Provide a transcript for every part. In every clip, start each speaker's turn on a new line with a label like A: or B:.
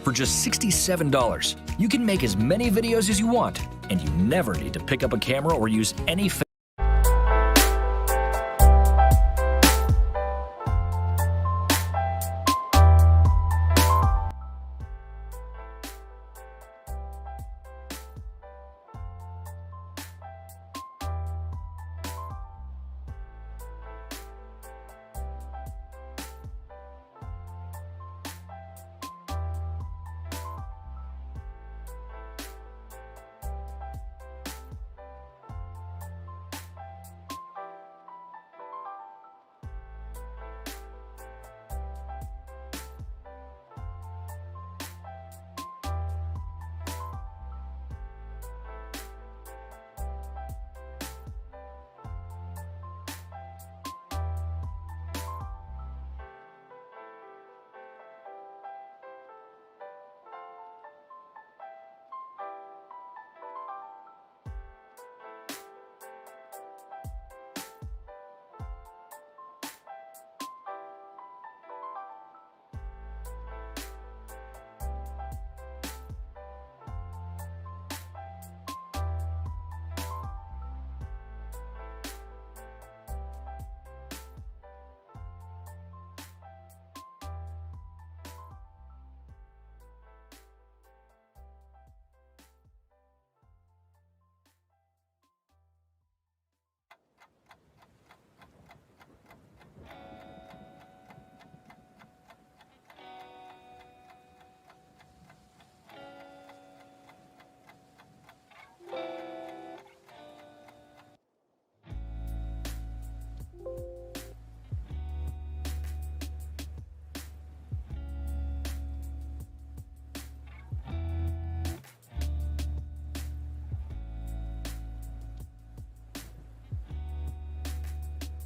A: For just $67, you can make as many videos as you want, and you never need to pick up a camera or use any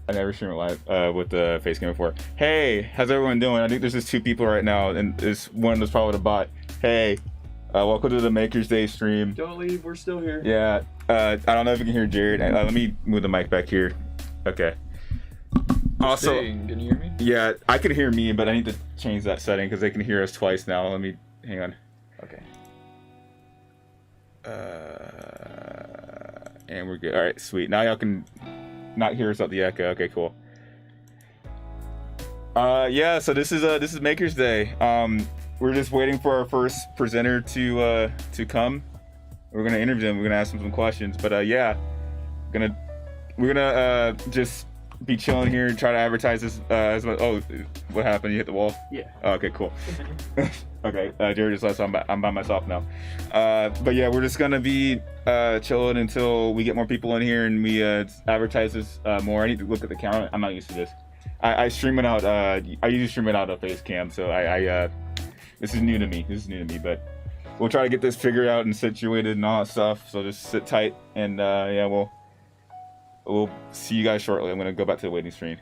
B: I never streamed live with the face cam before. Hey, how's everyone doing? I think there's just 2 people right now, and this one was probably the bot. Hey, welcome to the Makerday stream.
C: Don't leave, we're still here.
B: Yeah, I don't know if you can hear Jared. Let me move the mic back here. Okay. Also,
C: can you hear me?
B: Yeah, I can hear me, but I need to change that setting because they can hear us twice now. Let me, hang on.
C: Okay.
B: And we're good. All right, sweet. Now y'all can not hear us out the echo. Okay, cool. Yeah, so this is Makerday. We're just waiting for our first presenter to come. We're gonna interview him. We're gonna ask him some questions. But yeah, we're gonna just be chilling here and try to advertise this as much. Oh, what happened? You hit the wall?
C: Yeah.
B: Oh, okay, cool. Okay, Jared just left, so I'm by myself now. But yeah, we're just gonna be chilling until we get more people in here and we advertise this more. I need to look at the count. I'm not used to this. I stream it out. I usually stream it out of face cam, so this is new to me. But we'll try to get this figured out and situated and all that stuff. So just sit tight, and yeah, we'll see you guys shortly. I'm gonna go back to the waiting screen.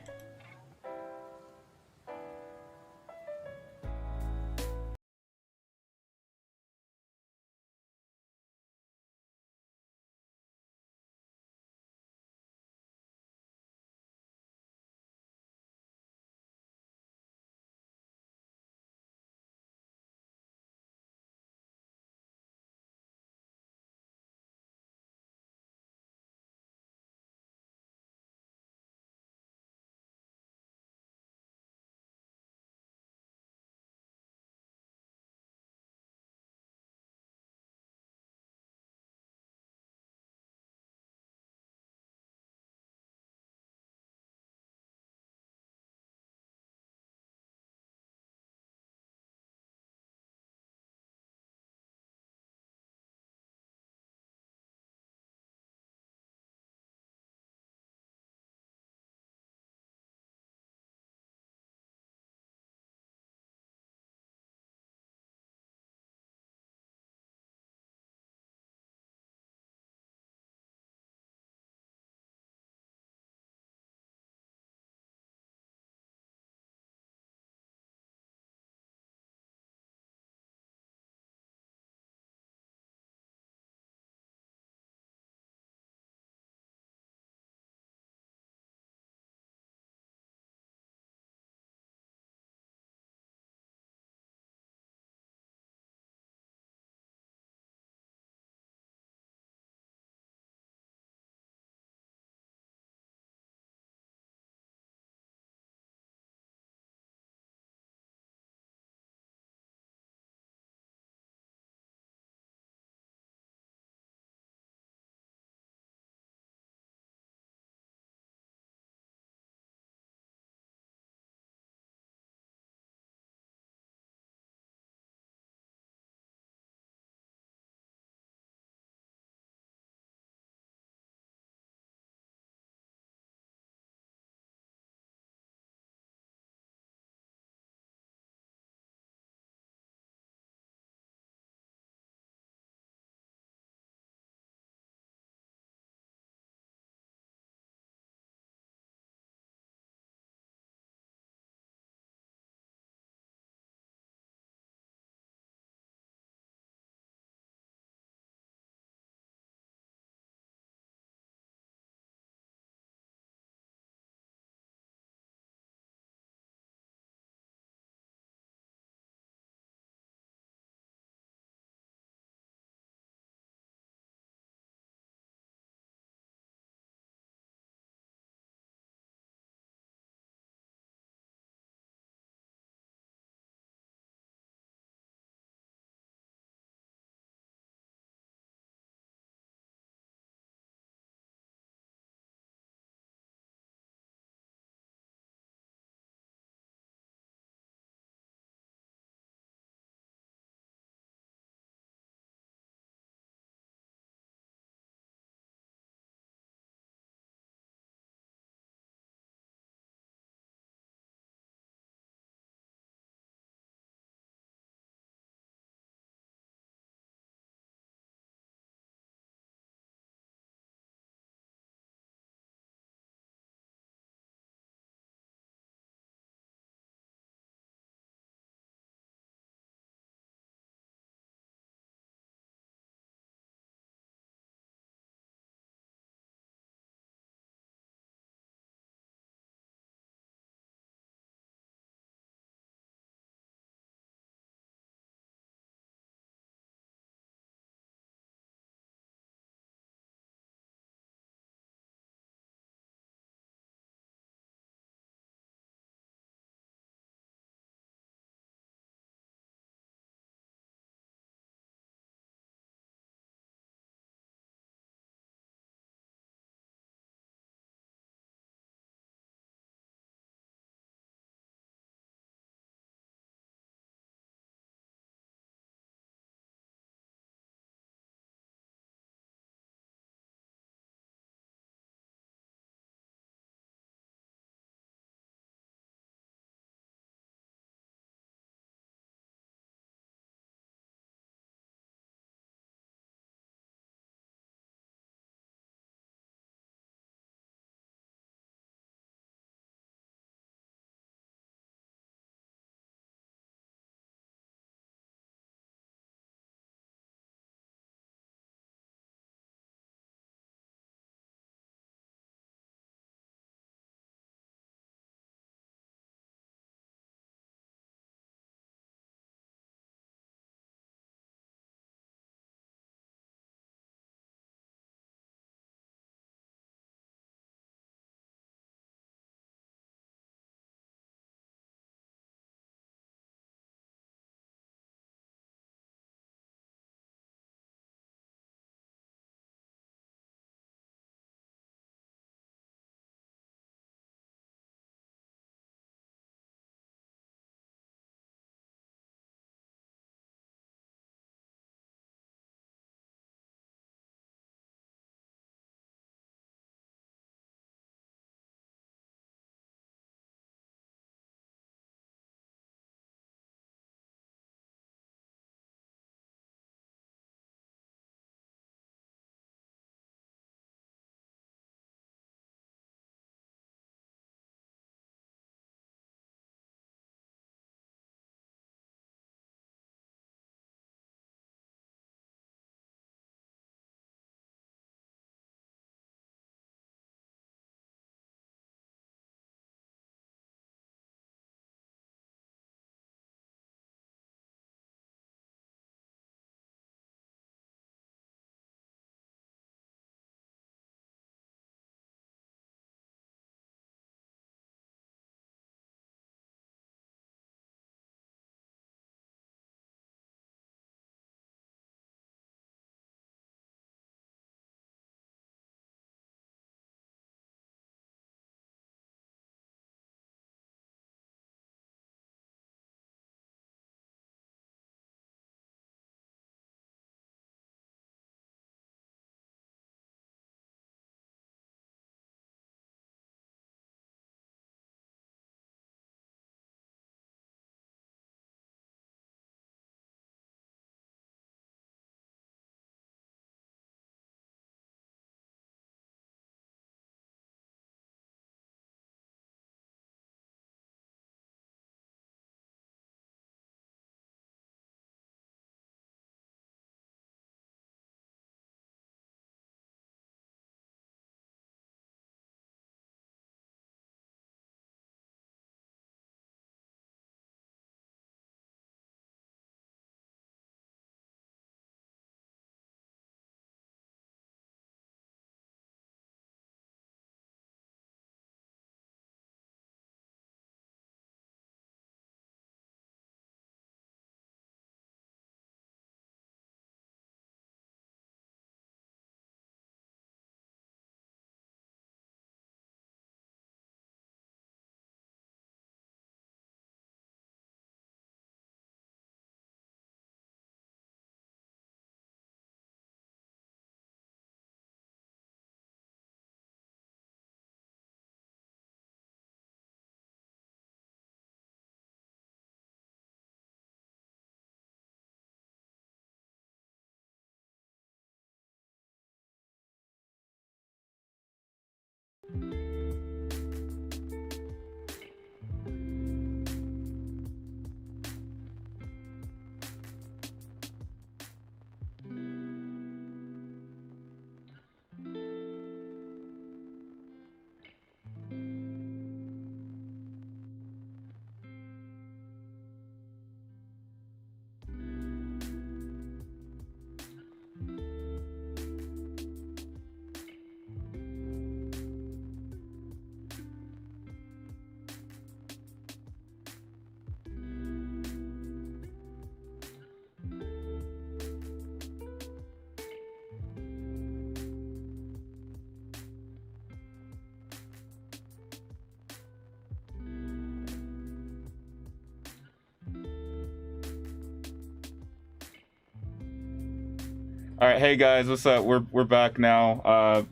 B: All right, hey guys, what's up? We're back now.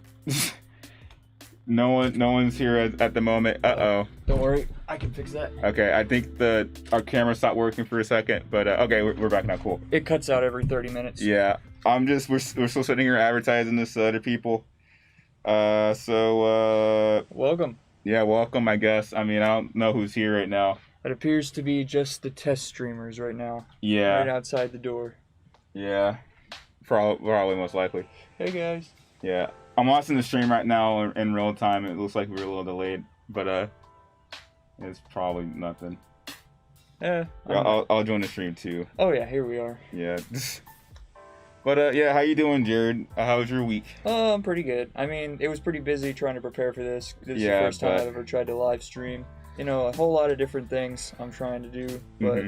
B: No one's here at the moment.
C: Don't worry, I can fix that.
B: Okay, I think our camera stopped working for a second, but okay, we're back now. Cool.
C: It cuts out every 30 minutes.
B: Yeah, we're still sitting here advertising this to other people.
C: Welcome.
B: Yeah, welcome. I guess. I mean, I don't know who's here right now.
C: It appears to be just the test streamers right now.
B: Yeah.
C: Right outside the door.
B: Yeah. Probably most likely.
C: Hey guys.
B: Yeah, I'm watching the stream right now in real time. It looks like we're a little delayed, but it's probably nothing.
C: Yeah.
B: I'll join the stream too.
C: Oh yeah, here we are.
B: Yeah. But yeah, how you doing, Jared? How was your week?
C: Oh, I'm pretty good. I mean, it was pretty busy trying to prepare for this. This is the first time I've ever tried to live stream. You know, a whole lot of different things I'm trying to do, but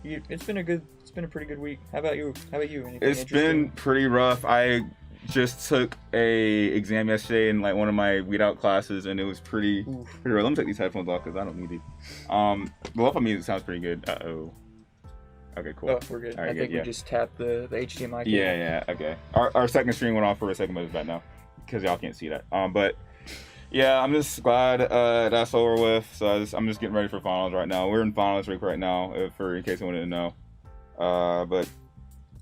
C: it's been a pretty good week. How about you? Anything
B: it's been pretty rough. I just took a exam yesterday in like one of my weed out classes, and it was pretty rough. Let me take these headphones off because I don't need it. The lo-fi music sounds pretty good. Okay, cool.
C: Oh, we're good.
B: Right,
C: I think we just tapped the HDMI cable.
B: Yeah, okay. Our second stream went off for a second, but it's back now because y'all can't see that. But yeah, I'm just glad that's over with. So I'm just getting ready for finals right now. We're in finals week right now, in case you wanted to know. But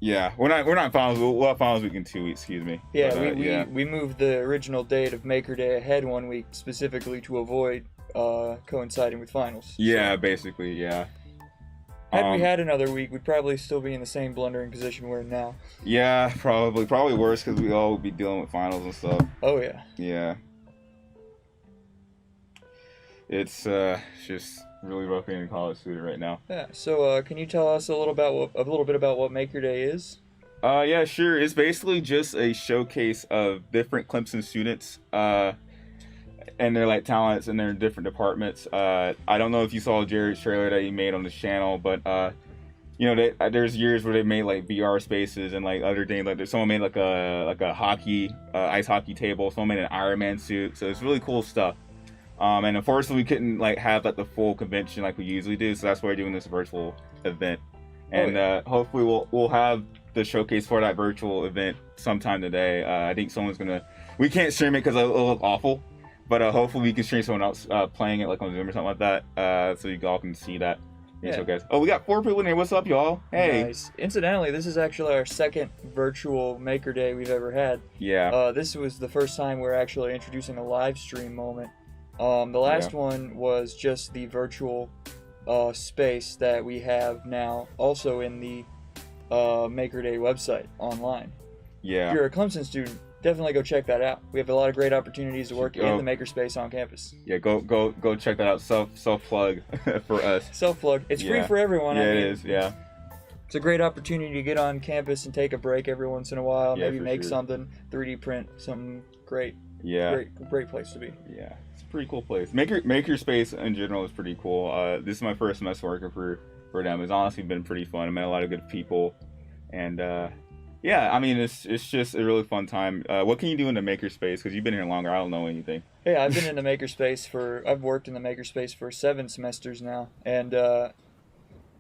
B: yeah, we're not in finals. We'll have finals week in 2 weeks. Excuse me.
C: Yeah,
B: But,
C: we moved the original date of Makerday ahead 1 week specifically to avoid coinciding with finals.
B: Yeah, basically, yeah.
C: Had we had another week, we'd probably still be in the same blundering position we're in now.
B: Yeah, probably worse because we all would be dealing with finals and stuff.
C: Oh yeah.
B: Yeah. It's just really rough being a college student right now.
C: Yeah. So can you tell us a little bit about what Makerday is?
B: Yeah, sure. It's basically just a showcase of different Clemson students, and their like talents in their different departments. I don't know if you saw Jared's trailer that he made on the channel, but you know, there's years where they made like VR spaces and like other things. Like someone made like a hockey, ice hockey table. Someone made an Iron Man suit. So it's really cool stuff. And unfortunately, we couldn't like have like the full convention like we usually do. So that's why we're doing this virtual event. And hopefully we'll have the showcase for that virtual event sometime today. I think someone's gonna. We can't stream it because it'll look awful. But hopefully we can stream someone else playing it like on Zoom or something like that, so you all can see that. Yeah. Showcase. Oh, we got 4 people in here. What's up, y'all? Hey.
C: Nice. Incidentally, this is actually our second virtual Makerday we've ever had.
B: Yeah.
C: This was the first time we're actually introducing a live stream moment. The last one was just the virtual space that we have now, also in the Makerday website online.
B: Yeah.
C: If you're a Clemson student, definitely go check that out. We have a lot of great opportunities to work in the makerspace on campus.
B: Yeah, go check that out. Self plug for us.
C: Self plug. It's free for everyone.
B: Yeah, it is. Yeah.
C: It's a great opportunity to get on campus and take a break every once in a while.
B: Yeah,
C: maybe make
B: sure.
C: something, 3D print something great.
B: Yeah.
C: Great place to be.
B: Yeah, it's a pretty cool place. Makerspace in general is pretty cool. This is my first semester working for them. It's honestly been pretty fun. I met a lot of good people, and yeah, I mean, it's just a really fun time. What can you do in the makerspace? Because you've been here longer. I don't know anything.
C: Yeah, I've been in the makerspace I've worked in the makerspace for 7 semesters now, and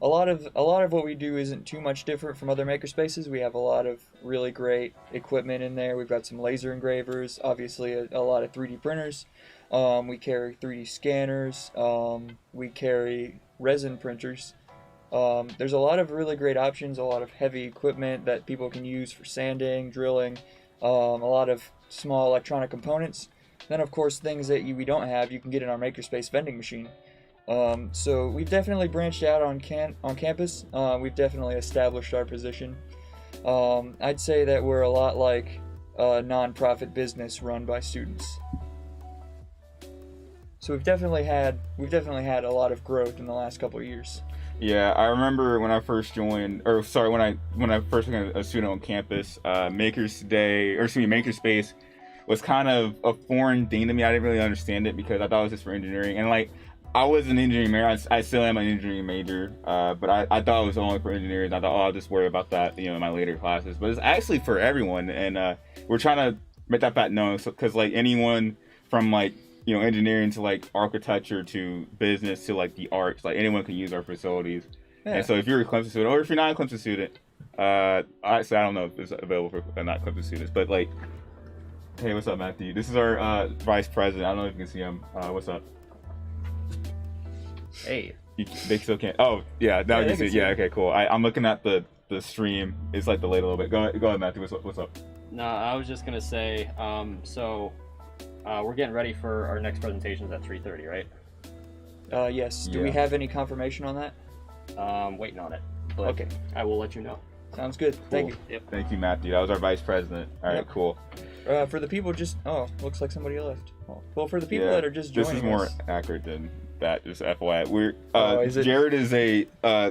C: a lot of what we do isn't too much different from other makerspaces. We have a lot of really great equipment in there. We've got some laser engravers, obviously a lot of 3D printers. We carry 3D scanners. We carry resin printers. There's a lot of really great options, a lot of heavy equipment that people can use for sanding, drilling, a lot of small electronic components. Then of course things that we don't have, you can get in our Makerspace vending machine. So we've definitely branched out on campus. We've definitely established our position. I'd say that we're a lot like a non-profit business run by students. So we've definitely had a lot of growth in the last couple of years.
B: Yeah, I remember when I first joined, or sorry, when I first became a student on campus, Makerspace was kind of a foreign thing to me. I didn't really understand it because I thought it was just for engineering, and like I was an engineering major. I still am an engineering major, but I thought it was only for engineers. I thought, oh, I'll just worry about that, in my later classes. But it's actually for everyone, and we're trying to make that fact known, because like anyone from like engineering to like architecture to business to like the arts, like anyone can use our facilities. Yeah. And so if you're a Clemson student, or if you're not a Clemson student, actually I don't know if it's available for not Clemson students, but like, hey, what's up, Matthew? This is our vice president. I don't know if you can see him. What's up?
D: Hey.
B: They still can't. Oh, yeah. Now you can see. Yeah. Okay. Cool. I'm looking at the stream. It's like delayed a little bit. Go ahead, Matthew. What's up?
D: No, I was just gonna say. We're getting ready for our next presentations at 3:30, right?
C: Yes. Do we have any confirmation on that?
D: Waiting on it. But
C: okay.
D: I will let you know.
C: Sounds good.
B: Cool.
C: Thank you.
D: Yep.
B: Thank you, Matthew. That was our vice president. All right. Cool.
C: For the people looks like somebody left. Well, for the people that are just joining us.
B: This is more accurate than that, just FYI. We're
C: Jared
B: is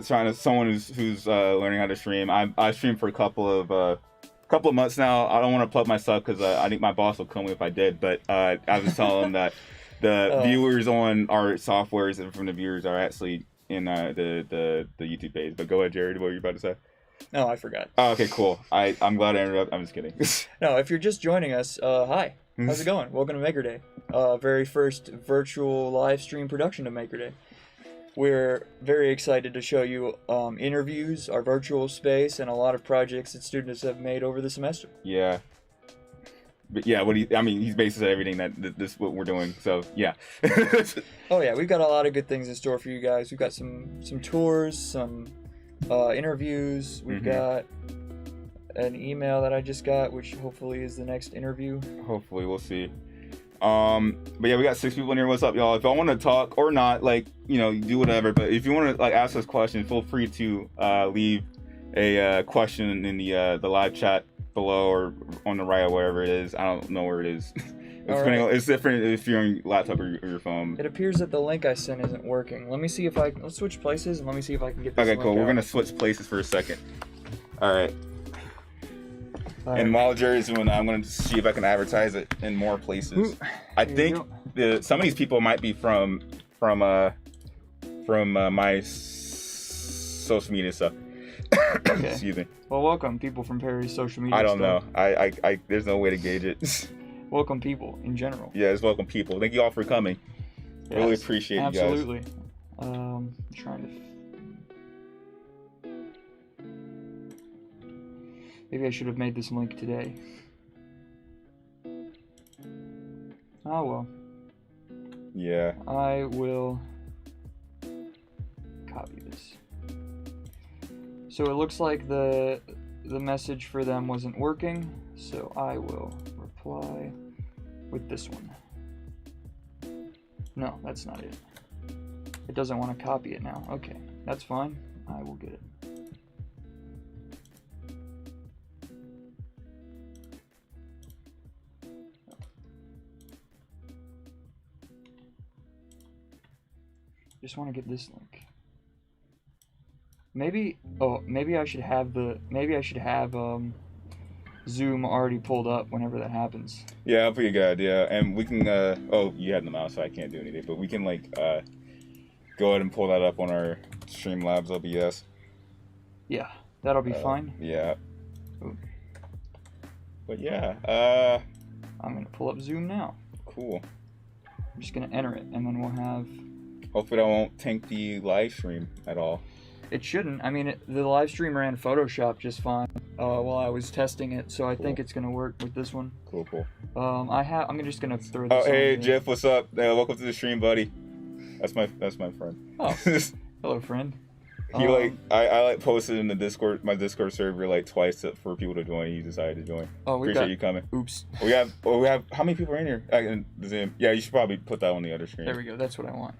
B: someone who's learning how to stream. I streamed for a couple of months now. I don't want to plug myself because I think my boss will kill me if I did. But I was telling him that the viewers on our softwares and from the viewers are actually in the YouTube page. But go ahead, Jared. What were you about to say?
C: No, I forgot.
B: Oh, okay, cool. I'm glad I interrupted. I'm just kidding.
C: No, if you're just joining us, hi. How's it going? Welcome to Makerday. Very first virtual live stream production of Makerday. We're very excited to show you interviews, our virtual space, and a lot of projects that students have made over the semester.
B: Yeah. But yeah, he's basically everything that this what we're doing. So yeah.
C: Oh yeah, we've got a lot of good things in store for you guys. We've got some tours, some interviews. We've got an email that I just got, which hopefully is the next interview. Hopefully,
B: we'll see. But yeah, we got 6 people in here. What's up, y'all? If y'all want to talk or not, like, do whatever. But if you want to like ask us questions, feel free to leave a question in the live chat below or on the right or wherever it is. I don't know where it is. It's different if you're on your laptop or your phone.
C: It appears that the link I sent isn't working. Let's switch places and let me see if I can get this.
B: Okay, cool. We're gonna switch places for a second. All right. And while Jerry's doing that, I'm going to see if I can advertise it in more places. I think some of these people might be from my social media stuff.
C: Okay.
B: Excuse me.
C: Well, welcome people from Perry's social media.
B: I don't know. I there's no way to gauge it.
C: Welcome people in general.
B: Yeah, it's welcome people. Thank you all for coming. Yes, really appreciate you guys.
C: Absolutely. Trying to. Maybe I should have made this link today. Oh well.
B: Yeah.
C: I will copy this. So it looks like the message for them wasn't working, so I will reply with this one. No, that's not it. It doesn't want to copy it now. Okay, that's fine. I will get it. Just want to get this link. Maybe I should have Zoom already pulled up whenever that happens.
B: Yeah, that'll be a good idea. And we can you had the mouse, so I can't do anything, but we can like go ahead and pull that up on our Streamlabs OBS.
C: Yeah, that'll be fine.
B: Yeah.
C: Ooh.
B: But yeah,
C: I'm gonna pull up Zoom now.
B: Cool.
C: I'm just gonna enter it, and then we'll have.
B: Hopefully that won't tank the live stream at all.
C: It shouldn't. I mean, the live stream ran Photoshop just fine while I was testing it, so I think it's gonna work with this one.
B: Cool.
C: I'm just gonna throw this.
B: Oh, hey, Jeff, what's up? Welcome to the stream, buddy. That's my friend.
C: Oh, hello, friend.
B: He like I like posted in the Discord, my Discord server like twice for people to join. He decided to join.
C: Oh, we
B: Appreciate
C: got.
B: you coming.
C: Oops.
B: We have how many people are in here? In the Zoom. Yeah, you should probably put that on the other screen.
C: There we go. That's what I want.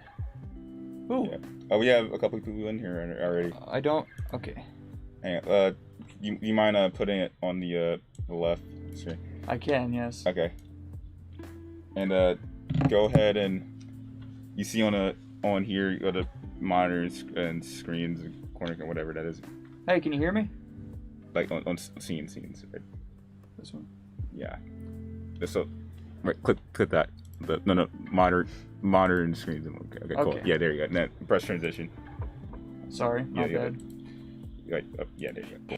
C: Ooh.
B: Yeah. Oh, we have a couple of people in here already.
C: I don't. Okay.
B: Hang on, you mind putting it on the left screen?
C: I can. Yes.
B: Okay. And go ahead and you see on here, you go to monitors and screens, corner, whatever that is.
C: Hey, can you hear me?
B: Like on scenes. Right?
C: This one.
B: Yeah. So, right, click that. No, monitor and screens. Okay, cool.
C: Okay.
B: Yeah, there you go. Now press transition.
C: Sorry, my
B: Yeah,
C: bad.
B: Right, yeah, there you go.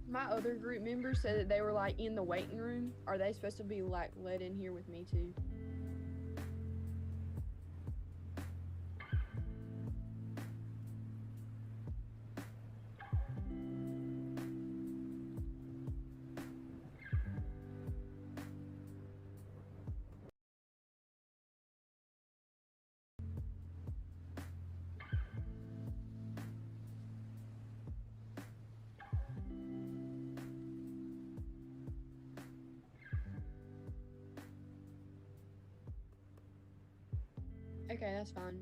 E: My other group members said that they were like in the waiting room. Are they supposed to be like let in here with me too? Okay, that's fine.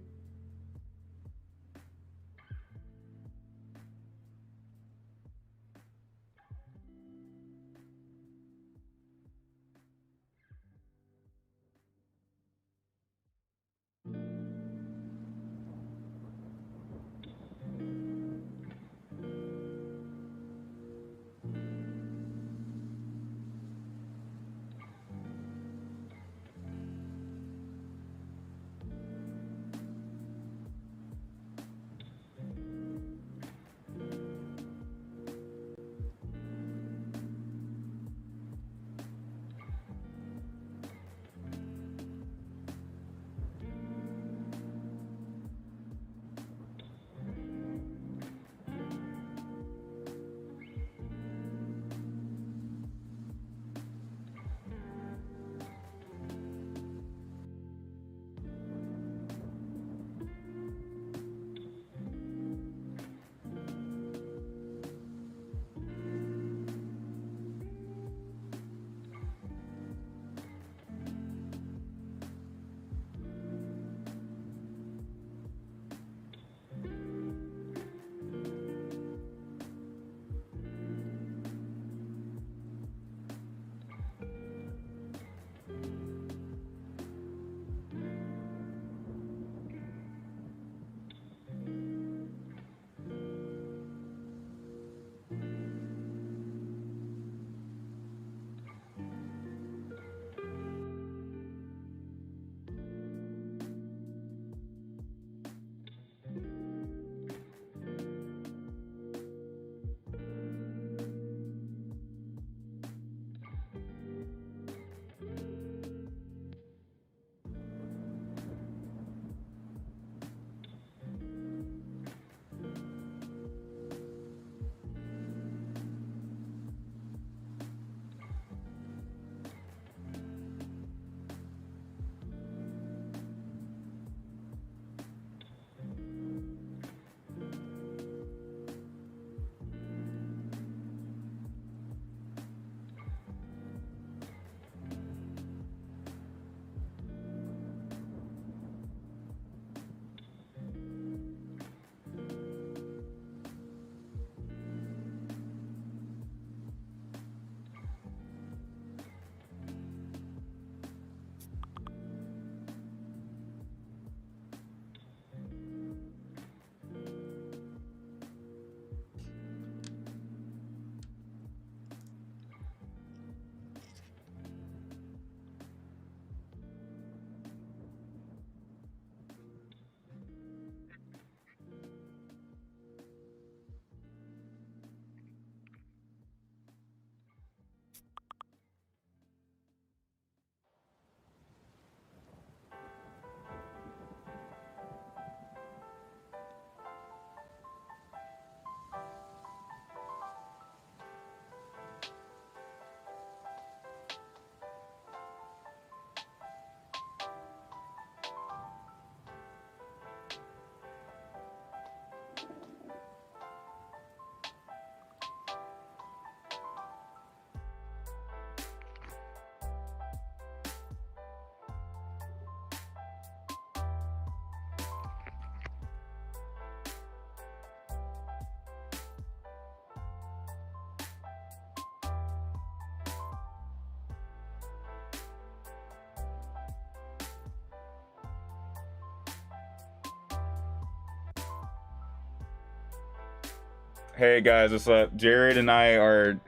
B: Hey guys, what's up? Jared and I are,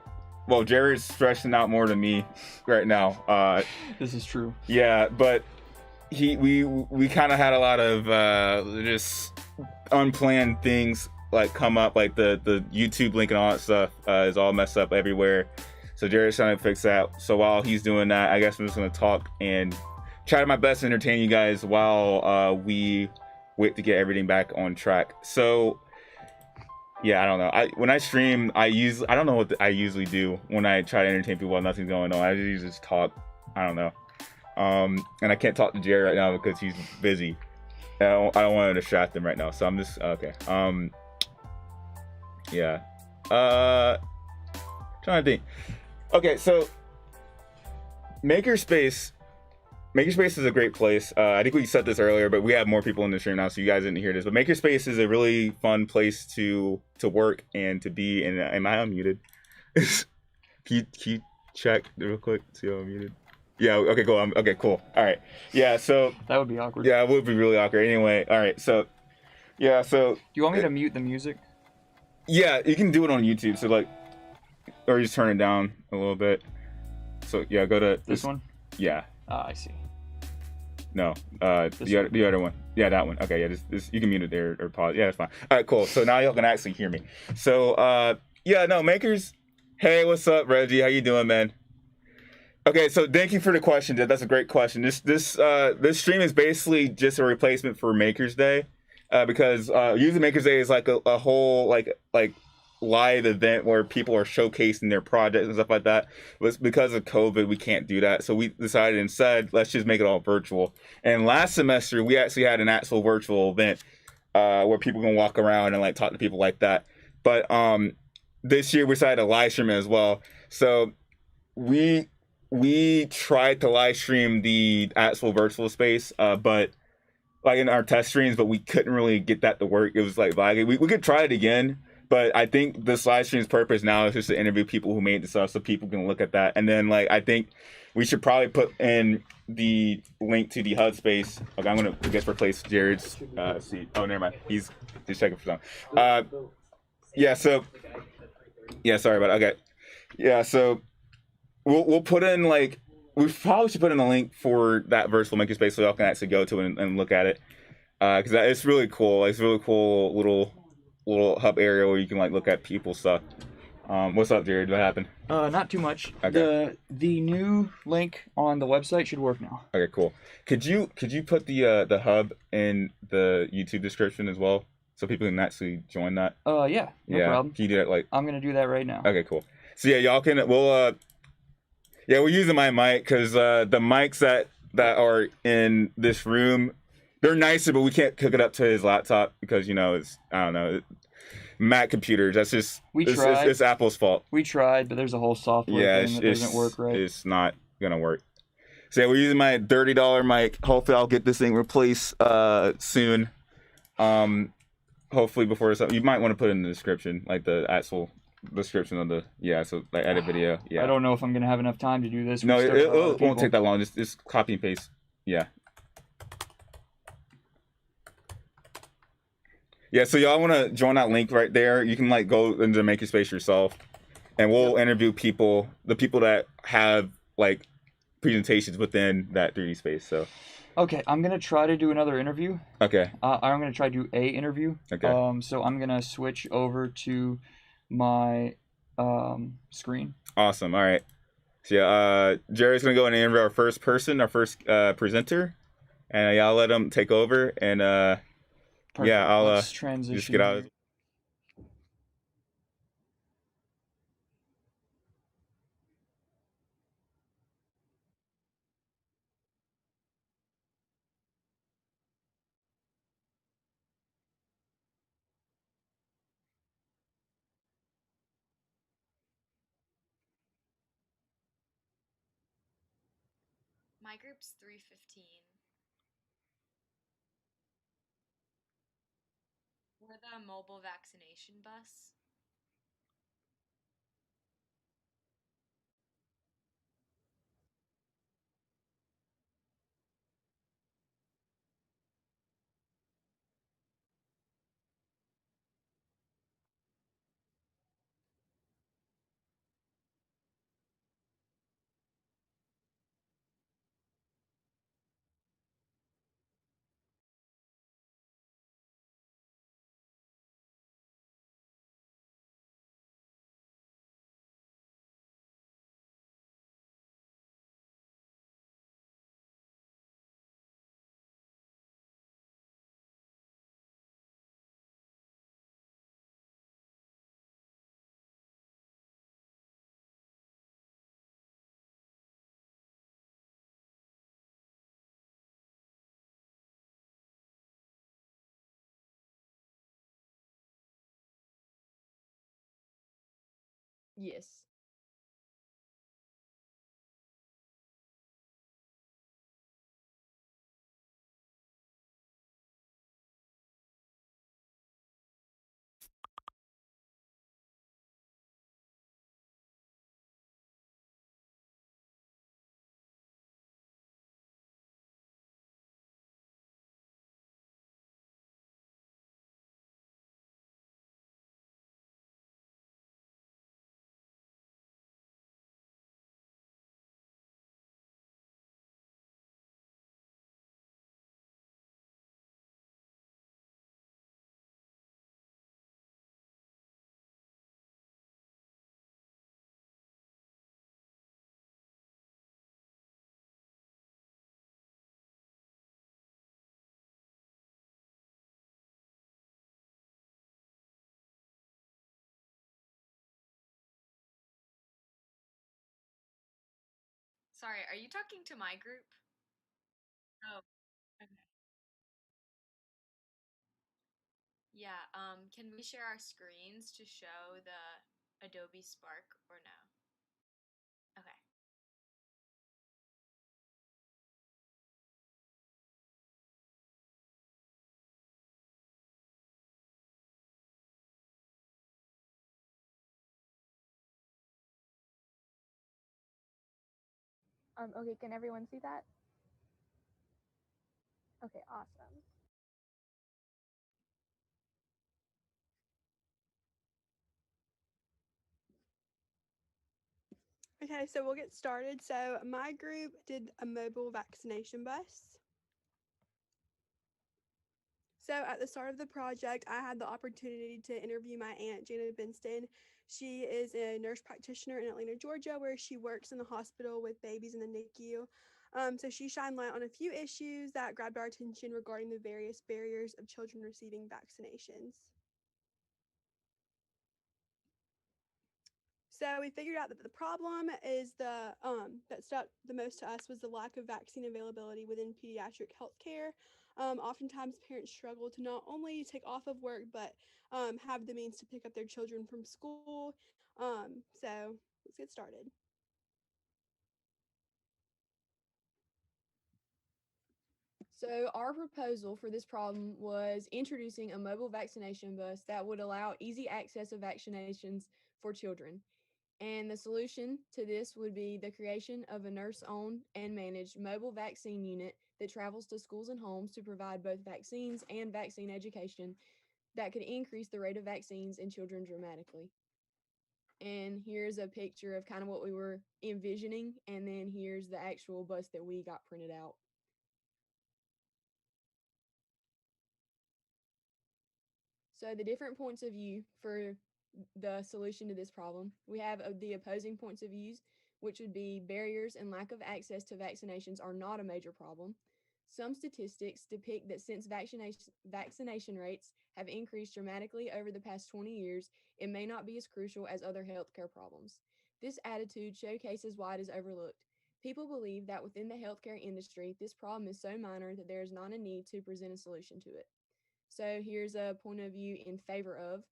B: well, Jared's stressing out more than me right now.
C: This is true.
B: Yeah, but we kind of had a lot of just unplanned things like come up, like the YouTube link and all that stuff is all messed up everywhere. So Jared's trying to fix that. So while he's doing that, I guess I'm just gonna talk and try my best to entertain you guys while we wait to get everything back on track. So yeah, I don't know. When I stream, I don't know what I usually do when I try to entertain people while nothing's going on. I usually just talk. I don't know. And I can't talk to Jared right now because he's busy. I don't want to distract him right now. So I'm just okay. Yeah. Trying to think. Okay, so Makerspace is a great place. I think we said this earlier, but we have more people in the stream now, so you guys didn't hear this. But Makerspace is a really fun place to work and to be. And am I unmuted? Can you check real quick? See if I'm muted. Yeah. Okay. Cool. Okay. Cool. All right. Yeah. So
C: That would be awkward.
B: yeah, it would be really awkward. Anyway. All right. So yeah. So
C: Do you want me to mute the music?
B: yeah, you can do it on YouTube. So like, or just turn it down a little bit. So yeah, go to
C: This one?
B: Yeah.
C: I see.
B: No,
C: This
B: the other one. Yeah, that one. Okay, yeah, this you can mute it there or pause. Yeah, that's fine. All right, cool. So now y'all can actually hear me. So yeah, no, Makers. Hey, what's up, Reggie? How you doing, man? Okay, so thank you for the question. That's a great question. This stream is basically just a replacement for Makers Day, because usually Makers Day is like a whole like live event where people are showcasing their projects and stuff like that. But because of COVID, we can't do that. So we decided instead, let's just make it all virtual. And last semester, we actually had an actual virtual event where people can walk around and like talk to people like that. But this year we decided to live stream it as well. So we tried to live stream the actual virtual space, but like in our test streams, but we couldn't really get that to work. It was like lagging. We could try it again. But I think this live stream's purpose now is just to interview people who made the stuff so people can look at that. And then, like, I think we should probably put in the link to the HUD space. Okay, I'm going to, I guess, replace Jared's seat. Oh, never mind. He's just checking for something. Yeah, so, yeah, sorry about it. Okay. Yeah, so we'll put in, like, we probably should put in a link for that virtual makerspace so y'all can actually go to it and look at it. Because it's really cool. It's a really cool little hub area where you can like look at people's stuff. What's up, Jared? What happened?
C: Not too much.
B: Okay.
C: The new link on the website should work now.
B: Okay, cool. Could you put the hub in the YouTube description as well so people can actually join that?
C: Yeah, no problem.
B: Can you do that like?
C: I'm gonna do that right now.
B: Okay, cool. So yeah, y'all can. Yeah, we're using my mic because the mics that are in this room, they're nicer, but we can't hook it up to his laptop because it's I don't know. Mac computers. That's just it's Apple's fault.
C: We tried, but there's a whole software thing that doesn't work right.
B: It's not gonna work. So yeah, we're using my $30 mic. Hopefully, I'll get this thing replaced soon. Hopefully before something. You might want to put in the description, like the actual description of the so like edit video. Yeah.
C: I don't know if I'm gonna have enough time to do this.
B: No, it won't take that long. Just copy and paste. Yeah. Yeah, so y'all want to join that link right there. You can like go into the Makerspace yourself, and we'll interview the people that have like presentations within that 3D space. So.
C: Okay, I'm gonna try to do another interview.
B: Okay.
C: I'm gonna try to do a interview.
B: Okay.
C: So I'm gonna switch over to my screen.
B: Awesome. All right. So yeah, Jerry's gonna go and interview our first presenter, and y'all let him take over and.
C: Perfect.
B: Yeah, I'll
C: Let's transition.
B: just get out.
F: My group's 315. We're the mobile vaccination bus.
E: Yes.
F: Sorry, are you talking to my group? Oh, okay. Yeah, can we share our screens to show the Adobe Spark or no? Okay.
G: Okay, can everyone see that? Okay, awesome.
H: Okay, so we'll get started. So my group did a mobile vaccination bus. So at the start of the project, I had the opportunity to interview my aunt, Janet Benston. She is a nurse practitioner in Atlanta, Georgia, where she works in the hospital with babies in the NICU. So she shined light on a few issues that grabbed our attention regarding the various barriers of children receiving vaccinations. So we figured out that the problem is that stuck the most to us was the lack of vaccine availability within pediatric healthcare. Oftentimes, parents struggle to not only take off of work but have the means to pick up their children from school. So let's get started.
E: So our proposal for this problem was introducing a mobile vaccination bus that would allow easy access of vaccinations for children. And the solution to this would be the creation of a nurse-owned and managed mobile vaccine unit that travels to schools and homes to provide both vaccines and vaccine education that could increase the rate of vaccines in children dramatically. And here's a picture of kind of what we were envisioning, and then here's the actual bus that we got printed out. So the different points of view for the solution to this problem, we have the opposing points of views, which would be barriers and lack of access to vaccinations are not a major problem. Some statistics depict that since vaccination rates have increased dramatically over the past 20 years, it may not be as crucial as other healthcare problems. This attitude showcases why it is overlooked. People believe that within the healthcare industry, this problem is so minor that there is not a need to present a solution to it. So here's a point of view in favor of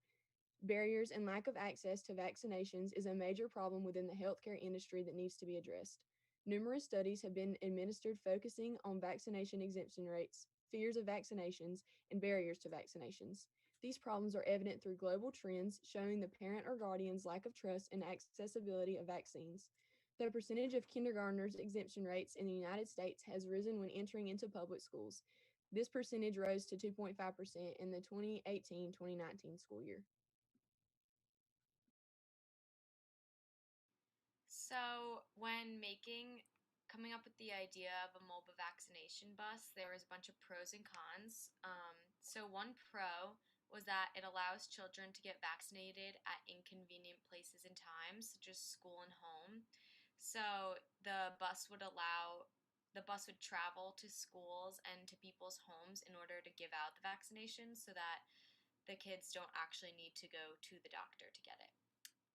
E: barriers and lack of access to vaccinations is a major problem within the healthcare industry that needs to be addressed. Numerous studies have been administered focusing on vaccination exemption rates, fears of vaccinations, and barriers to vaccinations. These problems are evident through global trends showing the parent or guardian's lack of trust and accessibility of vaccines. The percentage of kindergartners exemption rates in the United States has risen when entering into public schools. This percentage rose to 2.5% in the 2018-2019 school year.
F: So, when coming up with the idea of a mobile vaccination bus, there was a bunch of pros and cons. So, one pro was that it allows children to get vaccinated at inconvenient places and times, such as school and home. So, the bus would travel to schools and to people's homes in order to give out the vaccinations so that the kids don't actually need to go to the doctor to get it.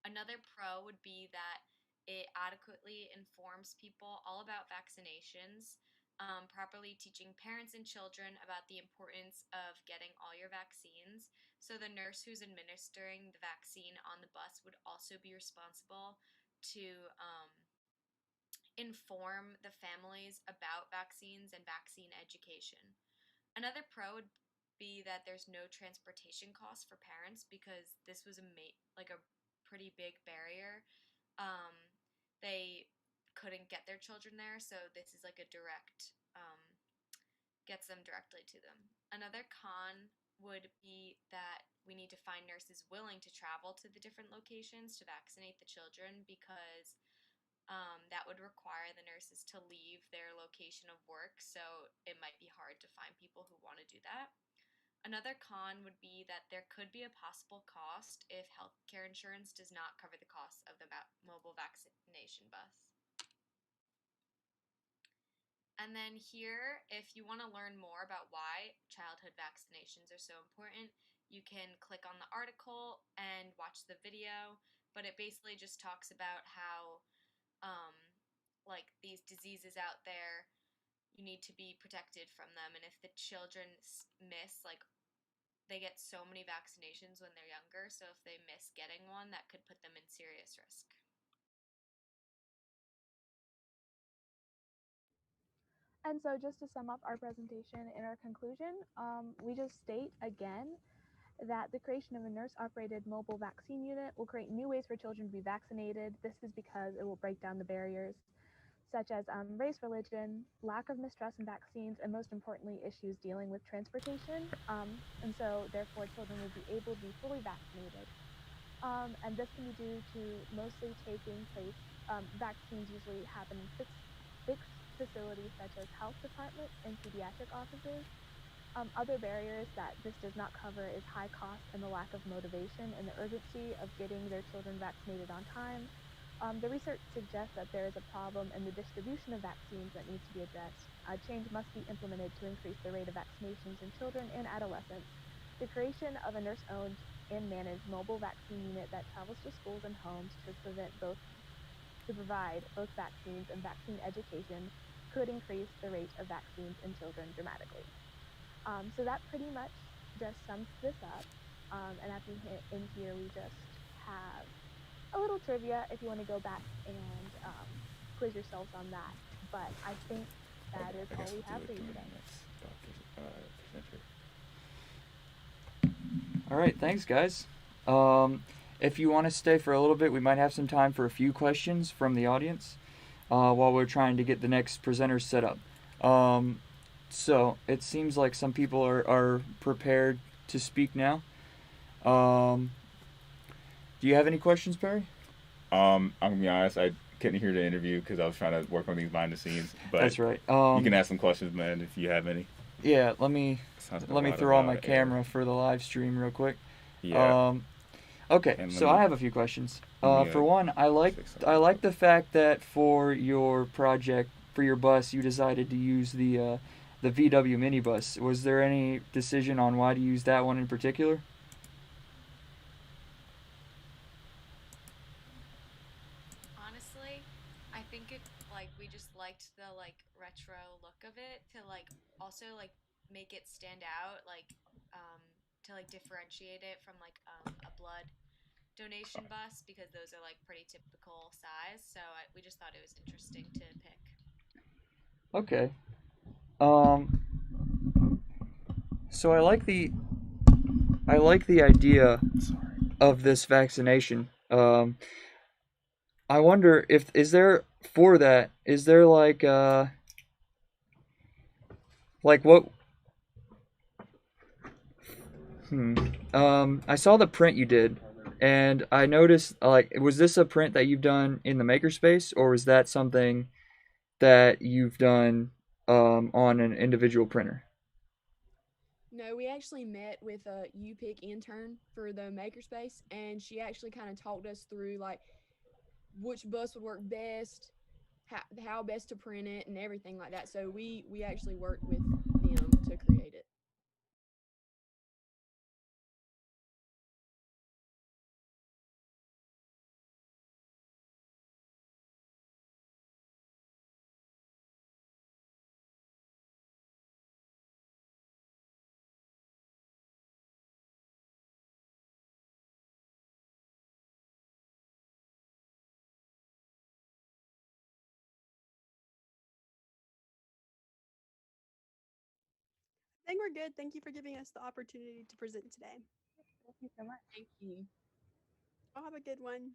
F: Another pro would be that it adequately informs people all about vaccinations. properly teaching parents and children about the importance of getting all your vaccines. So the nurse who's administering the vaccine on the bus would also be responsible to inform the families about vaccines and vaccine education. Another pro would be that there's no transportation costs for parents because this was a pretty big barrier. Um, they couldn't get their children there, so this is like a direct gets them directly to them. Another con would be that we need to find nurses willing to travel to the different locations to vaccinate the children because that would require the nurses to leave their location of work, so it might be hard to find people who want to do that. Another con would be that there could be a possible cost if healthcare insurance does not cover the cost of the mobile vaccination bus. And then here, if you want to learn more about why childhood vaccinations are so important, you can click on the article and watch the video, but it basically just talks about how like these diseases out there, you need to be protected from them, and if the children miss, like, they get so many vaccinations when they're younger, so if they miss getting one, that could put them in serious risk.
G: And so, just to sum up our presentation in our conclusion, we just state again that the creation of a nurse-operated mobile vaccine unit will create new ways for children to be vaccinated. This is because it will break down the barriers such as race, religion, lack of mistrust in vaccines, and most importantly, issues dealing with transportation. And so, therefore, children will be able to be fully vaccinated. And this can be due to mostly taking place, vaccines usually happen in fixed facilities such as health departments and pediatric offices. Other barriers that this does not cover is high cost and the lack of motivation and the urgency of getting their children vaccinated on time. The research suggests that there is a problem in the distribution of vaccines that needs to be addressed. Change must be implemented to increase the rate of vaccinations in children and adolescents. The creation of a nurse-owned and managed mobile vaccine unit that travels to schools and homes to provide both vaccines and vaccine education could increase the rate of vaccines in children dramatically. So that pretty much just sums this up. And at the end here, we just have a little trivia if you want to go back and quiz yourselves on that. But I think that is all we have for you today.
I: All right, thanks, guys. If you want to stay for a little bit, we might have some time for a few questions from the audience while we're trying to get the next presenters set up. So it seems like some people are prepared to speak now. Do you have any questions, Perry?
B: I'm gonna be honest, I couldn't hear the interview because I was trying to work on these behind the scenes. But
I: that's right.
B: You can ask some questions, man, if you have any.
I: Yeah, let me throw on my camera for the live stream real quick.
B: Yeah.
I: Okay, so I have a few questions. For one, I like the fact that for your project, for your bus, you decided to use the VW minibus. Was there any decision on why to use that one in particular?
F: Honestly, I think we just liked the retro look of it to also make it stand out, to differentiate it from a blood donation bus, because those are pretty typical size. So we just thought it was interesting to pick.
I: Okay. So I like the idea of this vaccination. I wonder if is there what I saw the print you did, and I noticed was this a print that you've done in the Makerspace, or was that something that you've done on an individual printer?
E: No, we actually met with a UPIC intern for the Makerspace, and she actually kind of talked us through which bus would work best, how best to print it, and everything like that. So we actually worked with them to create it.
H: think we're good. Thank you for giving us the opportunity to present today.
G: Thank you so much.
E: Thank you.
H: I'll have a good one.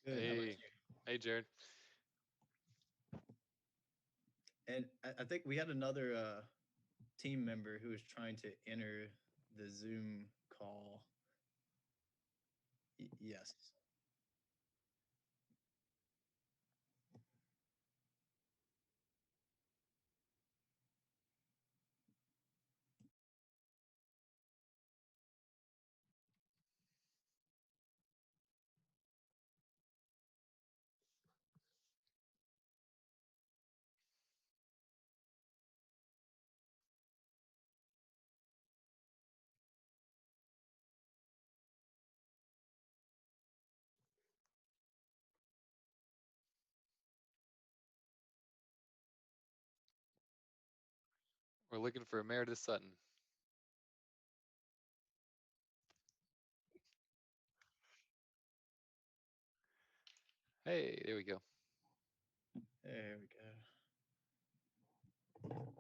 J: Good. How about
K: Hey,
J: you?
K: hey, Jared.
J: And I think we had another team member who was trying to enter the Zoom call. Yes.
K: We're looking for Meredith Sutton. Hey, there we go.
J: There we go.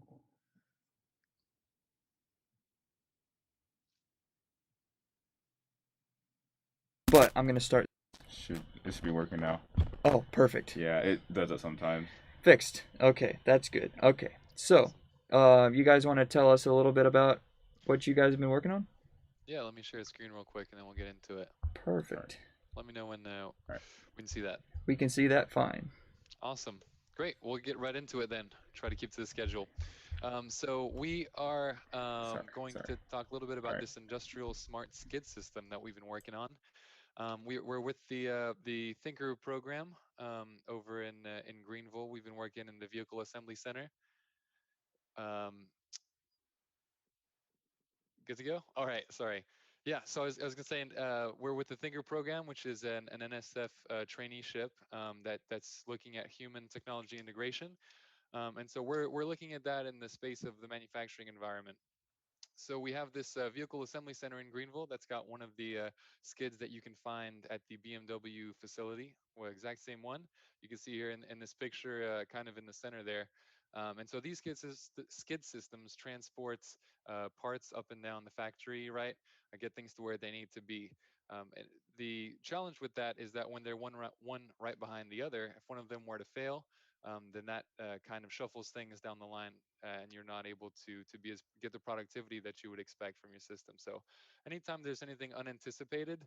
I: But I'm gonna start.
B: It should be working now.
I: Oh, perfect.
B: Yeah, it does it sometimes.
I: Fixed. Okay, that's good. Okay, so, you guys want to tell us a little bit about what you guys have been working on?
K: Yeah, let me share the screen real quick and then we'll get into it.
I: Perfect.
K: Let me know when
B: Right.
K: we can see that.
I: We can see that fine.
K: Awesome. Great. We'll get right into it then. Try to keep to the schedule. So we are going
B: Sorry.
K: to talk a little bit
B: All
K: about
B: right.
K: this industrial smart skid system that we've been working on. We're with the Thinker program over in Greenville. We've been working in the Vehicle Assembly Center. Um, Good to go? All right, sorry. Yeah, so I was gonna say, we're with the Thinker program, which is an NSF traineeship that's looking at human technology integration. And so we're looking at that in the space of the manufacturing environment. So we have this vehicle assembly center in Greenville that's got one of the skids that you can find at the BMW facility, well, exact same one. You can see here in this picture, kind of in the center there. And so these skid systems transports parts up and down the factory, right? Get things to where they need to be. And the challenge with that is that when they're one right behind the other, if one of them were to fail, then that kind of shuffles things down the line, and you're not able to get the productivity that you would expect from your system. So, anytime there's anything unanticipated,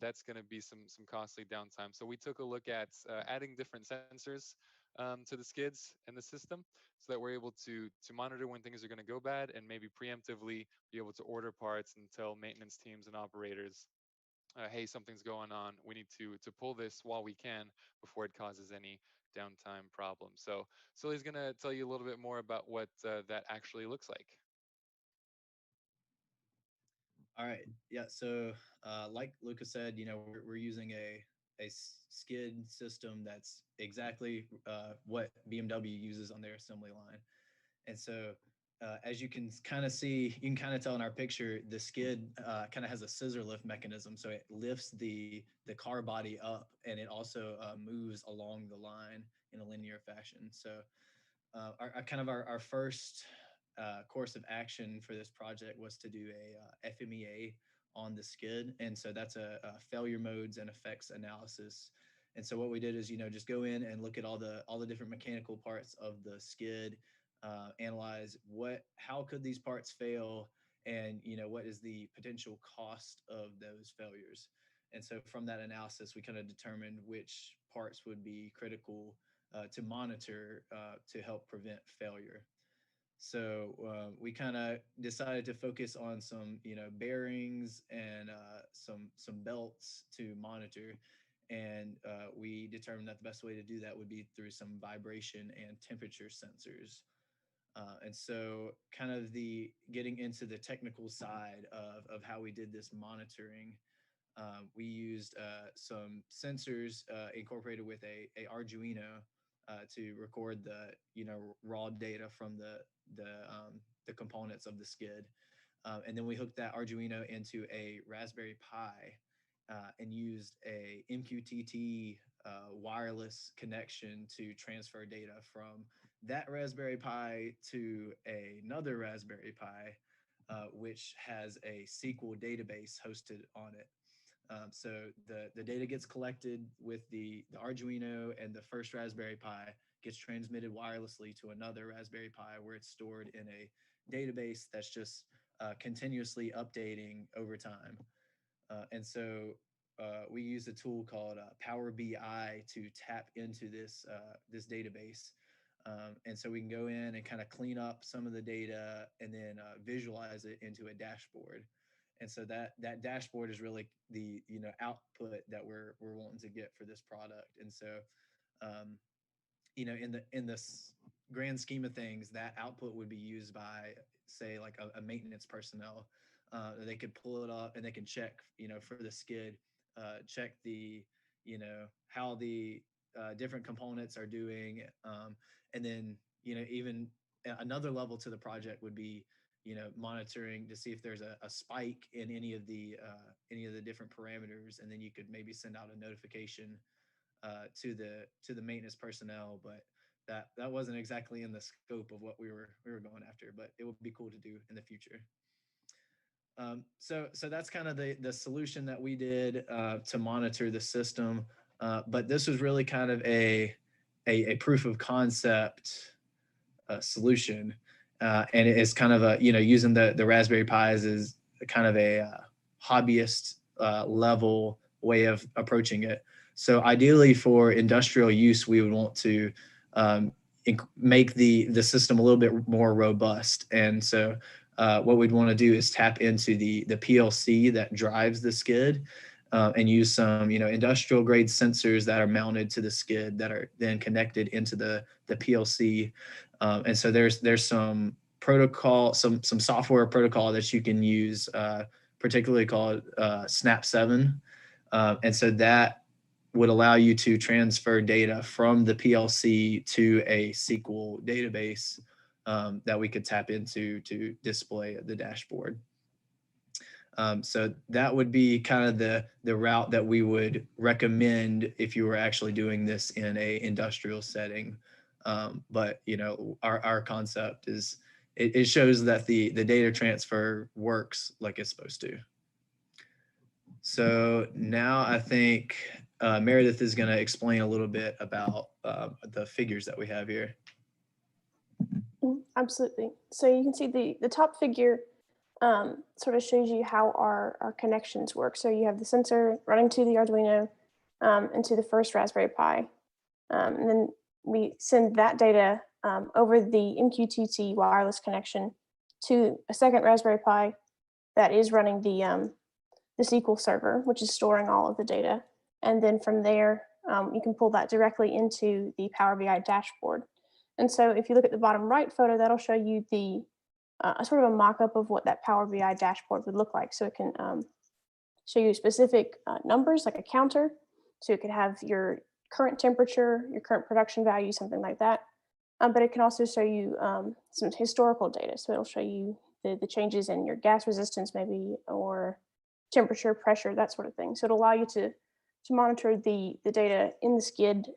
K: that's going to be some costly downtime. So we took a look at adding different sensors to the skids in the system, so that we're able to monitor when things are going to go bad, and maybe preemptively be able to order parts and tell maintenance teams and operators, hey, something's going on. We need to pull this while we can before it causes any downtime problems. So Sully's going to tell you a little bit more about what that actually looks like.
J: All right. Yeah. So, like Lucas said, we're using a skid system that's exactly what BMW uses on their assembly line. And so, as you can kind of see, you can kind of tell in our picture, the skid kind of has a scissor lift mechanism. So it lifts the car body up, and it also moves along the line in a linear fashion. So our kind of our first course of action for this project was to do a FMEA on the skid, and so that's a failure modes and effects analysis. And so what we did is, just go in and look at all the different mechanical parts of the skid, analyze how could these parts fail, and what is the potential cost of those failures. And so from that analysis, we kind of determined which parts would be critical to monitor to help prevent failure. So we kind of decided to focus on some, bearings and some belts to monitor. and we determined that the best way to do that would be through some vibration and temperature sensors. And so kind of the getting into the technical side of how we did this monitoring, we used some sensors incorporated with a Arduino to record the raw data from the components of the skid, and then we hooked that Arduino into a Raspberry Pi and used a MQTT wireless connection to transfer data from that Raspberry Pi to another Raspberry Pi, which has a SQL database hosted on it. So the data gets collected with the Arduino, and the first Raspberry Pi gets transmitted wirelessly to another Raspberry Pi, where it's stored in a database that's just continuously updating over time. And so we use a tool called Power BI to tap into this database. And so we can go in and kind of clean up some of the data and then visualize it into a dashboard. And so that dashboard is really the output that we're wanting to get for this product. And so in this grand scheme of things, that output would be used by, say, like a maintenance personnel. They could pull it up and they can check for the skid, check the how the different components are doing, and then even another level to the project would be monitoring to see if there's a spike in any of the different parameters, and then you could maybe send out a notification to the maintenance personnel. But that wasn't exactly in the scope of what we were going after, but it would be cool to do in the future. So that's kind of the solution that we did to monitor the system. But this was really kind of a proof of concept solution. And it's kind of using the Raspberry Pis as kind of a hobbyist level way of approaching it. So ideally for industrial use, we would want to make the system a little bit more robust. And so what we'd want to do is tap into the PLC that drives the skid, and use some industrial grade sensors that are mounted to the skid that are then connected into the PLC. And so there's some protocol, some software protocol that you can use, particularly called Snap 7. And so that would allow you to transfer data from the PLC to a SQL database that we could tap into to display the dashboard. So that would be kind of the route that we would recommend if you were actually doing this in a industrial setting. But our concept is it shows that the data transfer works like it's supposed to. So now I think Meredith is going to explain a little bit about the figures that we have here.
L: Absolutely. So you can see the top figure sort of shows you how our connections work. So you have the sensor running to the Arduino and to the first Raspberry Pi. And then we send that data over the MQTT wireless connection to a second Raspberry Pi that is running the SQL server, which is storing all of the data. And then from there, you can pull that directly into the Power BI dashboard. And so if you look at the bottom right photo, that'll show you the sort of a mock-up of what that Power BI dashboard would look like. So it can show you specific numbers, like a counter. So it could have your current temperature, your current production value, something like that. But it can also show you some historical data. So it'll show you the changes in your gas resistance maybe, or temperature, pressure, that sort of thing. So it'll allow you to monitor the data in the skid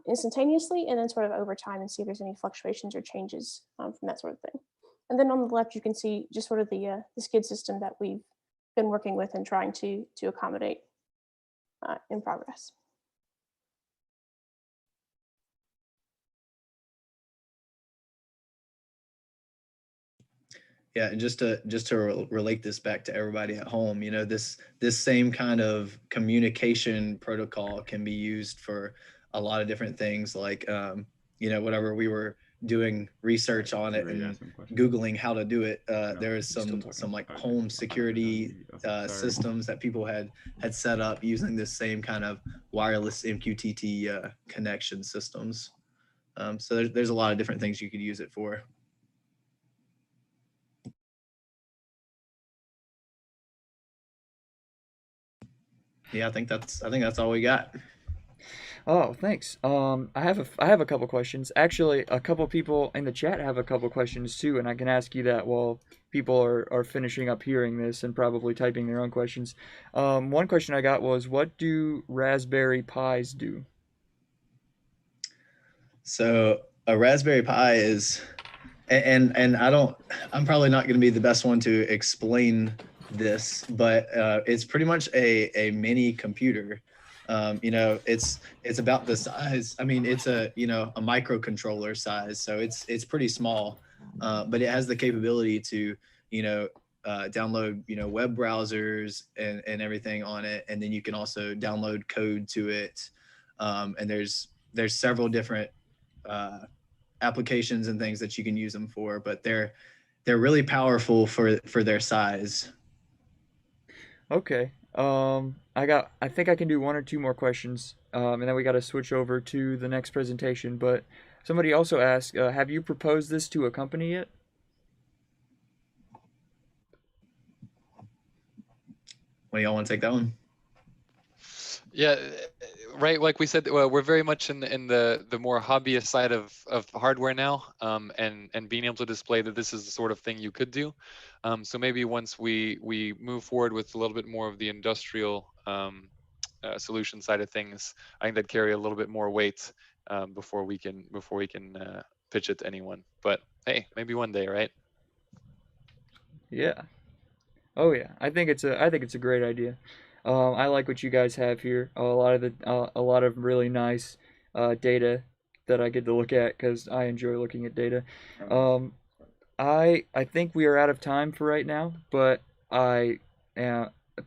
L: instantaneously, and then sort of over time, and see if there's any fluctuations or changes from that sort of thing. And then on the left, you can see just sort of the skid system that we've been working with and trying to accommodate in progress.
J: Yeah, and just to relate this back to everybody at home, this same kind of communication protocol can be used for a lot of different things, like whatever we were doing research on it and Googling how to do it, there is some like home security systems that people had set up using this same kind of wireless MQTT connection systems. So there's a lot of different things you could use it for. Yeah, I think that's all we got.
I: Oh, thanks. I have a couple questions. Actually, a couple people in the chat have a couple questions too, and I can ask you that while people are finishing up hearing this and probably typing their own questions. One question I got was, what do Raspberry Pis do?
J: So a Raspberry Pi is, and I'm probably not going to be the best one to explain this, but it's pretty much a mini computer. It's about the size. I mean, it's a microcontroller size, so it's pretty small, but it has the capability to download web browsers and everything on it, and then you can also download code to it. And there's several different applications and things that you can use them for, but they're really powerful for their size.
I: Okay. I think I can do one or two more questions, and then we got to switch over to the next presentation. But somebody also asked, have you proposed this to a company yet?
J: What do y'all want to take that one?
K: Yeah, right. Like we said, we're very much in the more hobbyist side of hardware now, and being able to display that this is the sort of thing you could do. So maybe once we move forward with a little bit more of the industrial solution side of things, I think that'd carry a little bit more weight before we can pitch it to anyone. But hey, maybe one day, right?
I: Yeah. Oh yeah. I think it's a great idea. I like what you guys have here. A lot of really nice data that I get to look at because I enjoy looking at data. I think we are out of time for right now, but I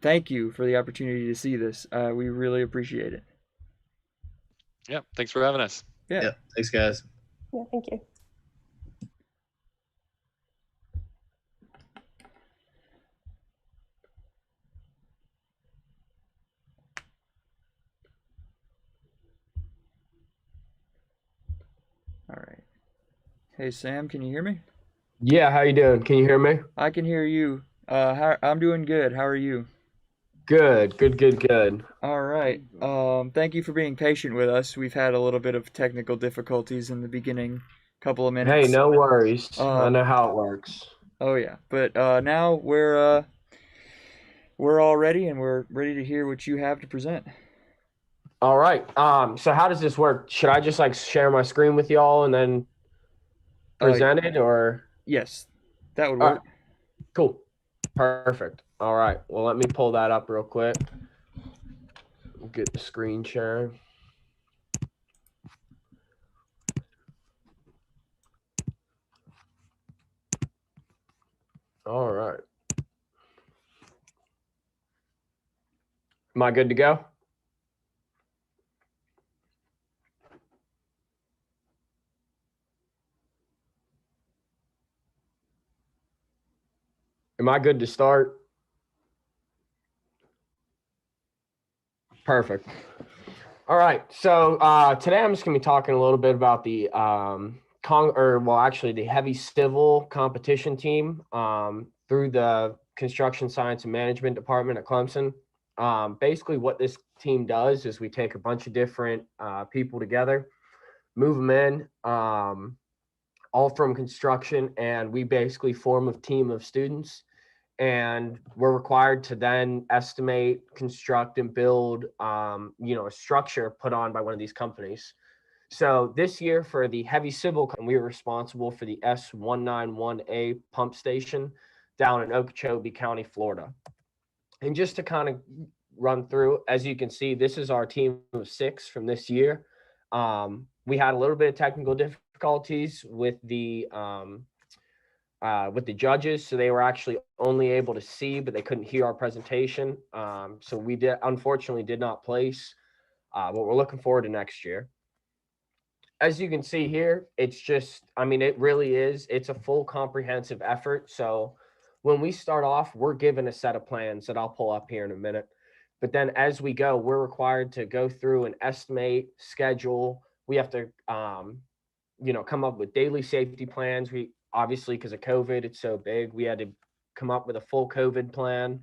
I: thank you for the opportunity to see this. We really appreciate it.
K: Yeah. Thanks for having us.
J: Yeah. Thanks, guys.
L: Yeah, thank you.
I: All right. Hey Sam, can you hear me?
M: Yeah, how you doing? Can you hear me?
I: I can hear you. I'm doing good. How are you?
M: Good.
I: All right. Thank you for being patient with us. We've had a little bit of technical difficulties in the beginning, couple of minutes.
M: Hey, no worries. I know how it works.
I: Oh yeah, but now we're all ready, and we're ready to hear what you have to present.
M: All right. So how does this work? Should I just like share my screen with y'all and then present it, or?
I: Yes, that would work.
M: Right. Cool. Perfect. All right. Well, let me pull that up real quick. Get the screen share. All right. Am I good to go? Am I good to start? Perfect. All right. So today I'm just going to be talking a little bit about the the heavy civil competition team through the Construction Science and Management Department at Clemson. Basically, what this team does is we take a bunch of different people together, move them in, all from construction, and we basically form a team of students. And we're required to then estimate, construct, and build, a structure put on by one of these companies. So this year for the heavy civil, we were responsible for the S191A pump station down in Okeechobee County, Florida. And just to kind of run through, as you can see, this is our team of 6 from this year. We had a little bit of technical difficulties with the judges, so they were actually only able to see, but they couldn't hear our presentation. So we unfortunately did not place, but we're looking forward to next year. as you can see here, it's just, I mean, it really is, it's a full comprehensive effort. So when we start off, we're given a set of plans that I'll pull up here in a minute. But then as we go, we're required to go through and estimate, schedule. We have to, come up with daily safety plans. We obviously, because of COVID, it's so big, we had to come up with a full COVID plan.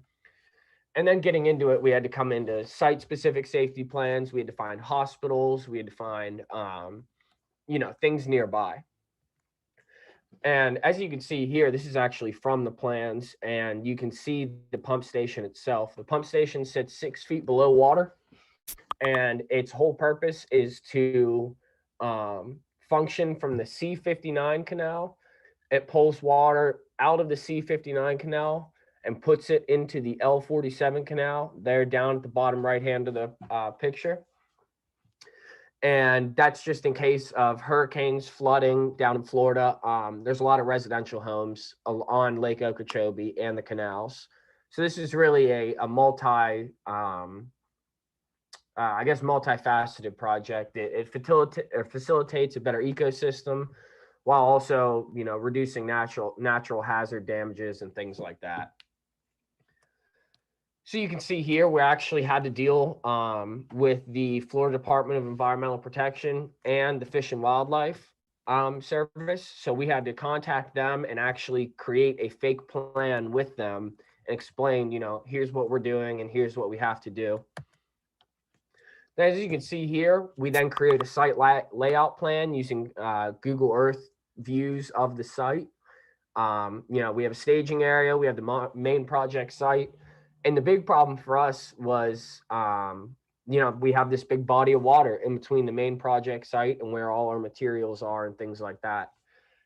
M: And then getting into it, we had to come into site-specific safety plans. We had to find hospitals. We had to find, things nearby. And as you can see here, this is actually from the plans, and you can see the pump station itself. The pump station sits 6 feet below water, and its whole purpose is to function from the C59 canal. It pulls water out of the C59 canal and puts it into the L47 canal there down at the bottom right hand of the picture. And that's just in case of hurricanes, flooding down in Florida. There's a lot of residential homes on Lake Okeechobee and the canals. So this is really a multifaceted project. It facilitates a better ecosystem while also, reducing natural hazard damages and things like that. So you can see here, we actually had to deal with the Florida Department of Environmental Protection and the Fish and Wildlife Service. So we had to contact them and actually create a fake plan with them and explain, here's what we're doing and here's what we have to do. Then, as you can see here, we then create a site layout plan using Google Earth views of the site. We have a staging area, we have the main project site. And the big problem for us was, we have this big body of water in between the main project site and where all our materials are and things like that.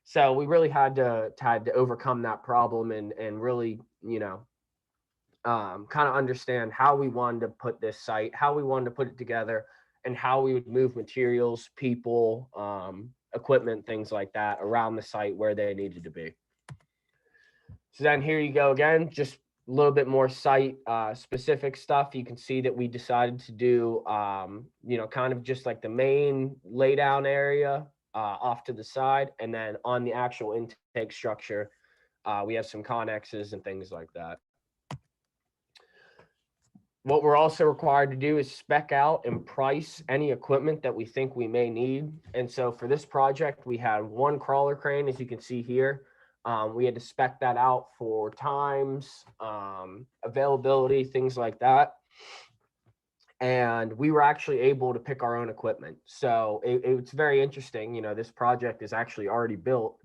M: So we really had to overcome that problem and really, kind of understand how we wanted to put this site, how we wanted to put it together, and how we would move materials, people, equipment, things like that around the site where they needed to be. So then here you go again, just a little bit more site specific stuff. You can see that we decided to do, kind of just like the main laydown area off to the side. And then on the actual intake structure, we have some connexes and things like that. What we're also required to do is spec out and price any equipment that we think we may need. And so for this project, we had one crawler crane, as you can see here. We had to spec that out for times, availability, things like that. And we were actually able to pick our own equipment. So it's very interesting. This project is actually already built,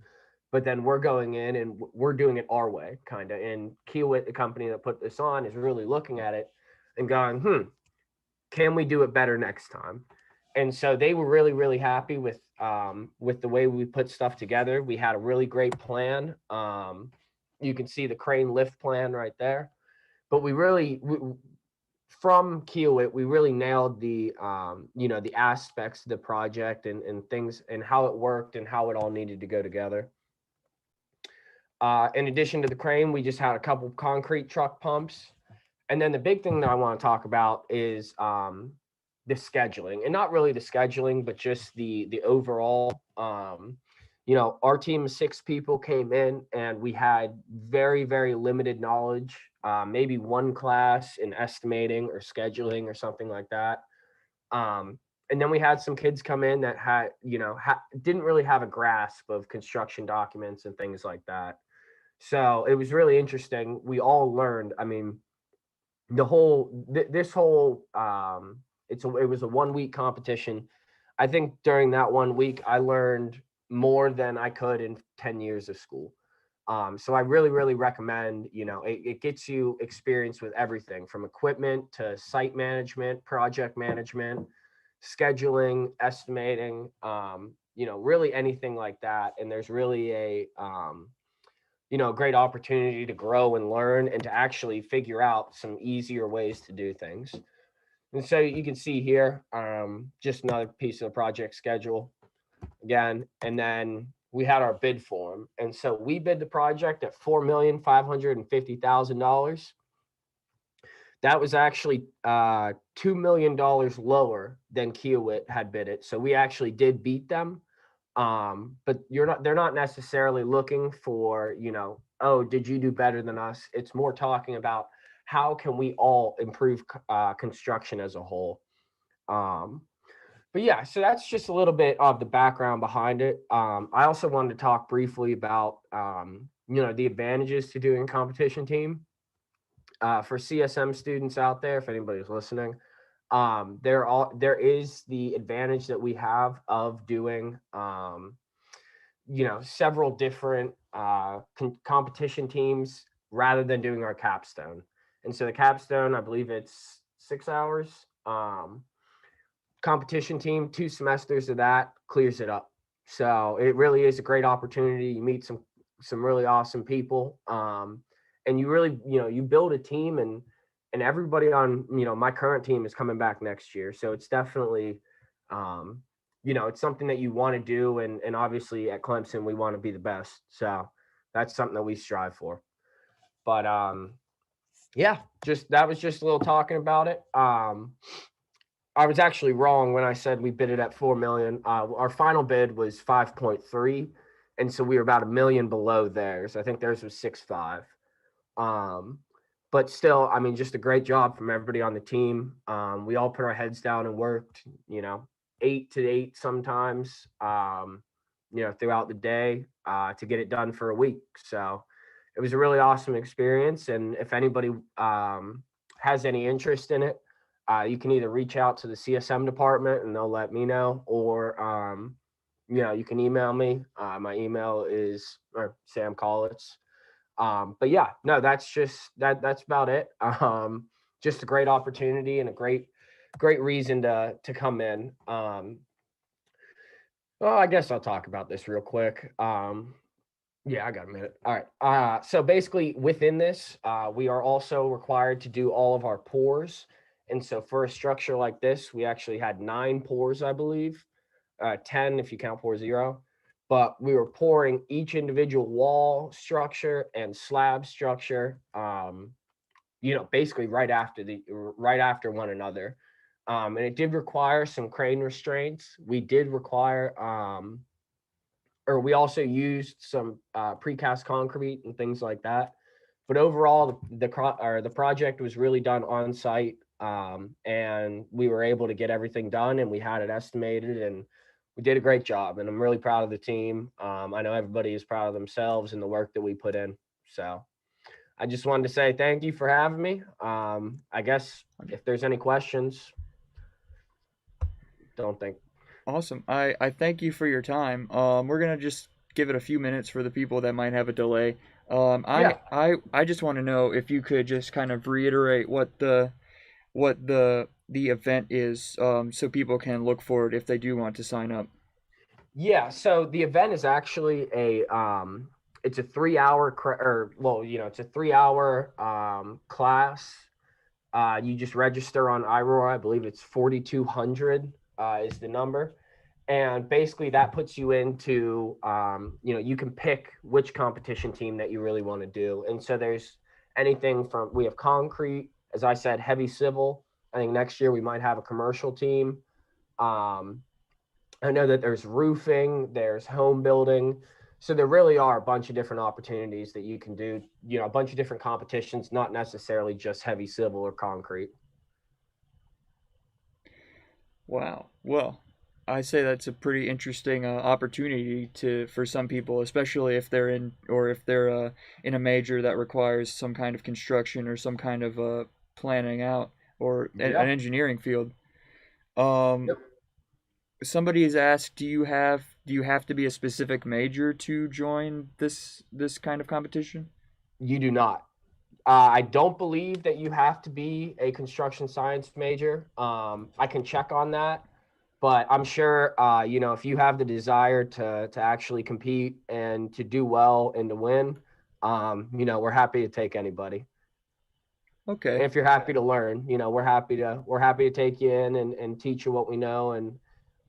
M: but then we're going in and we're doing it our way, kind of. And Kiewit, the company that put this on, is really looking at it and going, can we do it better next time? And so they were really, really happy with the way we put stuff together. We had a really great plan. You can see the crane lift plan right there. But from Kiewit, we really nailed the aspects of the project and things and how it worked and how it all needed to go together. In addition to the crane, we just had a couple of concrete truck pumps. And then the big thing that I want to talk about is the scheduling, and not really the scheduling, but just the overall, our team of 6 people came in and we had very, very limited knowledge, maybe one class in estimating or scheduling or something like that. And then we had some kids come in that had, didn't really have a grasp of construction documents and things like that. So it was really interesting. We all learned, it was a 1 week competition. I think during that 1 week, I learned more than I could in 10 years of school. So I really, really recommend, it gets you experience with everything from equipment to site management, project management, scheduling, estimating, really anything like that. And there's really a great opportunity to grow and learn and to actually figure out some easier ways to do things. And so you can see here, just another piece of the project schedule again. And then we had our bid form. And so we bid the project at $4,550,000. That was actually $2 million lower than Kiewit had bid it. So we actually did beat them. But they're not necessarily looking for, oh, did you do better than us? It's more talking about how can we all improve construction as a whole. But yeah, so that's just a little bit of the background behind it. I also wanted to talk briefly about, the advantages to doing competition team. For CSM students out there, if anybody's listening, there is the advantage that we have of doing, several different competition teams rather than doing our capstone. And so the capstone, I believe it's 6 hours. Competition team, 2 semesters of that clears it up. So it really is a great opportunity. You meet some really awesome people, and you really you build a team, and everybody on my current team is coming back next year. So it's definitely it's something that you want to do, and obviously at Clemson we want to be the best. So that's something that we strive for. But yeah, that was just a little talking about it. I was actually wrong when I said we bid it at 4 million. Our final bid was 5.3, and so we were about $1 million below theirs. I think theirs was 6.5. But still, I mean, just a great job from everybody on the team. We all put our heads down and worked, 8 to 8 sometimes, throughout the day to get it done for a week. So it was a really awesome experience. And if anybody has any interest in it, you can either reach out to the CSM department and they'll let me know, or, you can email me. My email is Sam Collins. But yeah, no, that's about it. Just a great opportunity and a great reason to come in. Well, I guess I'll talk about this real quick. Yeah, I got a minute. All right. So basically within this, we are also required to do all of our pours. And so for a structure like this, we actually had 9 pours, I believe, 10 if you count pour 0. But we were pouring each individual wall structure and slab structure, basically right after one another. And it did require some crane restraints. We did require, or we also used some precast concrete and things like that. But overall, the project was really done on site, and we were able to get everything done, and we had it estimated, and we did a great job. And I'm really proud of the team. I know everybody is proud of themselves and the work that we put in. So I just wanted to say thank you for having me. I guess if there's any questions, don't think.
I: Awesome. I thank you for your time. We're gonna just give it a few minutes for the people that might have a delay. I just want to know if you could just kind of reiterate what the event is, so people can look forward if they do want to sign up.
M: Yeah. So the event is actually it's a 3-hour it's a 3-hour class. You just register on iRoar. I believe it's 4,200 is the number. And basically that puts you into, you can pick which competition team that you really want to do. And so there's anything from, we have concrete, as I said, heavy civil. I think next year we might have a commercial team. I know that there's roofing, there's home building. So there really are a bunch of different opportunities that you can do, a bunch of different competitions, not necessarily just heavy civil or concrete.
I: Wow. Well, I say that's a pretty interesting opportunity for some people, especially if they're in in a major that requires some kind of construction or some kind of planning out, or an engineering field. Somebody has asked, do you have to be a specific major to join this kind of competition?
M: You do not. I don't believe that you have to be a construction science major. I can check on that, but I'm sure, if you have the desire to actually compete and to do well and to win, we're happy to take anybody.
I: Okay.
M: And if you're happy to learn, we're happy to take you in and teach you what we know, and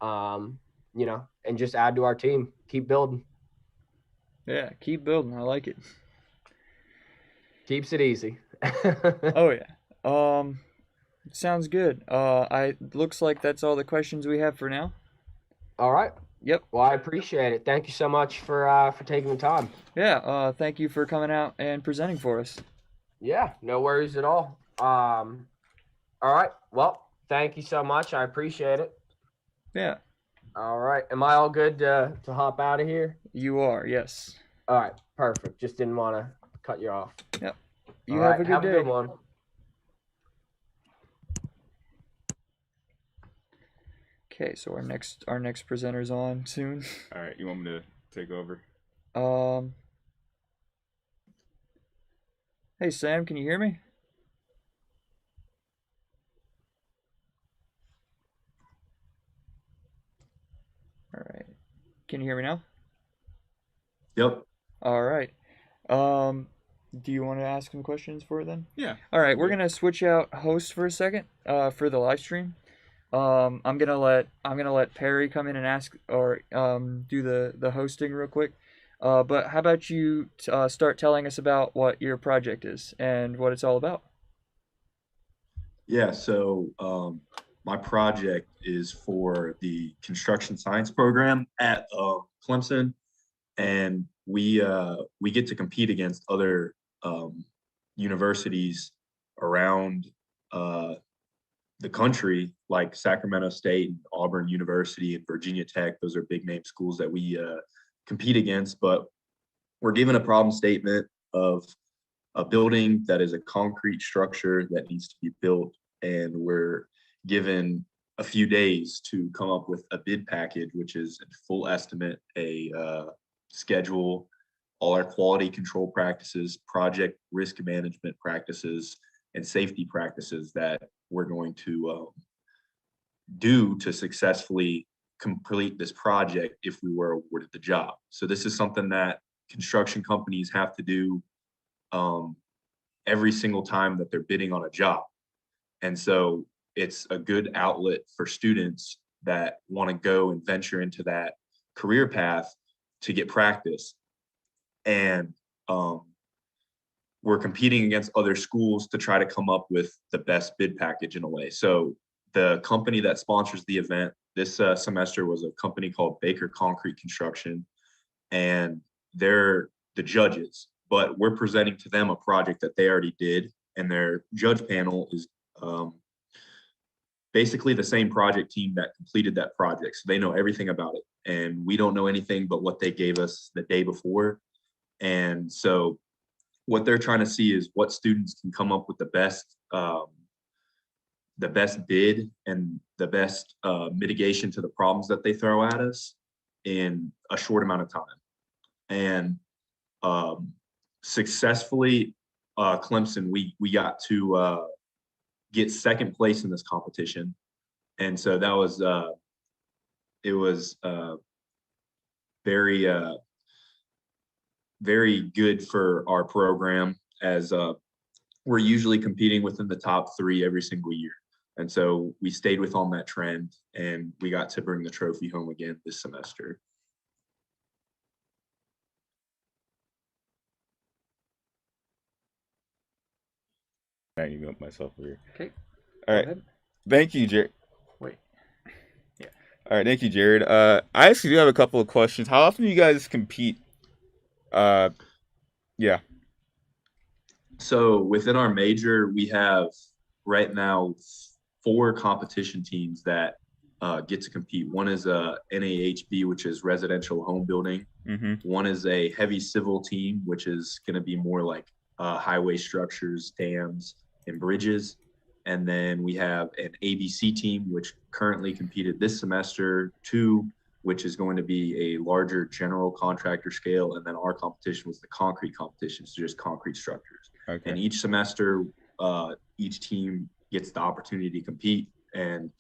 M: and just add to our team. Keep building.
I: Yeah, keep building. I like it.
M: Keeps it easy.
I: Oh yeah. Sounds good. Looks like that's all the questions we have for now.
M: All right.
I: Yep.
M: Well, I appreciate it. Thank you so much for taking the time.
I: Yeah. Thank you for coming out and presenting for us.
M: Yeah, no worries at all. All right. Well, thank you so much. I appreciate it.
I: Yeah.
M: All right. Am I all good to hop out of here?
I: You are. Yes.
M: All right. Perfect. Just didn't want to cut you off.
I: Yep.
M: You
I: You
M: all
I: have
M: right.
I: a good day.
M: A good one.
I: Okay, so our next presenter's on soon.
B: All right, you want me to take over?
I: Hey Sam, can you hear me? All right. Can you hear me now?
N: Yep.
I: All right. Do you want to ask some questions for it then?
B: Yeah.
I: All right, we're gonna switch out host for a second. For the live stream. I'm gonna let Perry come in and ask or do the hosting real quick. But how about you start telling us about what your project is and what it's all about?
N: Yeah, so my project is for the construction science program at Clemson, and we get to compete against other universities around the country, like Sacramento State and Auburn University and Virginia Tech. Those are big name schools that we compete against, but we're given a problem statement of a building that is a concrete structure that needs to be built, and we're given a few days to come up with a bid package, which is a full estimate, a schedule, all our quality control practices, project risk management practices, and safety practices that we're going to do to successfully complete this project if we were awarded the job. So this is something that construction companies have to do every single time that they're bidding on a job. And so it's a good outlet for students that want to go and venture into that career path to get practice. And we're competing against other schools to try to come up with the best bid package in a way. So the company that sponsors the event this semester was a company called Baker Concrete Construction, and they're the judges, but we're presenting to them a project that they already did, and their judge panel is basically the same project team that completed that project. So they know everything about it, and we don't know anything but what they gave us the day before. And so what they're trying to see is what students can come up with the best bid and the best mitigation to the problems that they throw at us in a short amount of time. And successfully, Clemson, we got to get second place in this competition. And so that was, it was very, very good for our program, as we're usually competing within the top 3 every single year. And so we stayed on that trend, and we got to bring the trophy home again this semester.
B: I can mute myself over here.
I: Okay.
B: All right. Thank you, Jared.
I: Wait. Yeah.
B: All right. Thank you, Jared. I actually do have a couple of questions. How often do you guys compete? Yeah.
N: So within our major, we have right now 4 competition teams that get to compete. One is a NAHB, which is residential home building.
B: Mm-hmm.
N: One is a heavy civil team, which is going to be more like highway structures, dams, and bridges. And then we have an ABC team, which currently competed this semester, 2, which is going to be a larger general contractor scale. And then our competition was the concrete competition, so just concrete structures.
B: Okay.
N: And each semester, each team gets the opportunity to compete. And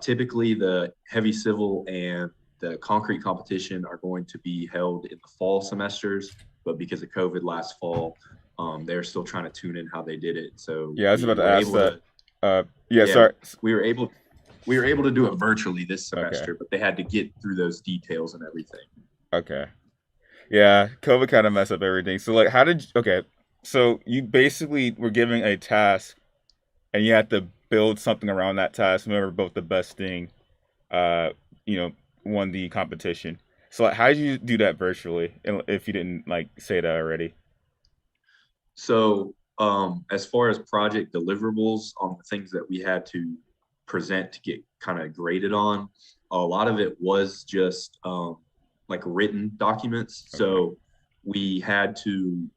N: typically the heavy civil and the concrete competition are going to be held in the fall semesters, but because of COVID last fall, they're still trying to tune in how they did it. So
B: yeah, I was about to ask that. Sorry.
N: We were able to do it virtually this semester, but they had to get through those details and everything.
B: Okay. Yeah, COVID kind of messed up everything. So like, so you basically were giving a task and you had to build something around that task. Whoever built the best thing, you know, won the competition. So like, how did you do that virtually? If you didn't like say that already.
N: So as far as project deliverables on the things that we had to present to get kind of graded on, a lot of it was just like written documents.
B: Okay.
N: So we had to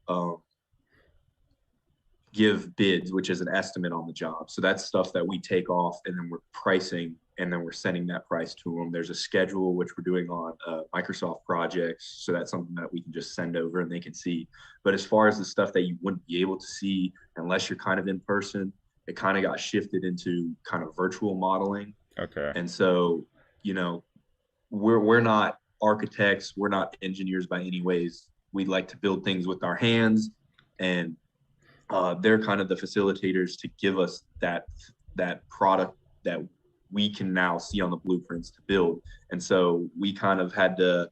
N: give bids, which is an estimate on the job. So that's stuff that we take off and then we're pricing and then we're sending that price to them. There's a schedule, which we're doing on Microsoft projects. So that's something that we can just send over and they can see. But as far as the stuff that you wouldn't be able to see unless you're kind of in person, it kind of got shifted into kind of virtual modeling.
B: Okay.
N: And so, you know, we're not architects, we're not engineers by any ways. We like to build things with our hands, and they're kind of the facilitators to give us that product that we can now see on the blueprints to build. And so we kind of had to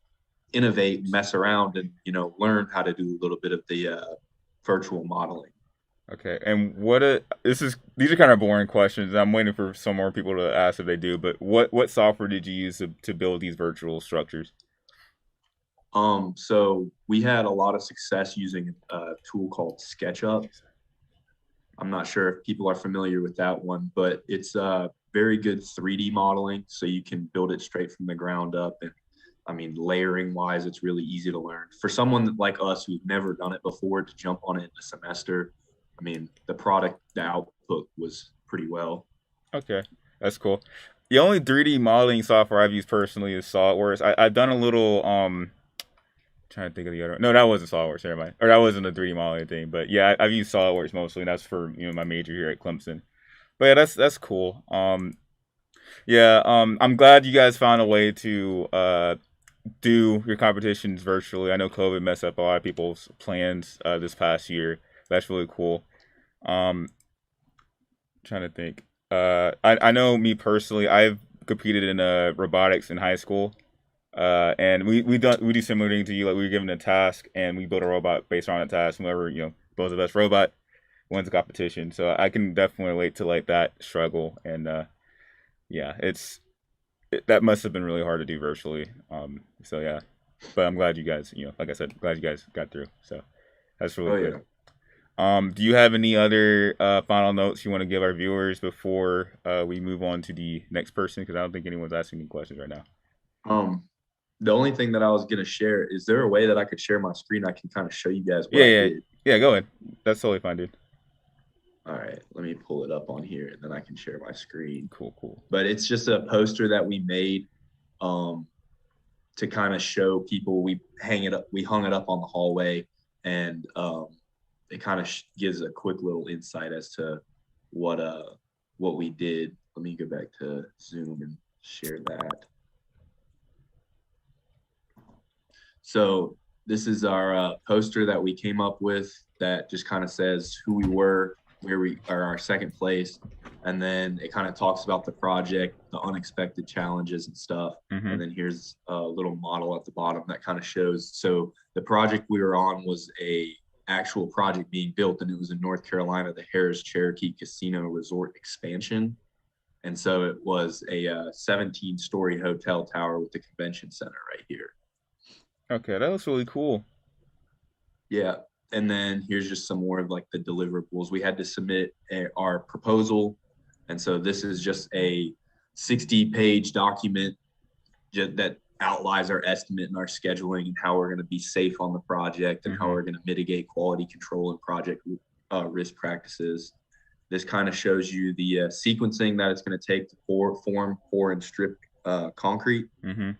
N: innovate, mess around, and, you know, learn how to do a little bit of the virtual modeling.
B: Okay, and these are kind of boring questions. I'm waiting for some more people to ask if they do, but what software did you use to build these virtual structures?
N: So we had a lot of success using a tool called Sketchup. I'm not sure if people are familiar with that one, but it's very good 3D modeling, so you can build it straight from the ground up. And I mean, layering wise, it's really easy to learn. For someone like us who's never done it before to jump on it in a semester, I mean, the output was pretty well.
B: Okay, that's cool. The only 3D modeling software I've used personally is SolidWorks. I've done a little trying to think of the other. No, that wasn't SolidWorks. Never mind. Or that wasn't a 3D modeling thing. But yeah, I've used SolidWorks mostly, and that's for, you know, my major here at Clemson. But yeah, that's cool. Yeah, I'm glad you guys found a way to do your competitions virtually. I know COVID messed up a lot of people's plans this past year. That's really cool. Trying to think. I know me personally, I've competed in robotics in high school. And we do similar things to you. Like, we were given a task and we build a robot based on a task. Whoever, you know, builds the best robot wins the competition. So I can definitely relate to like that struggle. And yeah, that must have been really hard to do virtually. So yeah, but I'm glad you guys, you know, like I said, glad you guys got through. So that's really good. Do you have any other final notes you want to give our viewers before we move on to the next person? Because I don't think anyone's asking any questions right now.
N: The only thing that I was going to share, is there a way that I could share my screen? I can kind of show you guys what I did.
B: Yeah, go ahead. That's totally fine, dude.
N: All right, let me pull it up on here and then I can share my screen.
B: Cool.
N: But it's just a poster that we made to kind of show people. We hung it up on the hallway, and it kind of gives a quick little insight as to what we did. Let me go back to Zoom and share that. So this is our poster that we came up with that just kind of says who we were, where we are, our second place, and then it kind of talks about the project, the unexpected challenges and stuff.
B: Mm-hmm.
N: And then here's a little model at the bottom that kind of shows. So the project we were on was a actual project being built, and it was in North Carolina, the Harrah's Cherokee Casino Resort expansion. And so it was a 17-story hotel tower with the convention center right here.
B: Okay, that looks really cool.
N: Yeah, and then here's just some more of like the deliverables. We had to submit our proposal, and so this is just a 60-page document that outlines our estimate and our scheduling and how we're going to be safe on the project and how we're going to mitigate quality control and project risk practices. This kind of shows you the sequencing that it's going to take to form, pour, and strip concrete.
B: Mm-hmm.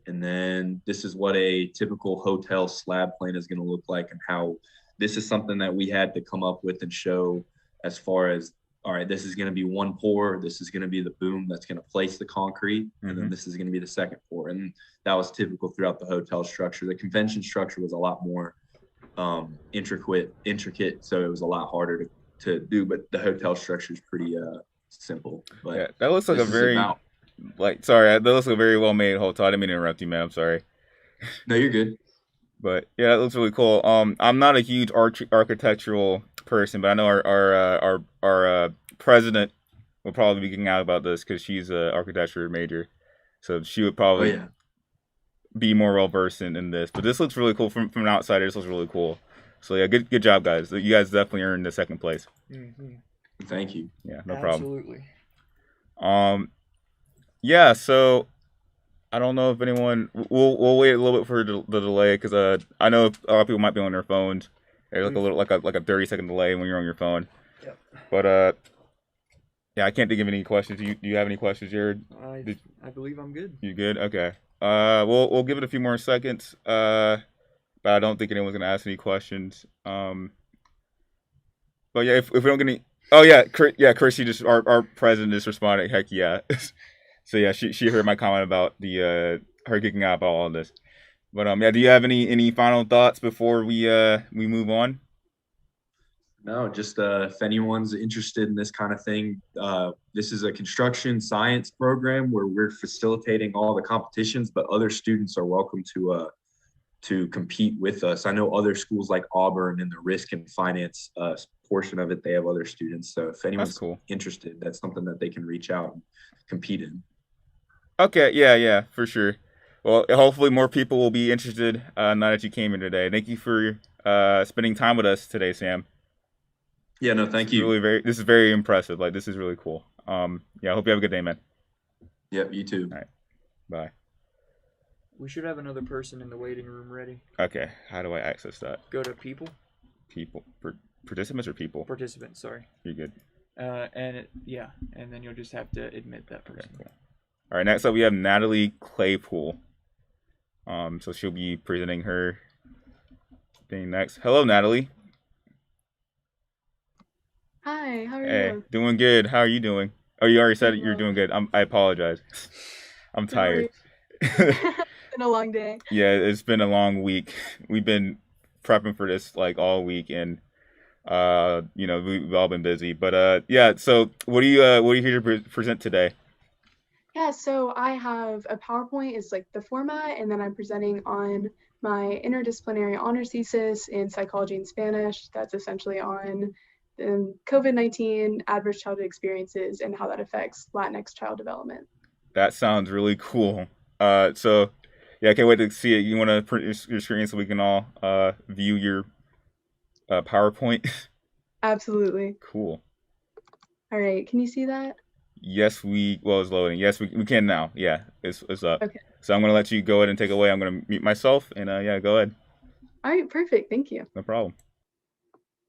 N: And then this is what a typical hotel slab plan is going to look like, and how this is something that we had to come up with and show as far as, all right, this is going to be one pour, this is going to be the boom that's going to place the concrete, and then this is going to be the second pour. And that was typical throughout the hotel structure. The convention structure was a lot more intricate, so it was a lot harder to do, but the hotel structure is pretty simple. But
B: yeah, that looks like a very... sorry, that looks like a very well made hotel. I didn't mean to interrupt you, man. I'm sorry.
N: No, you're good.
B: But yeah, that looks really cool. I'm not a huge architectural person, but I know our president will probably be geeking out about this because she's an architecture major, so she would probably
N: yeah.
B: be more well versed in this. But this looks really cool from an outsider. This looks really cool. So yeah, good job, guys. You guys definitely earned the second place.
N: Thank you.
B: Yeah, no problem.
I: Absolutely.
B: Yeah. So I don't know if anyone. We'll wait a little bit for the delay because I know a lot of people might be on their phones. There's like a little like a 30-second delay when you're on your phone.
I: Yep.
B: But yeah, I can't think of any questions. Do you have any questions, Jared?
I: I believe I'm good.
B: You good? Okay. We'll give it a few more seconds. But I don't think anyone's gonna ask any questions. But yeah, if we don't get any, oh yeah, Chrissy just our president just responded. Heck yeah. So yeah, she heard my comment about the her geeking out about all of this. But yeah, do you have any final thoughts before we move on?
N: No, just if anyone's interested in this kind of thing, this is a construction science program where we're facilitating all the competitions, but other students are welcome to compete with us. I know other schools like Auburn in the risk and finance portion of it, they have other students. So if anyone's interested, that's something that they can reach out and compete in.
B: Okay, yeah, for sure. Well, hopefully more people will be interested now that you came in today. Thank you for spending time with us today, Sam.
N: Yeah, no, thank you.
B: This is very impressive. Like, this is really cool. Yeah, I hope you have a good day, man.
N: Yep, you too.
B: All right, bye.
I: We should have another person in the waiting room ready.
B: Okay, how do I access that?
I: Go to people.
B: People. Participants or people?
I: Participants, sorry.
B: You're good.
I: And then you'll just have to admit that person.
B: Okay, cool. All right, next up we have Natalie Claypool. So she'll be presenting her thing next. Hello, Natalie.
O: Hi, how are
B: Hey,
O: you?
B: doing good. How are you doing? Oh, you already said you're doing good. I apologize. I'm tired.
O: It's been a long day.
B: Yeah, it's been a long week. We've been prepping for this like all week, and we've all been busy. But yeah. So what are you here to present today?
O: Yeah, so I have a PowerPoint is like the format, and then I'm presenting on my interdisciplinary honors thesis in psychology and Spanish. That's essentially on COVID-19 adverse childhood experiences and how that affects Latinx child development.
B: That sounds really cool. So yeah, I can't wait to see it. You want to print your screen so we can all view your PowerPoint?
O: Absolutely.
B: Cool.
O: All right, can you see that?
B: Yes, it's loading. Yes, we can now. Yeah, it's up.
O: Okay.
B: So I'm going to let you go ahead and take away. I'm going to mute myself, and yeah, go ahead.
O: All right, perfect. Thank you.
B: No problem.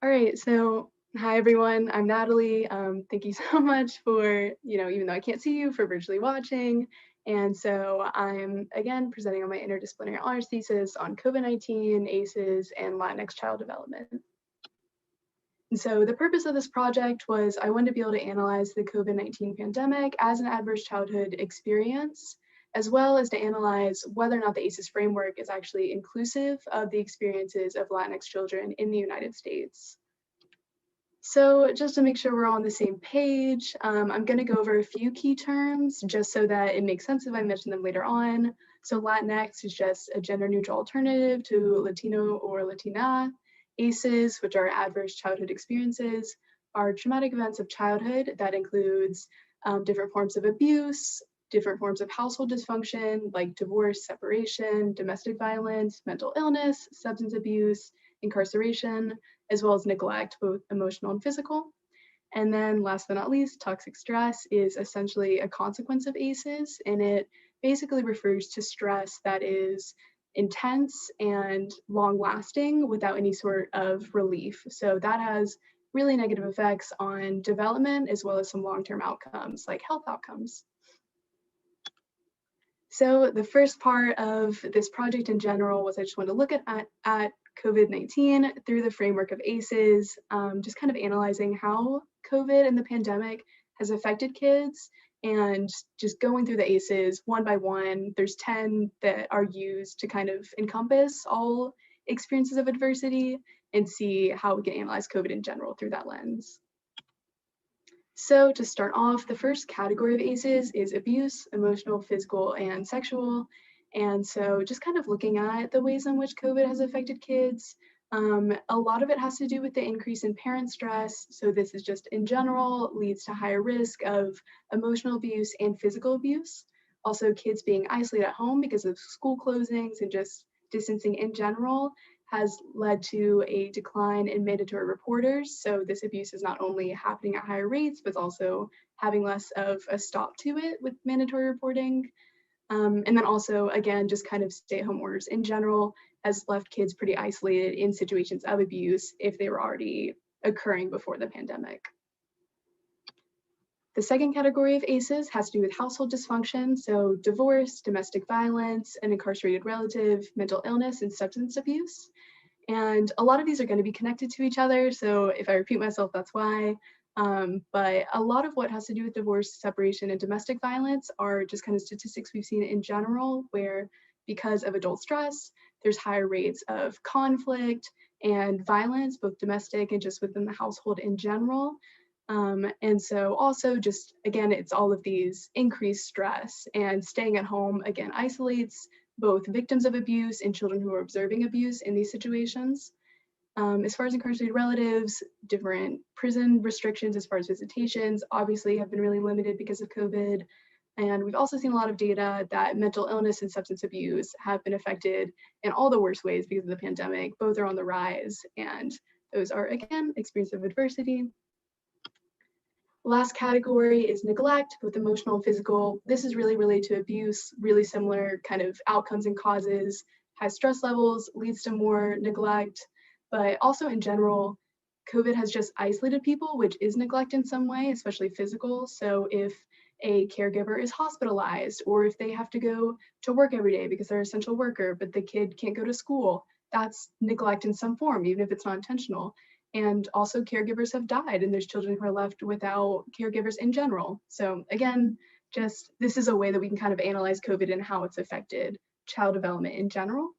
O: All right, so hi everyone, I'm Natalie. Thank you so much for, even though I can't see you, for virtually watching. And so I'm again presenting on my interdisciplinary honors thesis on COVID-19, ACEs, and Latinx child development. And so the purpose of this project was I wanted to be able to analyze the COVID-19 pandemic as an adverse childhood experience, as well as to analyze whether or not the ACEs framework is actually inclusive of the experiences of Latinx children in the United States. So just to make sure we're all on the same page, I'm going to go over a few key terms just so that it makes sense if I mention them later on. So Latinx is just a gender-neutral alternative to Latino or Latina. ACEs, which are adverse childhood experiences, are traumatic events of childhood that includes different forms of abuse, different forms of household dysfunction like divorce, separation, domestic violence, mental illness, substance abuse, incarceration, as well as neglect, both emotional and physical. And then last but not least, toxic stress is essentially a consequence of ACEs, and it basically refers to stress that is intense and long lasting without any sort of relief. So that has really negative effects on development as well as some long-term outcomes like health outcomes. So the first part of this project in general was I just wanted to look at COVID-19 through the framework of ACEs, just kind of analyzing how COVID and the pandemic has affected kids, and just going through the ACEs one by one. There's 10 that are used to kind of encompass all experiences of adversity and see how we can analyze COVID in general through that lens. So to start off, the first category of ACEs is abuse, emotional, physical, and sexual. And so just kind of looking at the ways in which COVID has affected kids, A lot of it has to do with the increase in parent stress. So this is just in general leads to higher risk of emotional abuse and physical abuse. Also, kids being isolated at home because of school closings and just distancing in general has led to a decline in mandatory reporters. So this abuse is not only happening at higher rates, but also having less of a stop to it with mandatory reporting. And then also, again, just kind of stay-at-home orders in general has left kids pretty isolated in situations of abuse if they were already occurring before the pandemic. The second category of ACEs has to do with household dysfunction, so divorce, domestic violence, an incarcerated relative, mental illness, and substance abuse. And a lot of these are going to be connected to each other, so if I repeat myself, that's why. But a lot of what has to do with divorce, separation, and domestic violence are just kind of statistics we've seen in general, where because of adult stress, there's higher rates of conflict and violence, both domestic and just within the household in general. And so also just, again, it's all of these increased stress, and staying at home, again, isolates both victims of abuse and children who are observing abuse in these situations. As far as incarcerated relatives, different prison restrictions as far as visitations obviously have been really limited because of COVID. And we've also seen a lot of data that mental illness and substance abuse have been affected in all the worst ways because of the pandemic. Both are on the rise, and those are, again, experience of adversity. Last category is neglect, both emotional and physical. This is really related to abuse, really similar kind of outcomes and causes. High stress levels leads to more neglect, but also in general, COVID has just isolated people, which is neglect in some way, especially physical. So if a caregiver is hospitalized, or if they have to go to work every day because they're an essential worker, but the kid can't go to school, that's neglect in some form, even if it's not intentional. And also caregivers have died, and there's children who are left without caregivers in general. So again, just this is a way that we can kind of analyze COVID and how it's affected child development in general.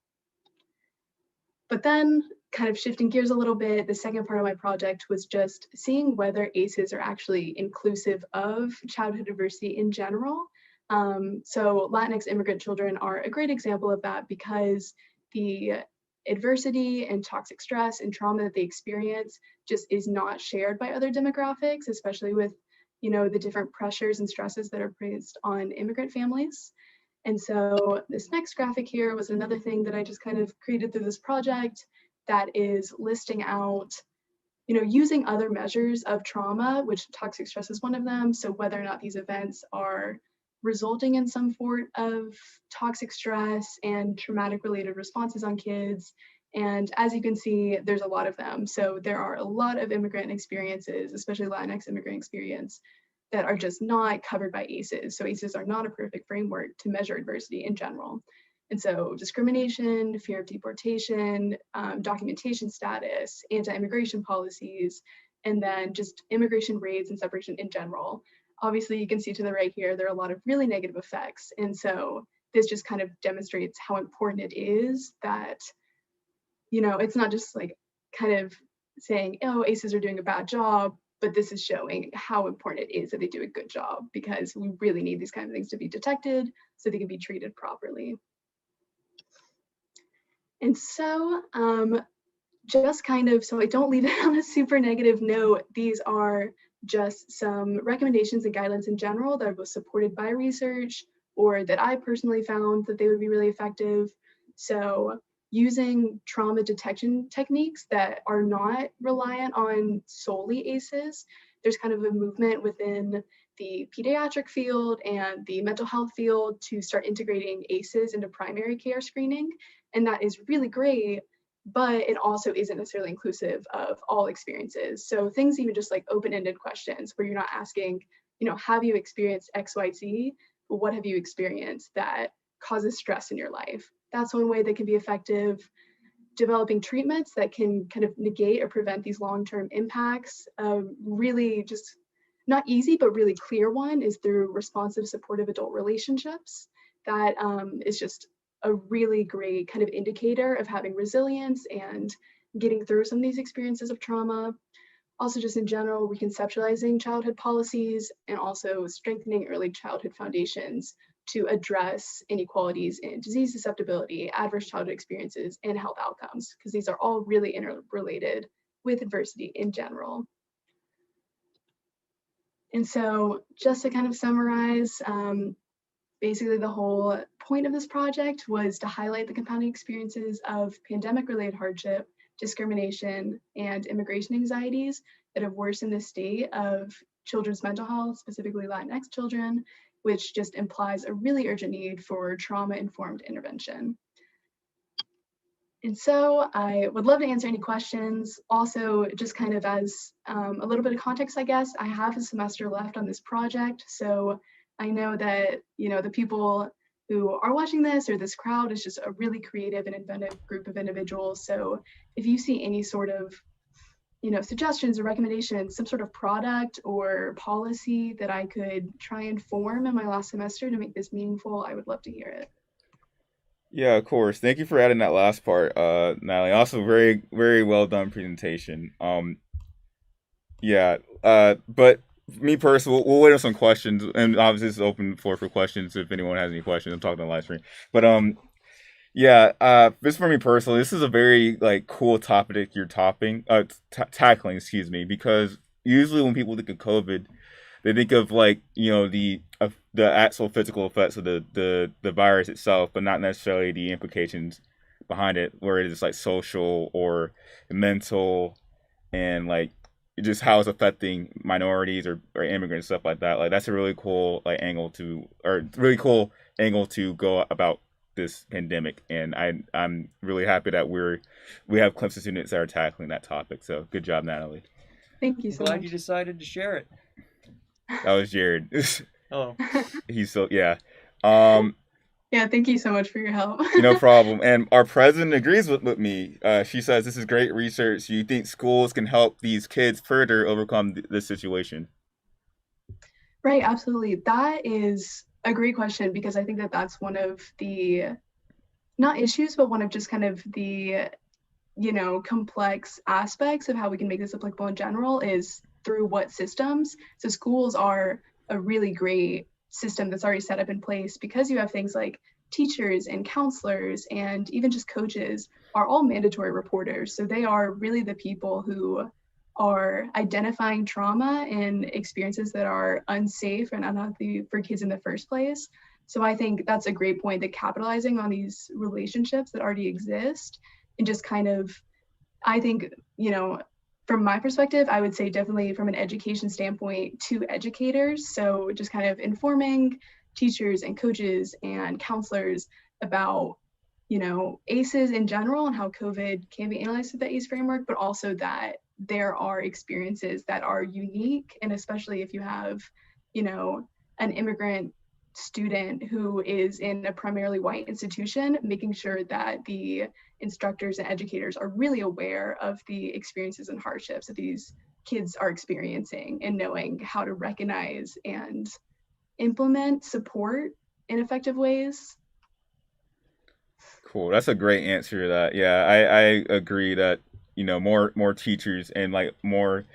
O: But then kind of shifting gears a little bit, the second part of my project was just seeing whether ACEs are actually inclusive of childhood diversity in general. So Latinx immigrant children are a great example of that, because the adversity and toxic stress and trauma that they experience just is not shared by other demographics, especially with, you know, the different pressures and stresses that are placed on immigrant families. And so this next graphic here was another thing that I just kind of created through this project that is listing out, you know, using other measures of trauma, which toxic stress is one of them. So whether or not these events are resulting in some form of toxic stress and traumatic related responses on kids. And as you can see, there's a lot of them. So there are a lot of immigrant experiences, especially Latinx immigrant experience, that are just not covered by ACEs. So ACEs are not a perfect framework to measure adversity in general. And so discrimination, fear of deportation, documentation status, anti-immigration policies, and then just immigration rates and separation in general. Obviously, you can see to the right here, there are a lot of really negative effects. And so this just kind of demonstrates how important it is that, you know, it's not just like kind of saying, oh, ACEs are doing a bad job, but this is showing how important it is that they do a good job, because we really need these kind of things to be detected so they can be treated properly. And so just kind of, so I don't leave it on a super negative note, these are just some recommendations and guidelines in general that was supported by research, or that I personally found that they would be really effective. So using trauma detection techniques that are not reliant on solely ACEs. There's kind of a movement within the pediatric field and the mental health field to start integrating ACEs into primary care screening. And that is really great, but it also isn't necessarily inclusive of all experiences. So things even just like open-ended questions where you're not asking, you know, have you experienced XYZ, but what have you experienced that causes stress in your life? That's one way that can be effective. Developing treatments that can kind of negate or prevent these long-term impacts. Really just not easy, but really clear one is through responsive supportive adult relationships. That is just a really great kind of indicator of having resilience and getting through some of these experiences of trauma. Also just in general, reconceptualizing childhood policies and also strengthening early childhood foundations to address inequalities in disease susceptibility, adverse childhood experiences, and health outcomes, because these are all really interrelated with adversity in general. And so just to kind of summarize, basically the whole point of this project was to highlight the compounding experiences of pandemic-related hardship, discrimination, and immigration anxieties that have worsened the state of children's mental health, specifically Latinx children, which just implies a really urgent need for trauma-informed intervention. And so I would love to answer any questions. Also, just kind of as a little bit of context, I guess, I have a semester left on this project. So I know that, the people who are watching this or this crowd is just a really creative and inventive group of individuals. So if you see any sort of, suggestions or recommendations, some sort of product or policy that I could try and form in my last semester to make this meaningful, I would love to hear it.
B: Yeah, of course. Thank you for adding that last part, Natalie. Also, very, very well done presentation. But me personally, we'll wait on some questions, and obviously this is open floor for questions if anyone has any questions. I'm talking on the live stream, but just for me personally, this is a very cool topic you're tackling, excuse me, because usually when people think of COVID, they think of the actual physical effects of the virus itself, but not necessarily the implications behind it, where it is social or mental, and just how it's affecting minorities or immigrants, stuff like that. That's a really cool angle to go about this pandemic, and I'm really happy that we have Clemson students that are tackling that topic. So good job, Natalie.
O: Thank you so much.
C: Glad you decided to share it.
B: That was Jared.
C: Oh.
B: He's so, yeah.
O: Yeah, thank you so much for your help.
B: No problem. And our president agrees with me. She says this is great research. Do you think schools can help these kids further overcome this situation?
O: Right, absolutely. That is a great question, because I think that that's one of the, not issues, but one of just kind of the, complex aspects of how we can make this applicable in general is through what systems. So schools are a really great system that's already set up in place, because you have things like teachers and counselors and even just coaches are all mandatory reporters. So they are really the people who are identifying trauma and experiences that are unsafe and unhealthy for kids in the first place. So I think that's a great point, that capitalizing on these relationships that already exist and just kind of, I think, from my perspective, I would say definitely from an education standpoint to educators. So just kind of informing teachers and coaches and counselors about, ACEs in general and how COVID can be analyzed through the ACE framework, but also that there are experiences that are unique. And especially if you have, an immigrant student who is in a primarily white institution, making sure that the instructors and educators are really aware of the experiences and hardships that these kids are experiencing, and knowing how to recognize and implement support in effective ways.
B: Cool. That's a great answer to that. Yeah, I agree that, more teachers and more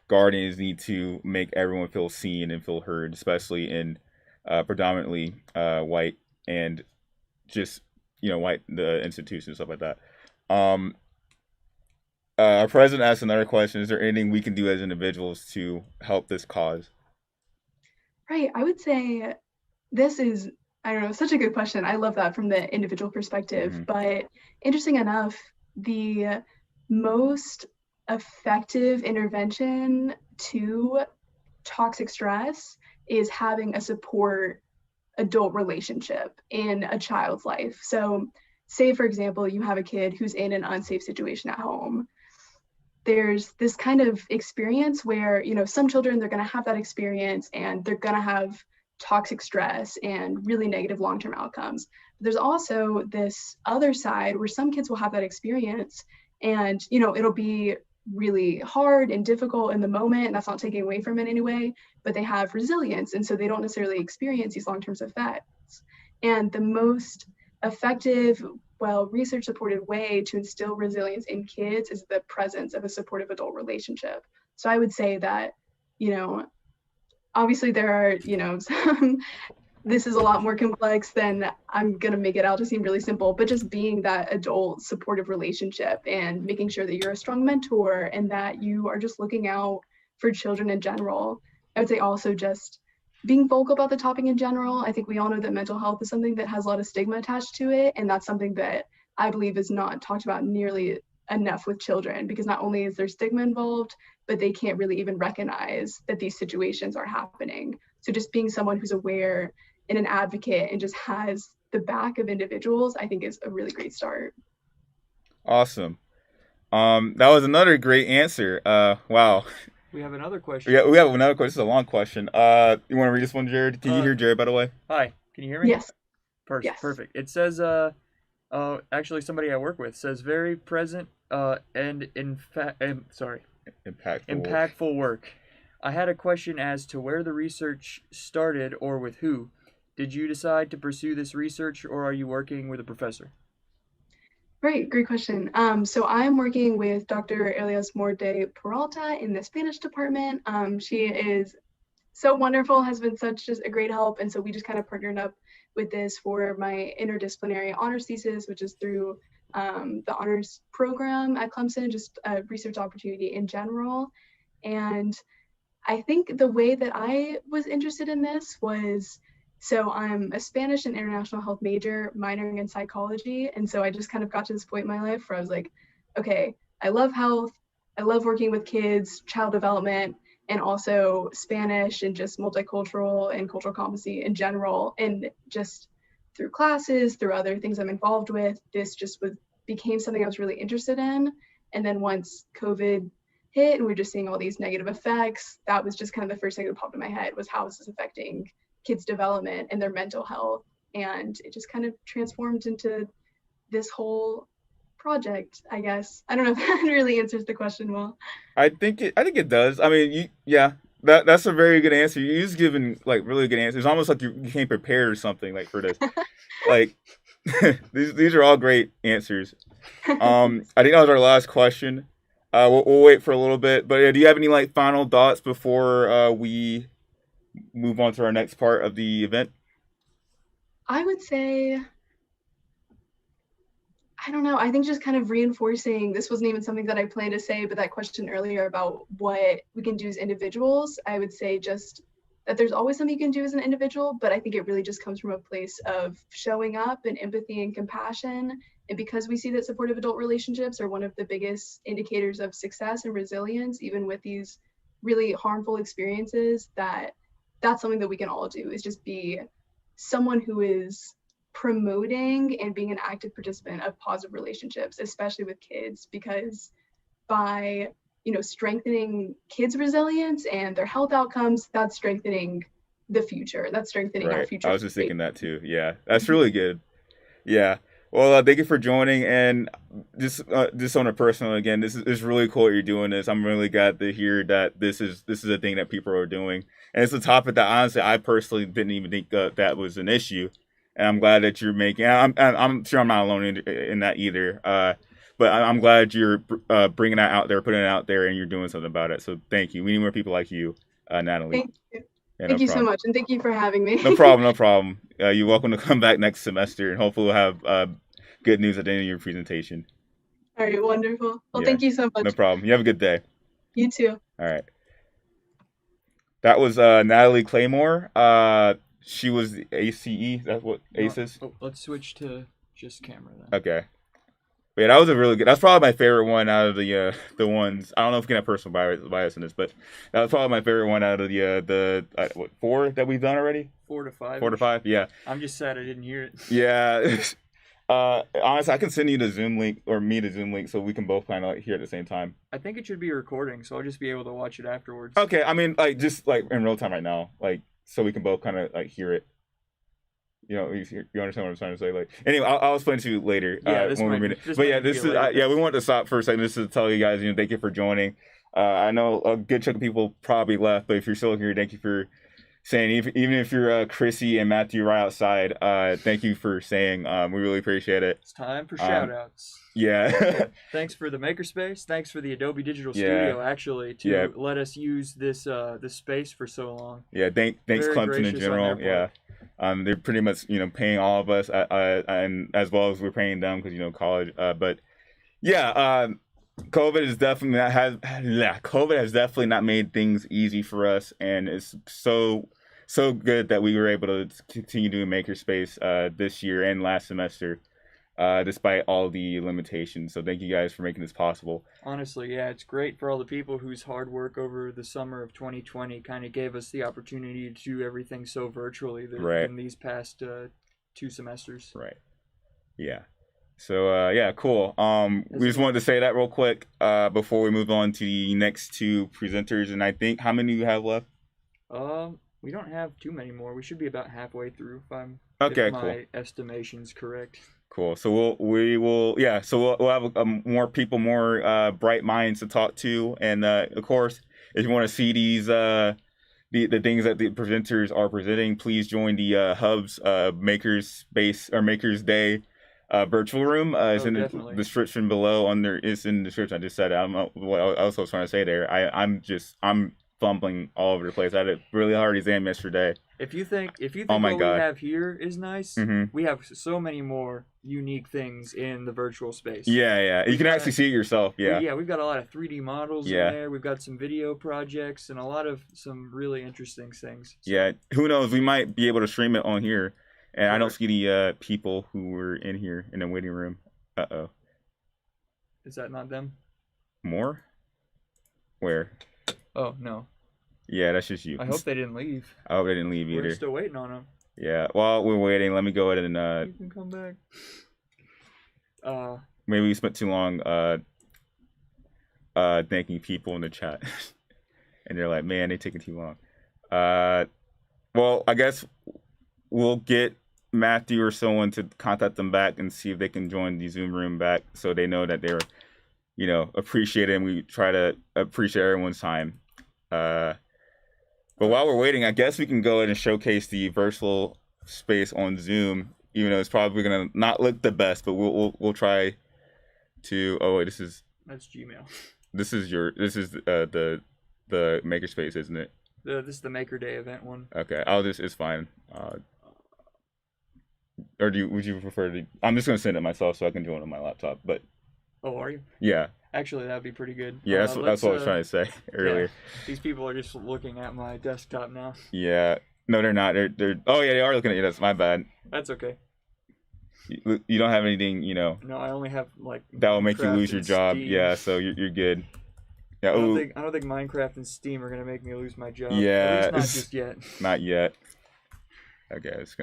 B: guardians need to make everyone feel seen and feel heard, especially in predominantly white and just white the institutions, stuff like that. Our president asked another question: is there anything we can do as individuals to help this cause?
O: Right. I would say this is, I don't know, such a good question. I love that from the individual perspective. Mm-hmm. But interesting enough, the most effective intervention to toxic stress is having a support adult relationship in a child's life. So say, for example, you have a kid who's in an unsafe situation at home. There's this kind of experience where, some children, they're going to have that experience and they're going to have toxic stress and really negative long-term outcomes. But there's also this other side where some kids will have that experience and, it'll be really hard and difficult in the moment, and that's not taking away from it anyway, but they have resilience, and so they don't necessarily experience these long-term effects. And the most effective, research supported way to instill resilience in kids is the presence of a supportive adult relationship. So I would say that, obviously there are, some this is a lot more complex than I'm going to make it out to seem really simple, but just being that adult supportive relationship and making sure that you're a strong mentor and that you are just looking out for children in general. I would say also just being vocal about the topic in general. I think we all know that mental health is something that has a lot of stigma attached to it. And that's something that I believe is not talked about nearly enough with children, because not only is there stigma involved, but they can't really even recognize that these situations are happening. So just being someone who's aware and an advocate and just has the back of individuals, I think is a really great start.
B: Awesome. That was another great answer. Wow.
I: We have another question.
B: Yeah, we have another question. This is a long question. You want to read this one, Jared? Can you hear Jared, by the way?
I: Hi. Can you hear me?
O: Yes.
I: Yes. Perfect. It says, actually somebody I work with says very present and impactful work. I had a question as to where the research started or with who. Did you decide to pursue this research, or are you working with a professor?
O: Great question. So I'm working with Dr. Elias Morde Peralta in the Spanish department. She is so wonderful, has been such just a great help. And so we just kind of partnered up with this for my interdisciplinary honors thesis, which is through the honors program at Clemson, just a research opportunity in general. And I think the way that I was interested in this was, so I'm a Spanish and international health major, minoring in psychology. And so I just kind of got to this point in my life where I was like, okay, I love health. I love working with kids, child development, and also Spanish and just multicultural and cultural competency in general. And just through classes, through other things I'm involved with, this just became something I was really interested in. And then once COVID hit and we're just seeing all these negative effects, that was just kind of the first thing that popped in my head was how is this affecting kids' development and their mental health. And it just kind of transformed into this whole project, I guess. I don't know if that really answers the question well.
B: I think it does. I mean, that's a very good answer. You're just giving like really good answers. It's almost like you came prepared or something like for this. Like these are all great answers. I think that was our last question. We'll wait for a little bit, but do you have any like final thoughts before we move on to our next part of the event?
O: I would say, I don't know. I think just kind of reinforcing, this wasn't even something that I planned to say, but that question earlier about what we can do as individuals, I would say just that there's always something you can do as an individual, but I think it really just comes from a place of showing up and empathy and compassion. And because we see that supportive adult relationships are one of the biggest indicators of success and resilience, even with these really harmful experiences, that's something that we can all do, is just be someone who is promoting and being an active participant of positive relationships, especially with kids, because by strengthening kids' resilience and their health outcomes, that's strengthening the future. That's strengthening our future.
B: I was just thinking that too. Yeah, that's really good. Yeah. Well, thank you for joining, and just on a personal, again, this is really cool that you're doing this. I'm really glad to hear that this is a thing that people are doing, and it's a topic that honestly I personally didn't even think that was an issue, and I'm glad that you're making. I'm sure I'm not alone in that either. But I'm glad you're bringing that out there, putting it out there, and you're doing something about it. So thank you. We need more people like you, Natalie.
O: Thank you. Thank you so much, and thank you for having me.
B: No problem. You're welcome to come back next semester, and hopefully we'll have good news at the end of your presentation.
O: All right, wonderful. Well, thank you so much.
B: No problem. You have a good day.
O: You too.
B: All right. That was Natalie Claymore. She was the ACE. That's what ACE is?
I: Oh, let's switch to just camera then.
B: Okay. But yeah, that was a really good. That's probably my favorite one out of the ones. I don't know if we can have personal bias in this, but that was probably my favorite one out of the 4 that we've done already.
I: 4 to 5.
B: 4 to 5. Yeah.
I: I'm just sad I didn't hear it.
B: Yeah. Honestly, I can send you the Zoom link or me the Zoom link so we can both kind of hear at the same time.
I: I think it should be a recording, so I'll just be able to watch it afterwards.
B: Okay. I mean, like just like in real time right now, like so we can both kind of like hear it. You understand what I'm trying to say? Like, anyway, I'll explain to you later.
I: Yeah,
B: this is we wanted to stop for a second just to tell you guys, thank you for joining. I know a good chunk of people probably left, but if you're still here, thank you for saying. Even if you're Chrissy and Matthew right outside, thank you for saying. We really appreciate it.
I: It's time for shout outs.
B: Yeah.
I: Thanks for the Makerspace. Thanks for the Adobe Digital Studio, actually, to let us use this space for so long.
B: Yeah, thanks Clemson in general. Yeah. They're pretty much, paying all of us, and as well as we're paying them because, college. But yeah, COVID has definitely not made things easy for us, and it's so good that we were able to continue doing Makerspace this year and last semester, despite all the limitations. So thank you guys for making this possible.
I: Honestly, yeah, it's great for all the people whose hard work over the summer of 2020 kind of gave us the opportunity to do everything so virtually than these past 2 semesters.
B: Right. Yeah. So yeah, cool. We just wanted to say that real quick before we move on to the next 2 presenters. And I think, how many do you have left?
I: We don't have too many more. We should be about halfway through
B: if
I: my estimation's correct.
B: Cool. So we'll have more people, more bright minds to talk to, and of course, if you want to see these the things that the presenters are presenting, please join the Hub's Makerspace or Makers Day virtual room. It's in the description below. It's in the description. I just said it. I don't know what else I was trying to say there. I'm fumbling all over the place. I had a really hard exam yesterday.
I: If you think what we have here is nice, we have so many more unique things in the virtual space.
B: Yeah. You can actually see it yourself. Yeah.
I: We've got a lot of 3D models in there. We've got some video projects and a lot of some really interesting things.
B: So. Yeah. Who knows? We might be able to stream it on here. And I don't see the people who were in here in the waiting room. Uh-oh.
I: Is that not them?
B: More? Where?
I: Oh, no.
B: Yeah, that's just you.
I: I hope they didn't leave.
B: I hope they didn't leave either.
I: We're still waiting on them.
B: Yeah, while we're waiting, let me go ahead and...
I: You can come back.
B: Maybe we spent too long thanking people in the chat. And they're like, man, they're taking too long. Well, I guess we'll get Matthew or someone to contact them back and see if they can join the Zoom room back so they know that they're, appreciated, and we try to appreciate everyone's time. But while we're waiting, I guess we can go ahead and showcase the virtual space on Zoom, even though it's probably gonna not look the best, but we'll try to. Oh wait,
I: that's Gmail.
B: This is the Makerspace, isn't it?
I: This is the Makerday event one.
B: Okay, it's fine. Or would you prefer to? I'm just gonna send it myself so I can join on my laptop. But
I: oh, are you?
B: Yeah.
I: Actually, that'd be pretty good.
B: Yeah, that's what I was trying to say earlier.
I: Yeah, these people are just looking at my desktop now.
B: Yeah. No, they're not. They're. Oh yeah, they are looking at you. That's my bad.
I: That's okay.
B: You don't have anything,
I: No, I only have
B: that will make you lose your job.
I: Steam.
B: Yeah, so you're good. Yeah.
I: I don't think Minecraft and Steam are gonna make me lose my job.
B: Yeah.
I: At least not just yet.
B: Not yet. Okay, I'm just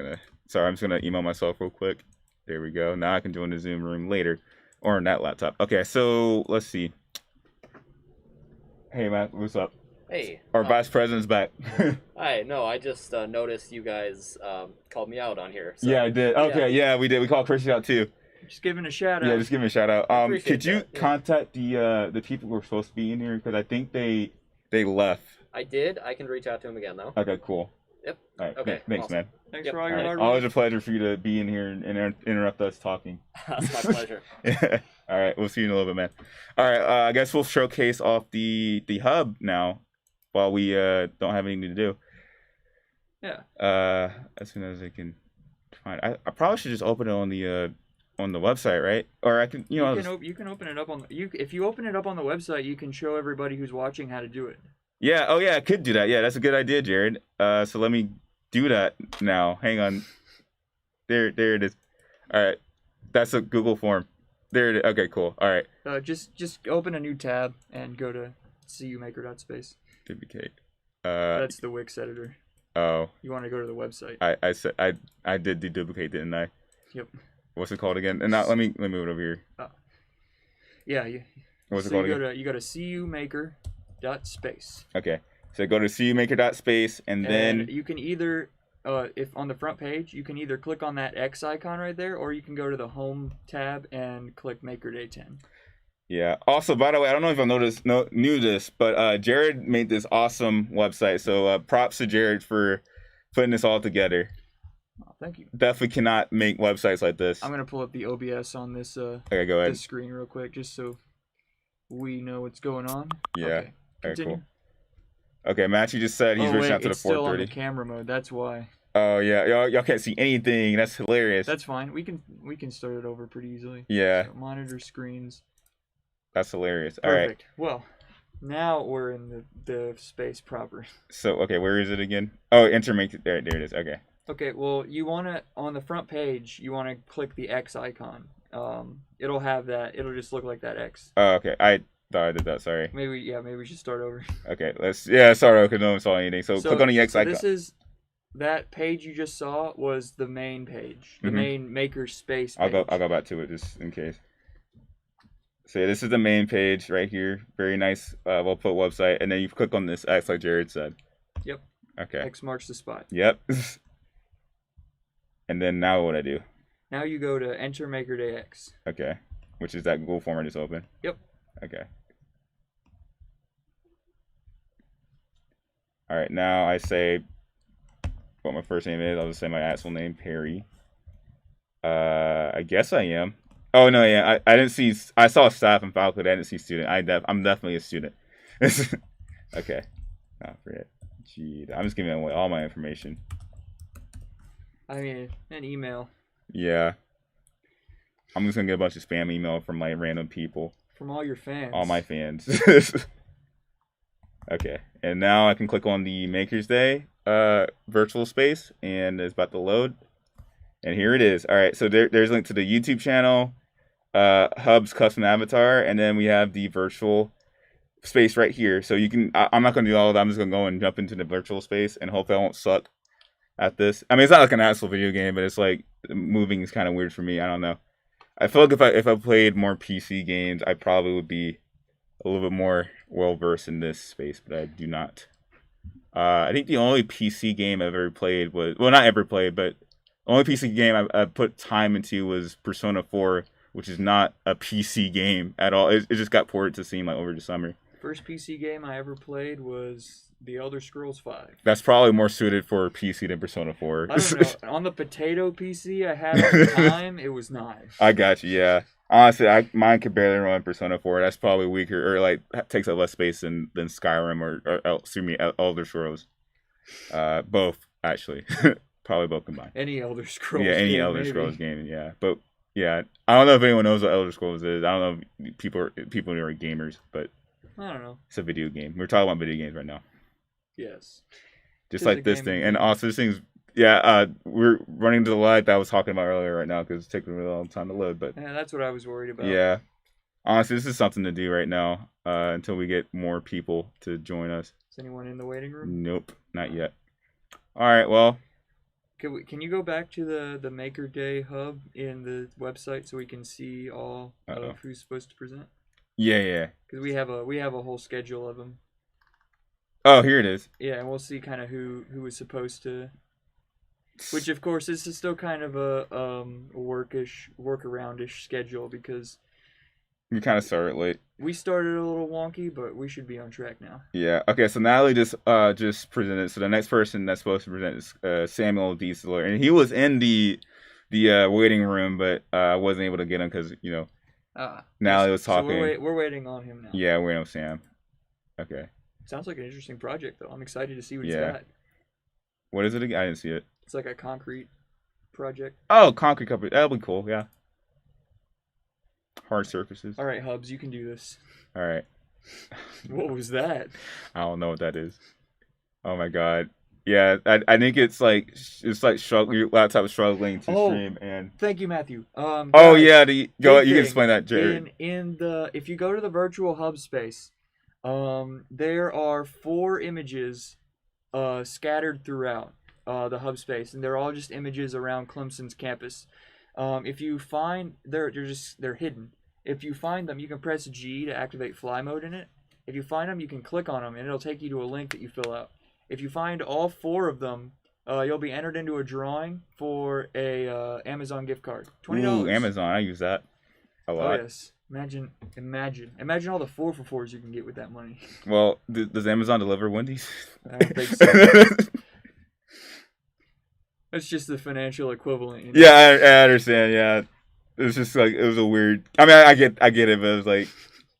B: gonna email myself real quick. There we go. Now I can join the Zoom room later, or on that laptop. Okay, so let's see. Hey Matt, what's up?
P: Hey.
B: Our vice president's back.
P: Hi. No, I just noticed you guys called me out on here. So,
B: yeah, I did. Okay, yeah, we did. We called Chrissy out too.
I: Just giving a shout out.
B: Yeah, just giving a shout out. Could you
P: contact
B: the people who were supposed to be in here, because I think they left.
P: I did. I can reach out to them again though.
B: Okay, cool.
P: Yep.
B: All right.
P: Okay.
B: Thanks,
P: awesome.
B: man.
I: Thanks for all your hard work.
B: Always a pleasure for you to be in here and interrupt us talking.
P: That's my pleasure.
B: Yeah. All right. We'll see you in a little bit, man. All right. I guess we'll showcase off the hub now, while we don't have anything to do.
I: Yeah.
B: As soon as I can find, I probably should just open it on the website, right? Or I can, you
I: can open it up on if you open it up on the website, you can show everybody who's watching how to do it.
B: Yeah. Oh yeah, I could do that. Yeah, that's a good idea, Jared. So let me do that now. Hang on. There it is. All right. That's a Google form. There it is. Okay, cool. All right.
I: Just open a new tab and go to cumaker.space.
B: Duplicate.
I: That's the Wix editor.
B: Oh.
I: You want to go to the website.
B: I said I did deduplicate, didn't I?
I: Yep.
B: What's it called again? And now let me move it over here.
I: Yeah.
B: What's it called again?
I: You go to cumaker.space.
B: Okay. So go to cumaker.space and then
I: you can either if on the front page, you can either click on that X icon right there, or you can go to the home tab and click Makerday 10.
B: Yeah. Also, by the way, I don't know if I knew this, but Jared made this awesome website. So props to Jared for putting this all together.
I: Oh, thank you.
B: Definitely cannot make websites like this.
I: I'm gonna pull up the OBS on this
B: okay, go ahead.
I: this screen real quick, just so we know what's going on.
B: Yeah.
I: Okay. Continue.
B: Cool. Okay, Matthew just said he's reaching out to the 430.
I: It's still on the camera mode. That's why.
B: Oh yeah, y'all can't see anything. That's hilarious.
I: That's fine. We can start it over pretty easily.
B: Yeah.
I: So monitor screens.
B: That's hilarious. All right.
I: Perfect. Well, now we're in the space proper.
B: So okay, where is it again? Oh, enter make there it is. Okay.
I: Okay. Well, you wanna on the front page you wanna click the X icon. It'll have that. It'll just look like that X.
B: Oh, okay. I thought I did that. Sorry.
I: Maybe we should start over.
B: Okay. Sorry, because no one saw anything. So click on the X icon.
I: This is that page you just saw was the main page, the main makerspace page.
B: I'll go back to it just in case. So yeah, this is the main page right here. Very nice, well put website, and then you click on this X like Jared said.
I: Yep.
B: Okay.
I: X marks the spot.
B: Yep. And then now what I do?
I: Now you go to enter Makerday X.
B: Okay. Which is that Google form I just opened.
I: Yep.
B: Okay. All right. Now I say what my first name is. I'll just say my actual name, Perry. I guess I am. Oh no, yeah. I didn't see. I saw staff and faculty. I didn't see student. I'm definitely a student. Okay. Not forget. Gee, I'm just giving away all my information.
I: I mean, an email.
B: Yeah. I'm just gonna get a bunch of spam email from like random people.
I: From all your fans.
B: All my fans. Okay. And now I can click on the Makerday virtual space, and it's about to load. And here it is. All right. So there's a link to the YouTube channel, Hub's custom avatar, and then we have the virtual space right here. So you can. I'm not gonna do all of that. I'm just gonna go and jump into the virtual space, and hopefully I won't suck at this. I mean, it's not like an actual video game, but it's like moving is kind of weird for me. I don't know. I feel like if I played more PC games, I probably would be a little bit more well versed in this space, but I do not. I think the only PC game I've ever played was, well, not ever played, but the only PC game I put time into was Persona 4, which is not a PC game at all. It just got ported to Steam like over the summer.
I: First PC game I ever played was The Elder Scrolls 5.
B: That's probably more suited for PC than Persona 4.
I: I don't know. On the potato PC I had at the time, it was not.
B: I got you, yeah. Honestly, mine could barely run Persona 4. That's probably weaker, or like takes up less space than Skyrim or Elder Scrolls. Both, actually. Probably both combined.
I: Any Elder Scrolls
B: game. Yeah, any
I: game,
B: Elder
I: maybe.
B: Scrolls game, yeah. But, yeah, I don't know if anyone knows what Elder Scrolls is. I don't know if people are gamers, but
I: I don't know.
B: it's a video game. We're talking about video games right now.
I: Yes.
B: Just like this thing. And also, this thing's, yeah, we're running to the light that I was talking about earlier right now because it's taking a long time to load. But
I: yeah, that's what I was worried about.
B: yeah. Honestly, this is something to do right now until we get more people to join us.
I: Is anyone in the waiting room?
B: Nope, not yet. All right, well.
I: Can you go back to the Makerday hub in the website so we can see all of who's supposed to present?
B: Yeah.
I: Because we have a whole schedule of them.
B: Oh, here it is.
I: Yeah, and we'll see kind of who was supposed to. Which, of course, this is still kind of a workaround-ish schedule because
B: we kind of started late.
I: We started a little wonky, but we should be on track now.
B: Yeah. Okay. So Natalie just presented. So the next person that's supposed to present is Samuel Diesel, and he was in the waiting room, but I wasn't able to get him because Natalie was talking.
I: So we're waiting on him now.
B: Yeah, we're waiting on Sam. Okay.
I: Sounds like an interesting project, though. I'm excited to see what he's got.
B: What is it again? I didn't see it.
I: It's like a concrete project.
B: Oh, concrete company. That'll be cool. Yeah. Hard surfaces.
I: All right, Hubs, you can do this.
B: All right.
I: What was that?
B: I don't know what that is. Oh my god. Yeah, I think it's like your laptop is struggling to stream and.
I: Thank you, Matthew.
B: Guys,
I: you
B: can explain that, Jared.
I: If you go to the virtual hub space, there are 4 images scattered throughout the hub space, and they're all just images around Clemson's campus. If you find they're hidden. If you find them, you can press G to activate fly mode in it. If you find them, you can click on them, and it'll take you to a link that you fill out. If you find all 4 of them, you'll be entered into a drawing for a Amazon gift card. $20.
B: Ooh, Amazon, I use that a lot.
I: Oh yes. Imagine all the 4 for 4s you can get with that money.
B: Well, does Amazon deliver Wendy's?
I: I don't think so. That's just the financial equivalent. You know?
B: Yeah, I understand. Yeah, it was just like it was a weird. I mean, I get it, but it was like,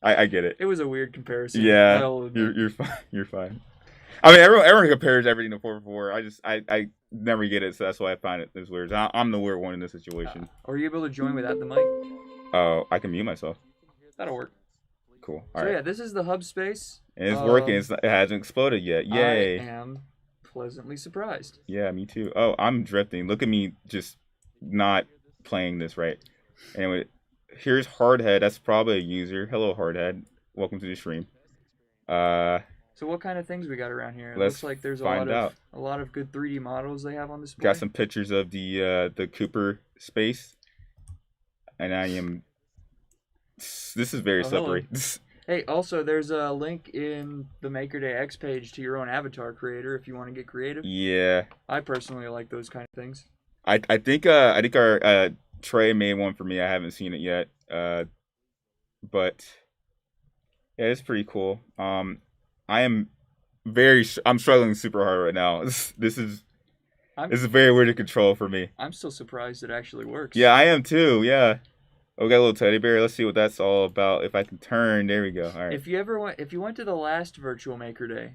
B: I get it.
I: It was a weird comparison.
B: Yeah, you're fine. You're fine. I mean, everyone compares everything to 4x4. I never get it, so that's why I find it as weird. I'm the weird one in this situation.
I: Are you able to join without the mic?
B: Oh, I can mute myself.
I: That'll work.
B: Cool.
I: So yeah, this is the hub space.
B: And it's working. It hasn't exploded yet. Yay.
I: I am pleasantly surprised.
B: Yeah, me too. Oh, I'm drifting. Look at me just not playing this right. Anyway, here's Hardhead. That's probably a user. Hello, Hardhead. Welcome to the stream.
I: So what kind of things we got around here? It looks like there's a lot of good 3D models they have on display.
B: Got some pictures of the Cooper space. And I am... This is very slippery.
I: Hey, also, there's a link in the Makerday X page to your own avatar creator if you want to get creative.
B: Yeah.
I: I personally like those kind of things.
B: I think our Trey made one for me. I haven't seen it yet. But yeah, it's pretty cool. I'm struggling super hard right now. This is very weird to control for me.
I: I'm still surprised it actually works.
B: Yeah, I am too. Yeah. Oh, we got a little teddy bear. Let's see what that's all about. If I can turn, there we go. All right.
I: If you went to the last virtual Maker Day,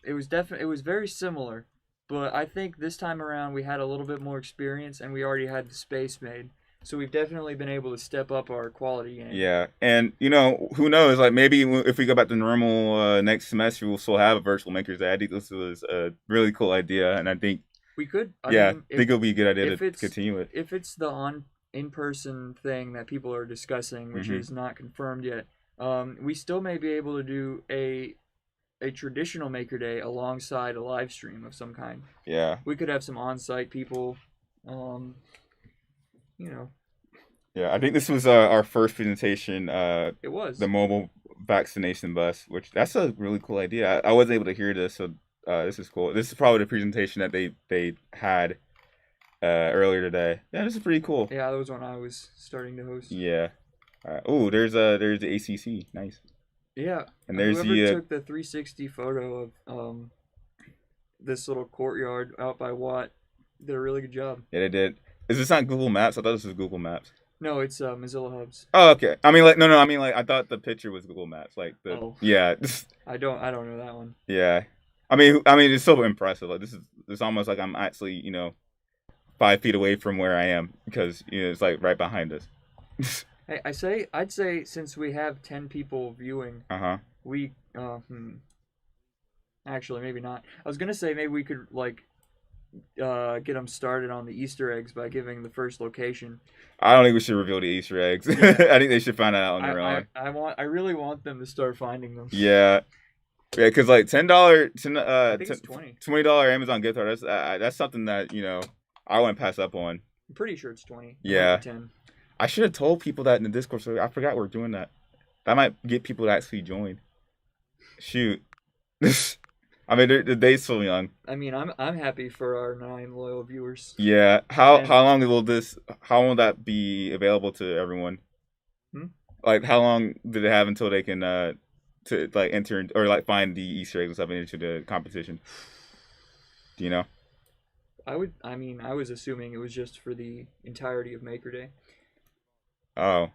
I: it was very similar, but I think this time around we had a little bit more experience and we already had the space made, so we've definitely been able to step up our quality game.
B: Yeah, and who knows? Like maybe if we go back to normal next semester, we'll still have a virtual Makers Day. I think this was a really cool idea, and I think
I: we could.
B: I think it'll be a good idea to continue it.
I: If it's the in-person thing that people are discussing, which is not confirmed yet, we still may be able to do a traditional Maker Day alongside a live stream of some kind.
B: Yeah.
I: We could have some on-site people,
B: Yeah, I think this was our first presentation.
I: It was.
B: The mobile vaccination bus, which that's a really cool idea. I wasn't able to hear this, so this is cool. This is probably the presentation that they had earlier today. Yeah, this is pretty cool.
I: Yeah, that was when I was starting to host.
B: Yeah. Oh, there's the ACC. Nice.
I: Yeah.
B: And there's
I: whoever took the 360 photo of this little courtyard out by Watt did a really good job.
B: Yeah, they did. Is this not Google Maps? I thought this was Google Maps.
I: No, it's Mozilla Hubs.
B: Oh, okay. I mean, like, no. I mean, like, I thought the picture was Google Maps. Like yeah.
I: I don't know that one.
B: Yeah. I mean, it's so impressive. Like, it's almost like I'm actually, 5 feet away from where I am because it's like right behind us.
I: Hey, I'd say since we have 10 people viewing, we actually maybe not. I was gonna say maybe we could get them started on the Easter eggs by giving the first location.
B: I don't think we should reveal the Easter eggs. I think they should find out on their own.
I: I really want them to start finding them.
B: Yeah, because like $10,
I: I think it's
B: $20 Amazon gift card. That's something that I wouldn't pass up on.
I: I'm pretty sure it's 20.
B: Yeah.
I: 10.
B: I should have told people that in the Discord, so I forgot we're doing that. That might get people to actually join. Shoot. I mean, they're so young.
I: I mean, I'm happy for our 9 loyal viewers.
B: Yeah. How long will that be available to everyone? Like, how long do they have until they can to like enter or like find the Easter eggs and stuff into the competition? Do you know?
I: I was assuming it was just for the entirety of Maker Day.
B: Oh.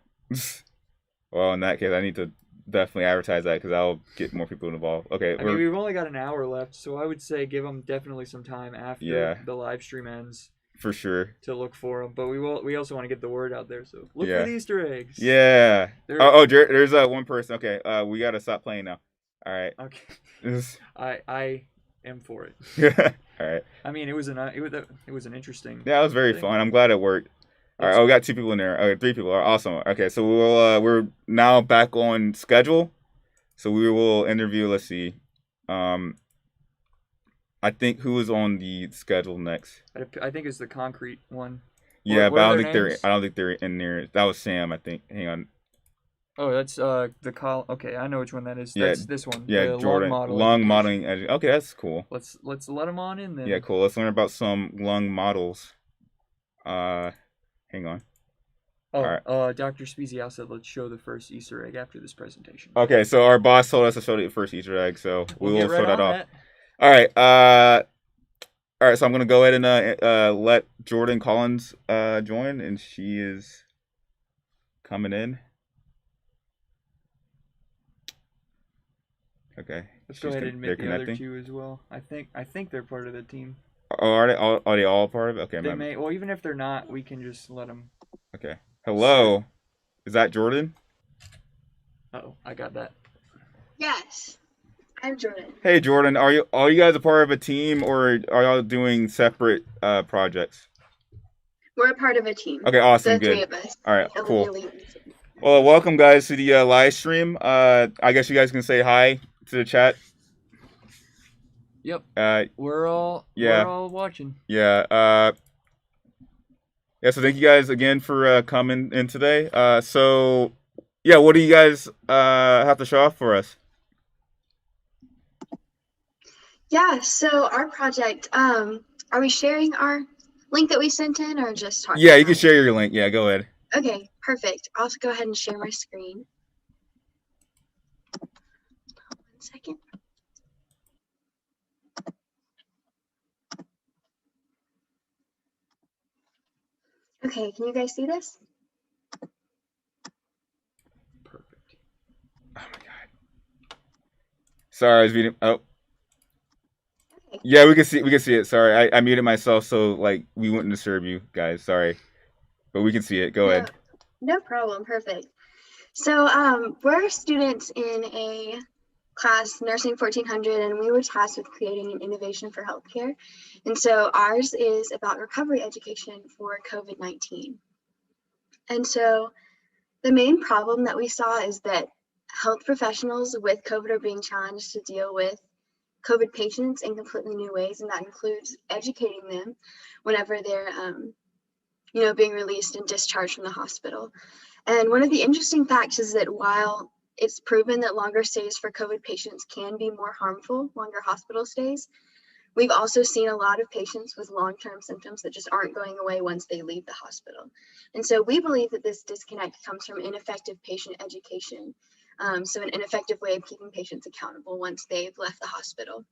B: Well, in that case, I need to definitely advertise that because I'll get more people involved. Okay.
I: I mean, we've only got an hour left, so I would say give them definitely some time after the live stream ends.
B: For sure.
I: To look for them, but we also want to get the word out there, so look for the Easter eggs.
B: Yeah. There's one person. Okay. We gotta stop playing now. All right.
I: Okay. I am for it.
B: All right.
I: I mean, it was an interesting.
B: Yeah, it was very fun. I'm glad it worked. All right, we got 2 people in there. Okay, 3 people. Awesome. Okay, so we're now back on schedule. So we will interview. Let's see. I think who is on the schedule next?
I: I think it's the concrete one.
B: Yeah, but I don't think they're in there. That was Sam, I think. Hang on.
I: Oh, that's the call. Okay, I know which one that is. That's this one.
B: Yeah, Jordan. Lung modeling. Okay, that's cool.
I: Let's let them on in then.
B: Yeah, cool. Let's learn about some lung models. Hang on.
I: Oh, right. Dr. Spezial said let's show the first Easter egg after this presentation.
B: Okay, so our boss told us to show the first Easter egg, so we will show that off. All right. All right, so I'm gonna go ahead and let Jordan Collins join, and she is coming in. Okay.
I: Let's go
B: She's
I: ahead and admit
B: they're
I: the other
B: connecting.
I: two as well. I think they're part of the team.
B: Oh, are they all part of it? Okay.
I: They may. Well, even if they're not, we can just let them.
B: Okay. Hello. Is that Jordan?
I: Oh, I got that.
Q: Yes, I'm Jordan.
B: Hey, Jordan. Are you guys a part of a team, or are y'all doing separate projects?
Q: We're a part of a team.
B: Okay. Awesome.
Q: The
B: Good.
Q: three of us.
B: All right.
Q: Olivia
B: Cool.
Q: leads.
B: Well, welcome guys to the live stream. I guess you guys can say hi to the chat.
I: Yep.
B: We're all
I: watching.
B: Yeah. Yeah. So thank you guys again for coming in today. So yeah, what do you guys have to show off for us?
Q: Yeah. So our project. Are we sharing our link that we sent in, or just talking?
B: Yeah, you can share your link. Yeah, go ahead.
Q: Okay. Perfect. I'll also go ahead and share my screen. 1 second. Okay, can you guys see this?
B: Sorry, I was reading. Oh. Yeah, we can see it. Sorry, I muted myself so like we wouldn't disturb you guys. Sorry, but we can see it. Go ahead.
Q: No problem. Perfect. So we're students in a class, Nursing 1400, and we were tasked with creating an innovation for healthcare. And so ours is about recovery education for COVID-19. And so the main problem that we saw is that health professionals with COVID are being challenged to deal with COVID patients in completely new ways, and that includes educating them whenever they're, being released and discharged from the hospital. And one of the interesting facts is that while it's proven that longer stays for COVID patients can be more harmful, longer hospital stays, we've also seen a lot of patients with long-term symptoms that just aren't going away once they leave the hospital. And so we believe that this disconnect comes from ineffective patient education. So an ineffective way of keeping patients accountable once they've left the hospital.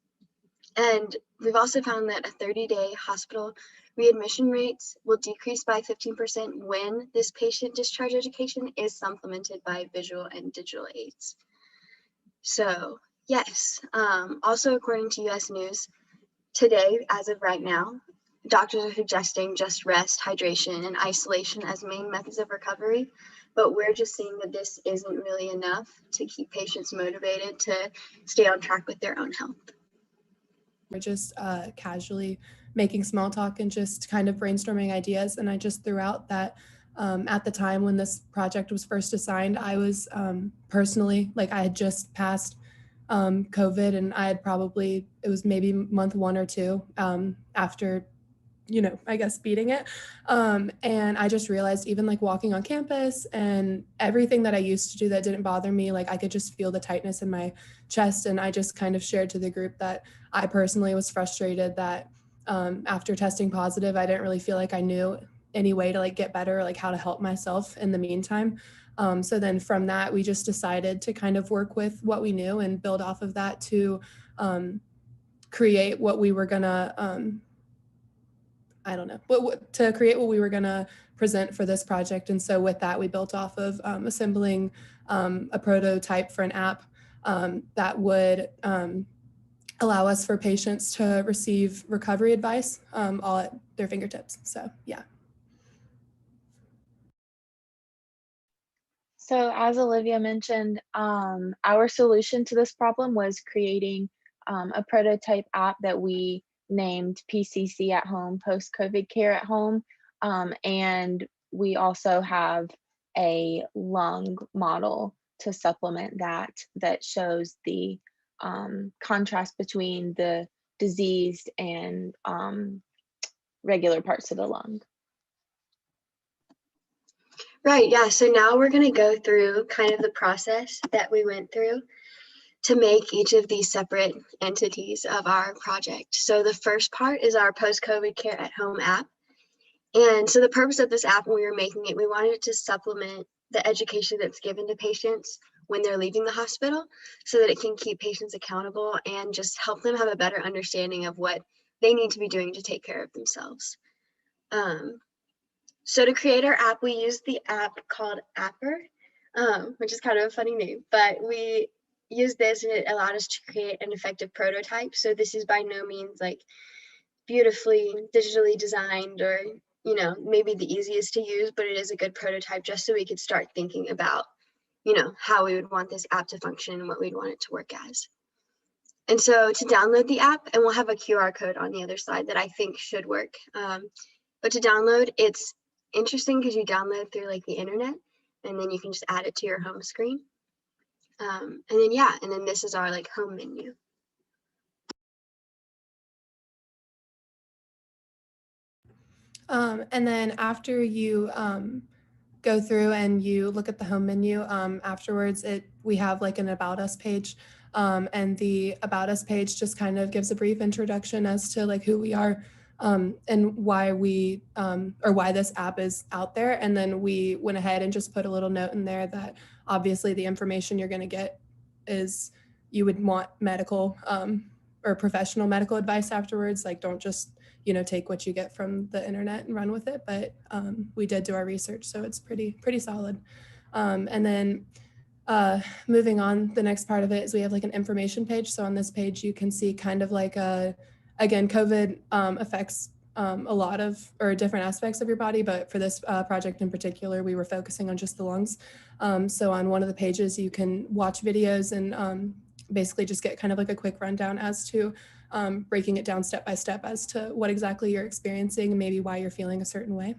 Q: And we've also found that a 30-day hospital readmission rates will decrease by 15% when this patient discharge education is supplemented by visual and digital aids. So yes, also according to US News, today, as of right now, doctors are suggesting just rest, hydration, and isolation as main methods of recovery, but we're just seeing that this isn't really enough to keep patients motivated to stay on track with their own health.
R: We're just casually making small talk and just kind of brainstorming ideas. And I just threw out that at the time when this project was first assigned, I was personally, like I had just passed COVID, and I had it was maybe month 1 or 2 after, I guess beating it. And I just realized even like walking on campus and everything that I used to do that didn't bother me, like I could just feel the tightness in my chest. And I just kind of shared to the group that I personally was frustrated that after testing positive, I didn't really feel like I knew any way to like get better, like how to help myself in the meantime. So then from that, we just decided to kind of work with what we knew and build off of that to create what we were gonna, to create what we were gonna present for this project. And so with that, we built off of assembling a prototype for an app that would allow us for patients to receive recovery advice all at their fingertips. So yeah.
S: So as Olivia mentioned, our solution to this problem was creating a prototype app that we named PCC at Home, Post-COVID Care at Home. And we also have a lung model to supplement that shows the contrast between the diseased and regular parts of the lung.
Q: Right, yeah, so now we're going to go through kind of the process that we went through to make each of these separate entities of our project. So the first part is our post-COVID care at home app. And so the purpose of this app when we were making it, we wanted it to supplement the education that's given to patients when they're leaving the hospital so that it can keep patients accountable and just help them have a better understanding of what they need to be doing to take care of themselves. So to create our app, we used the app called Apper, which is kind of a funny name, but we used this and it allowed us to create an effective prototype. So this is by no means like beautifully digitally designed or, you know, maybe the easiest to use, but it is a good prototype just so we could start thinking about, you know, how we would want this app to function and what we'd want it to work as. And so to download the app, and we'll have a QR code on the other side that I think should work. But to download, it's interesting because you download through like the internet and then you can just add it to your home screen. And then, yeah, and then this is our like home menu.
R: And then after you go through and you look at the home menu, afterwards we have like an About Us page. And the About Us page just kind of gives a brief introduction as to like who we are and why we or why this app is out there. And then we went ahead and just put a little note in there that obviously the information you're going to get is you would want medical or professional medical advice afterwards. Like don't just, you know, take what you get from the internet and run with it. But we did do our research, so it's pretty solid. And then moving on, the next part of it is we have like an information page. So on this page, you can see kind of like again, COVID affects a lot of or different aspects of your body, but for this project in particular, we were focusing on just the lungs. So on one of the pages, you can watch videos and basically just get kind of like a quick rundown as to breaking it down step by step as to what exactly you're experiencing and maybe why you're feeling a certain way.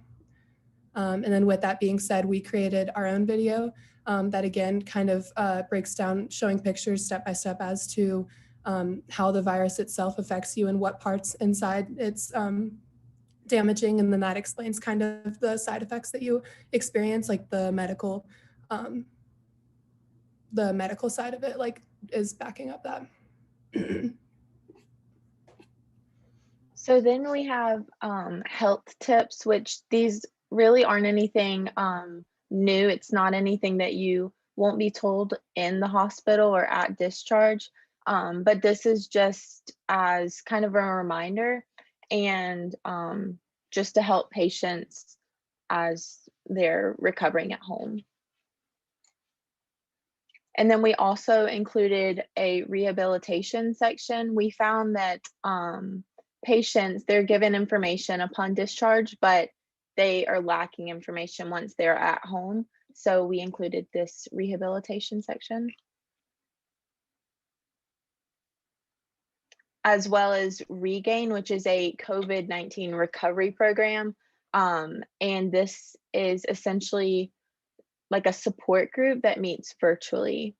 R: And then with that being said, we created our own video that again kind of breaks down showing pictures step by step as to how the virus itself affects you and what parts inside it's damaging. And then that explains kind of the side effects that you experience, like the medical side of it, like is backing up that.
S: So then we have health tips, which these really aren't anything new. It's not anything that you won't be told in the hospital or at discharge. But this is just as kind of a reminder and just to help patients as they're recovering at home. And then we also included a rehabilitation section. We found that patients, they're given information upon discharge, but they are lacking information once they're at home. So we included this rehabilitation section, as well as Regain, which is a COVID-19 recovery program. And this is essentially like a support group that meets virtually.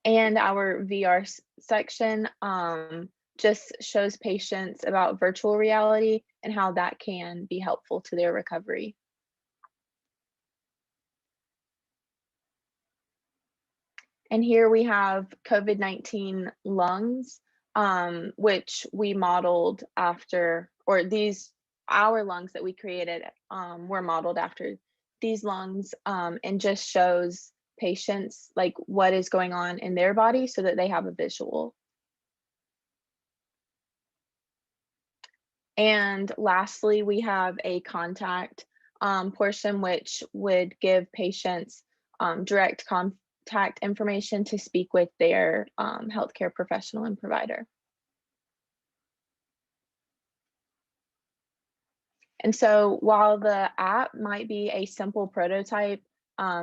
S: And our VR section just shows patients about virtual reality and how that can be helpful to their recovery. And here we have COVID-19 lungs, which we modeled after, or our lungs that we created were modeled after these lungs, and just shows patients like what is going on in their body so that they have a visual. And lastly, we have a contact portion, which would give patients direct contact information to speak with their healthcare professional and provider. And so while the app might be a simple prototype,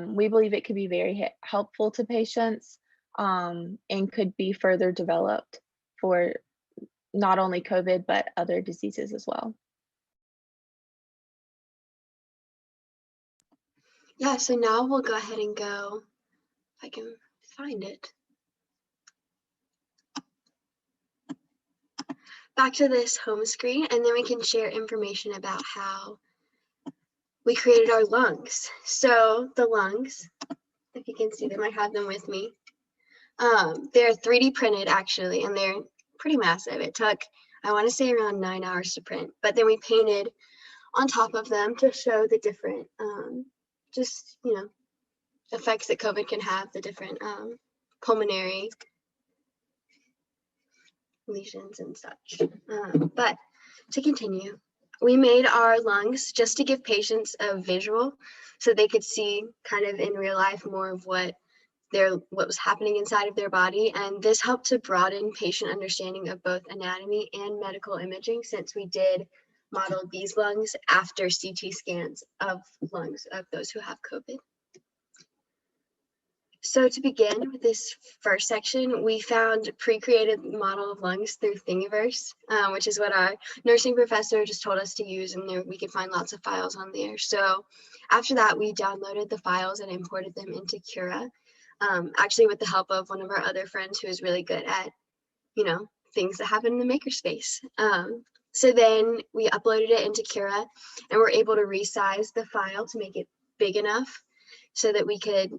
S: we believe it could be very helpful to patients and could be further developed for not only COVID, but other diseases as well.
Q: Yeah, so now we'll go ahead and go, if I can find it, back to this home screen, and then we can share information about how we created our lungs. So the lungs, if you can see them, I have them with me. They're 3D printed actually, and they're pretty massive. It took, I want to say, around 9 hours to print, but then we painted on top of them to show the different, just, you know, effects that COVID can have, the different pulmonary lesions and such. But to continue, we made our lungs just to give patients a visual so they could see kind of in real life more of what was happening inside of their body. And this helped to broaden patient understanding of both anatomy and medical imaging, since we did model these lungs after CT scans of lungs of those who have COVID. So to begin with this first section, we found a pre-created model of lungs through Thingiverse, which is what our nursing professor just told us to use, and there we could find lots of files on there. So after that, we downloaded the files and imported them into Cura, actually with the help of one of our other friends who is really good at, things that happen in the makerspace. So then we uploaded it into Cura, and we're able to resize the file to make it big enough so that we could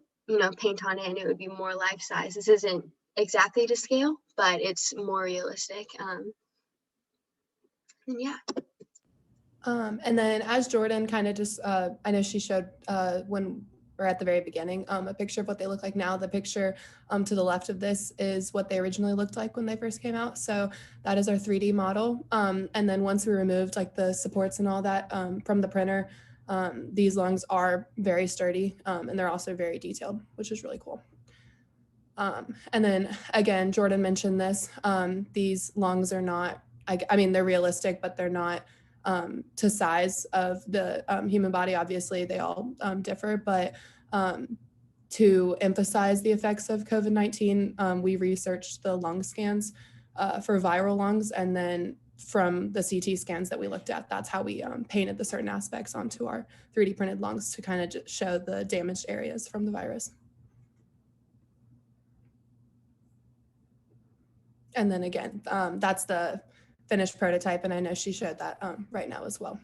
Q: paint on it and it would be more life size. This isn't exactly to scale, but it's more realistic. And yeah.
R: And then as Jordan kind of just, I know she showed when we're at the very beginning, a picture of what they look like now. The picture to the left of this is what they originally looked like when they first came out. So that is our 3D model. And then once we removed like the supports and all that from the printer, these lungs are very sturdy and they're also very detailed, which is really cool. And then again, Jordan mentioned this, these lungs are not, I mean, they're realistic, but they're not to size of the human body. Obviously they all differ, but to emphasize the effects of COVID-19, we researched the lung scans for viral lungs, and then from the CT scans that we looked at, that's how we painted the certain aspects onto our 3D printed lungs to kind of show the damaged areas from the virus. And then again, that's the finished prototype, and I know she showed that right now as well.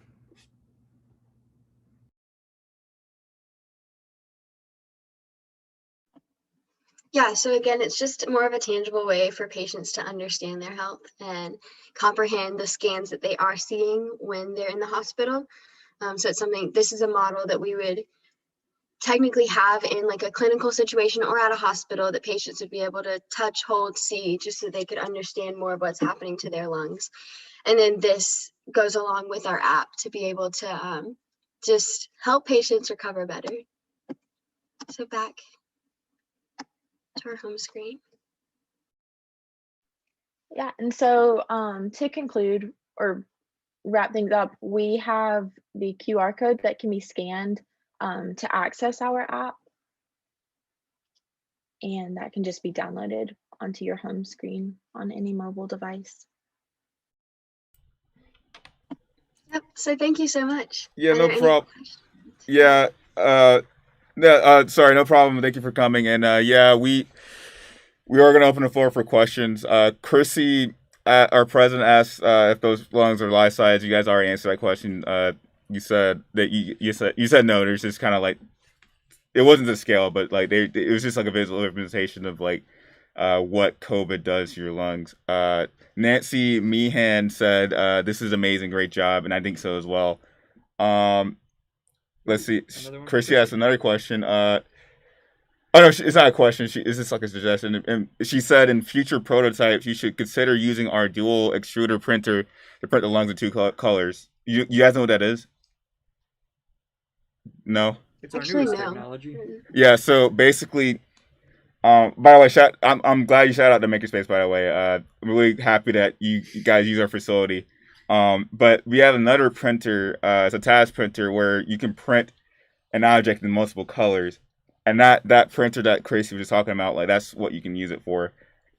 Q: Yeah, so again, it's just more of a tangible way for patients to understand their health and comprehend the scans that they are seeing when they're in the hospital. So it's something, this is a model that we would technically have in like a clinical situation or at a hospital that patients would be able to touch, hold, see, just so they could understand more of what's happening to their lungs. And then this goes along with our app to be able to just help patients recover better. So back to our home screen.
S: Yeah, and so to conclude or wrap things up, we have the QR code that can be scanned to access our app, and that can just be downloaded onto your home screen on any mobile device.
Q: Yep, so thank you so much.
B: Yeah,
Q: Are
B: no
Q: there any
B: problem.
Q: questions?
B: Yeah, sorry, no problem. Thank you for coming. And yeah, we are gonna open the floor for questions. Chrissy, our president, asked if those lungs are life size. You guys already answered that question. You said that you said no. There's just kind of like, it wasn't the scale, but like it was just like a visual representation of like what COVID does to your lungs. Nancy Meehan said this is amazing, great job, and I think so as well. Let's see. Chrissy asked another question. Oh no, it's not a question. It's just like a suggestion. And she said in future prototypes, you should consider using our dual extruder printer to print the lungs in two colors. You guys know what that is? No.
I: It's our newest technology.
B: Yeah. So basically, by the way, I'm glad you shout out to Makerspace. By the way, I'm really happy that you guys use our facility. But we have another printer. It's a task printer where you can print an object in multiple colors. And that printer that Tracy was just talking about, like that's what you can use it for.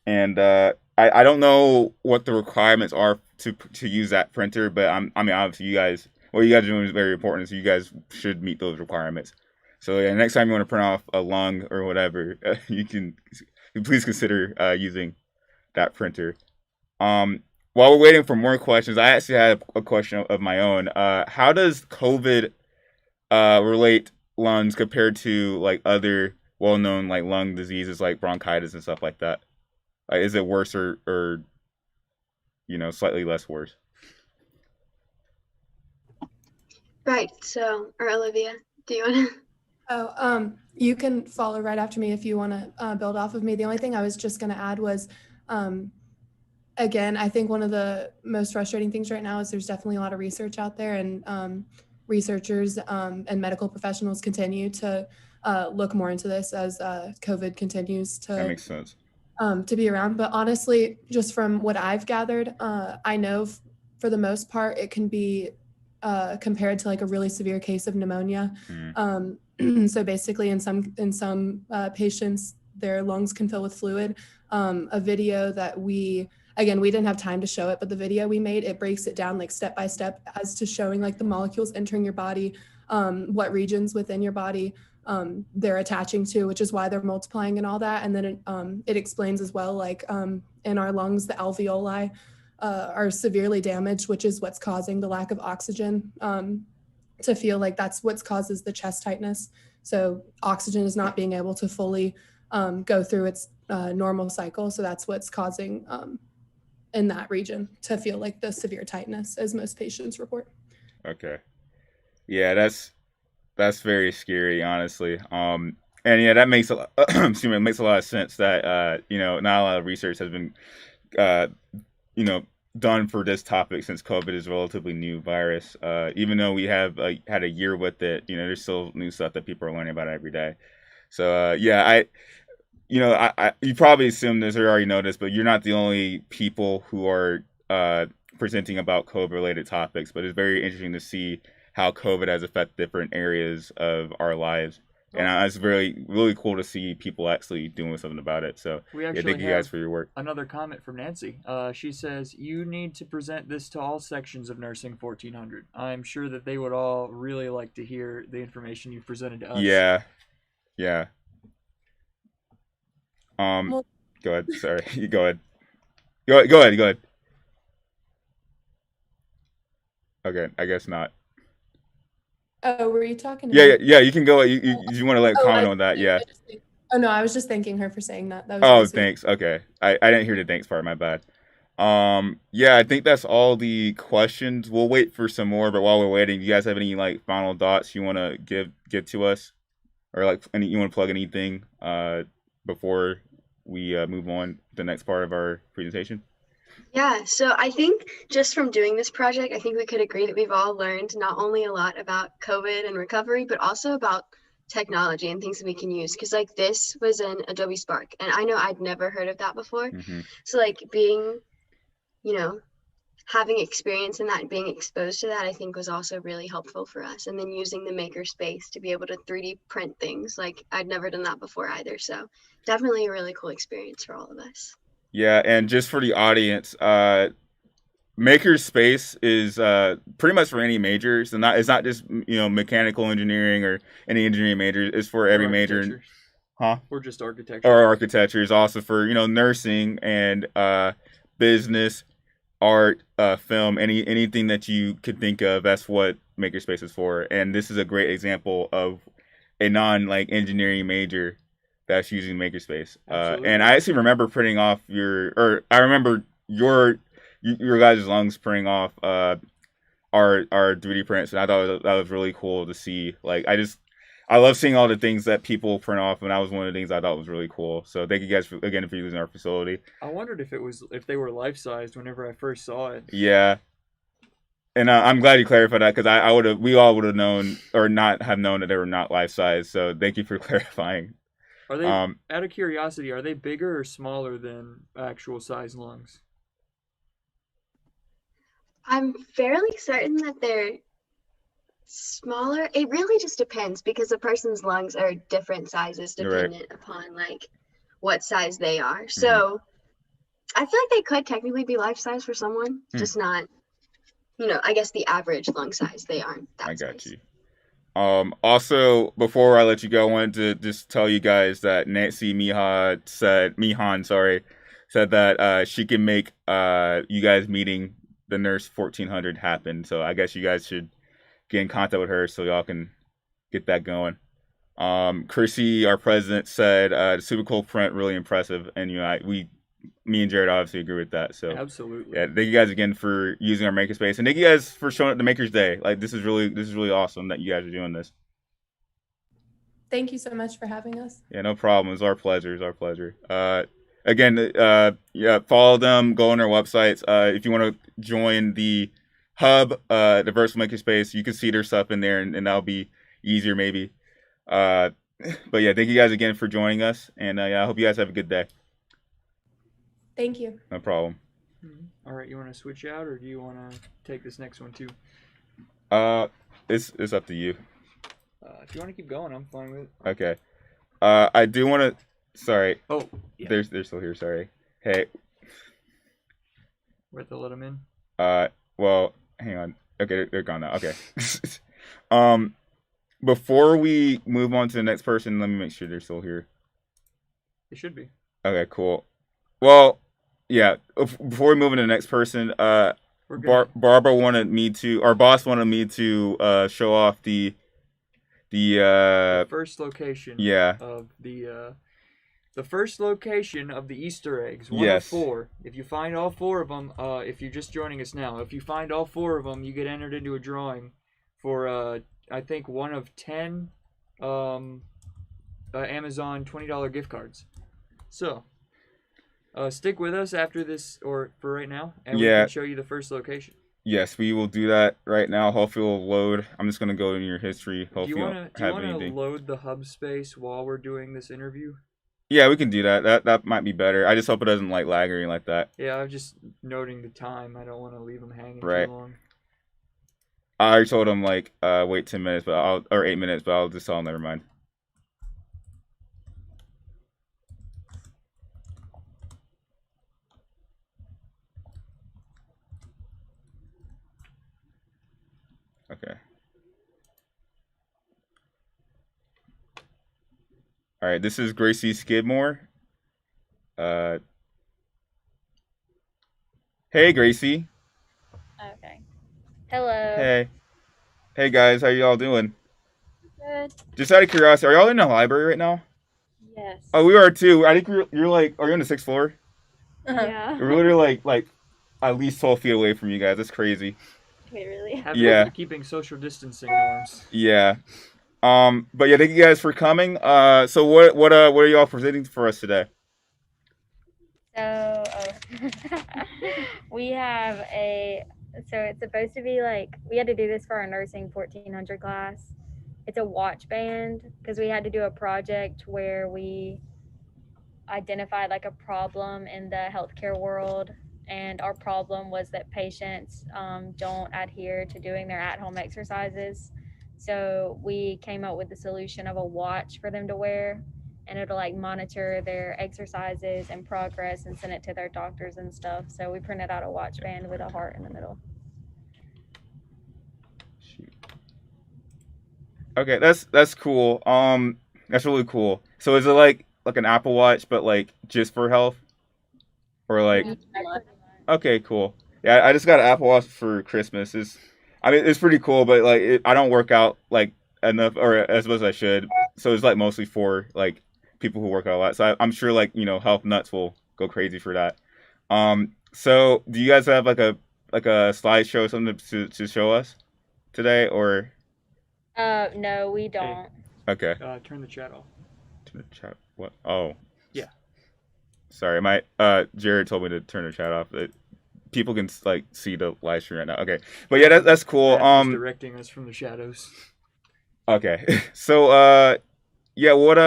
B: And I don't know what the requirements are to use that printer, but I mean obviously what you guys are doing is very important, so you guys should meet those requirements. So yeah, next time you want to print off a lung or whatever, you please consider using that printer. While we're waiting for more questions, I actually had a question of my own. How does COVID relate lungs compared to like other well-known like lung diseases like bronchitis and stuff like that? Like, is it worse or slightly less worse?
Q: Right. So, or Olivia, do you want to?
R: Oh, you can follow right after me if you want to build off of me. The only thing I was just going to add was, again, I think one of the most frustrating things right now is there's definitely a lot of research out there, and researchers and medical professionals continue to look more into this as COVID continues
B: That makes sense.
R: to be around. But honestly, just from what I've gathered, I know for the most part, it can be compared to like a really severe case of pneumonia. So basically, in some patients, their lungs can fill with fluid. A video that we didn't have time to show it, but the video we made, it breaks it down like step by step as to showing like the molecules entering your body, what regions within your body they're attaching to, which is why they're multiplying and all that. And then it explains as well, like in our lungs, the alveoli are severely damaged, which is what's causing the lack of oxygen to feel like that's what causes the chest tightness. So oxygen is not being able to fully go through its normal cycle. So that's what's causing in that region to feel like the severe tightness, as most patients report.
B: Okay. Yeah, that's very scary, honestly. And yeah, that makes excuse me, it makes a lot of sense that not a lot of research has been done for this topic since COVID is a relatively new virus. Even though we have had a year with it, there's still new stuff that people are learning about every day. So yeah, you probably assume this or already know this, but you're not the only people who are presenting about COVID-related topics. But it's very interesting to see how COVID has affected different areas of our lives. And it's really, really cool to see people actually doing something about it. So
I: We
B: yeah,
I: actually
B: thank you guys for your work.
I: another comment from Nancy. She says, you need to present this to all sections of Nursing 1400. I'm sure that they would all really like to hear the information you've presented to us.
B: Yeah.
R: Well-
B: Go ahead. Sorry. You go ahead. Go ahead. Okay, I guess not.
R: Oh, were you talking to
B: Yeah,
R: me?
B: you can go. You want to comment on that? Yeah.
R: Oh no, I was just thanking her for saying that. That was
B: Oh,
R: really sweet.
B: thanks. Okay. I didn't hear the thanks part. My bad. Yeah, I think that's all the questions. We'll wait for some more, but while we're waiting, you guys have any like final thoughts you want to give to us, or like you want to plug anything before we move on to the next part of our presentation?
Q: Yeah, so I think just from doing this project, I think we could agree that we've all learned not only a lot about COVID and recovery, but also about technology and things that we can use. Because like this was an Adobe Spark, and I know I'd never heard of that before. So like being, having experience in that and being exposed to that, I think was also really helpful for us. And then using the Makerspace to be able to 3D print things, like I'd never done that before either. So definitely a really cool experience for all of us.
B: Yeah, and just for the audience, Makerspace is pretty much for any major. So it's not just mechanical engineering or any engineering major. It's for every major.
I: Or just architecture.
B: Or architecture is also for nursing and business, art, film, anything that you could think of. That's what Makerspace is for. And this is a great example of a engineering major that's using Makerspace. And I actually remember printing off your guys' lungs printing off our 3D prints, and I thought that was really cool to see. Like I love seeing all the things that people print off, and that was one of the things I thought was really cool. So thank you guys for using our facility.
I: I wondered if they were life sized whenever I first saw it.
B: Yeah. And I'm glad you clarified that, because we all would have known or not have known that they were not life size. So thank you for clarifying.
I: Are they, out of curiosity, are they bigger or smaller than actual size lungs?
Q: I'm fairly certain that they're smaller. It really just depends, because a person's lungs are different sizes dependent upon like what size they are. So I feel like they could technically be life size for someone, just not, I guess the average lung size, they aren't that size.
B: I got you. Also, before I let you go, I wanted to just tell you guys that Nancy Mihan said that she can make you guys meeting the Nurse 1400 happen. So I guess you guys should get in contact with her so y'all can get that going. Chrissy, our president, said the super cool print, really impressive, and me and Jared obviously agree with that. So
I: absolutely,
B: yeah. Thank you guys again for using our Makerspace, and thank you guys for showing up to Makers Day. Like this is really awesome that you guys are doing this.
R: Thank you so much for having us.
B: Yeah, no problem. It's our pleasure. again, yeah, follow them. Go on their websites. If you want to join the hub, the virtual makerspace, you can see their stuff in there, and that'll be easier maybe. But yeah, thank you guys again for joining us, and yeah, I hope you guys have a good day.
R: Thank you.
B: No problem.
I: All right, you want to switch out, or do you want to take this next one too?
B: It's up to you.
I: If you want to keep going, I'm fine with it.
B: Okay. I do want to. Sorry.
I: Oh, yeah.
B: They're still here. Sorry. Hey.
I: We have to let them in.
B: Well, hang on. Okay, they're gone now. Okay. Before we move on to the next person, let me make sure they're still here.
I: They should be.
B: Okay, cool. Well, yeah. Before we move on to the next person, Barbara wanted me to, our boss wanted me to show off the
I: first location.
B: Yeah.
I: Of the first location of the Easter eggs. One
B: Yes.
I: of 4. If you find all 4 of them, if you're just joining us now, if you find all 4 of them, you get entered into a drawing for I think one of 10 Amazon $20 gift cards. So stick with us after this, or for right now, and we
B: Yeah.
I: can show you the first location.
B: Yes, we will do that right now. Hopefully it'll load. I'm just gonna go in your history.
I: Do
B: Hopefully
I: you
B: you
I: want
B: don't have
I: to
B: anything.
I: load the hub space while we're doing this interview?
B: Yeah, we can do that. That might be better. I just hope it doesn't like lag or anything like that.
I: Yeah, I'm just noting the time. I don't want to leave them hanging
B: Right.
I: too long.
B: I already told him like wait 10 minutes, or 8 minutes, but I'll just tell him never mind. Okay. All right, this is Gracie Skidmore. Hey, Gracie.
T: Okay. Hello.
B: Hey guys, how y'all doing?
T: Good.
B: Just out of curiosity, are y'all in the library right now?
T: Yes.
B: Oh, we are too. I think you're like, are you on the 6th floor?
T: Yeah.
B: We're literally like at least 12 feet away from you guys. That's crazy.
T: Wait, really?
B: Yeah.
I: Keeping social distancing norms.
B: Yeah. But yeah, thank you guys for coming. So what are y'all presenting for us today?
T: So, we have so it's supposed to be like, we had to do this for our nursing 1400 class. It's a watch band because we had to do a project where we identified like a problem in the healthcare world. And our problem was that patients don't adhere to doing their at-home exercises. So we came up with the solution of a watch for them to wear, and it'll like monitor their exercises and progress and send it to their doctors and stuff. So we printed out a watch band with a heart in the middle.
B: Okay, that's cool. That's really cool. So is it like an Apple Watch, but like just for health, or like? Okay, cool. Yeah, I just got an Apple Watch for Christmas. It's pretty cool, but like I don't work out like enough or as much as I should. So it's like mostly for like people who work out a lot. So I'm sure like health nuts will go crazy for that. So do you guys have like a slideshow, something to show us today, or?
T: No, we don't.
B: Okay.
I: Turn the chat off.
B: Turn the chat. What? Oh.
I: Yeah.
B: Sorry, Jared told me to turn the chat off. People can like see the live stream right now. Okay, but yeah, that's cool.
I: He's directing us from the shadows.
B: Okay, so yeah, what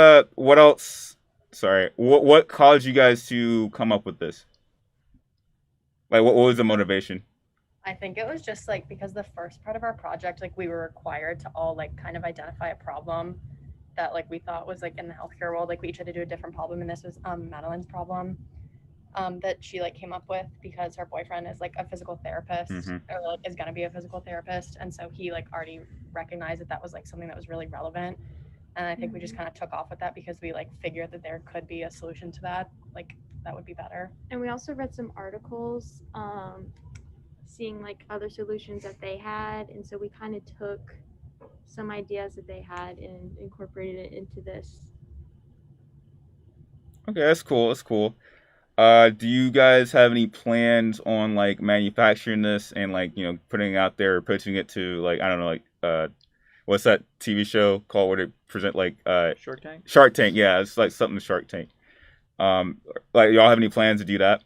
B: else? Sorry, what caused you guys to come up with this? Like, what was the motivation?
U: I think it was just like because the first part of our project, like we were required to all like kind of identify a problem that like we thought was like in the healthcare world. Like we each had to do a different problem, and this was Madeline's problem that she like came up with because her boyfriend is like a physical therapist or like is gonna be a physical therapist, and so he like already recognized that was like something that was really relevant. And I think we just kind of took off with that because we like figured that there could be a solution to that, like that would be better.
E: And we also read some articles seeing like other solutions that they had, and so we kind of took some ideas that they had and incorporated it into this.
B: Okay, that's cool. That's cool. Do you guys have any plans on like manufacturing this and like putting it out there or pitching it to like, I don't know, like what's that TV show called where they present like
I: Shark Tank?
B: Shark Tank, yeah, it's like something Shark Tank. Like y'all have any plans to do that?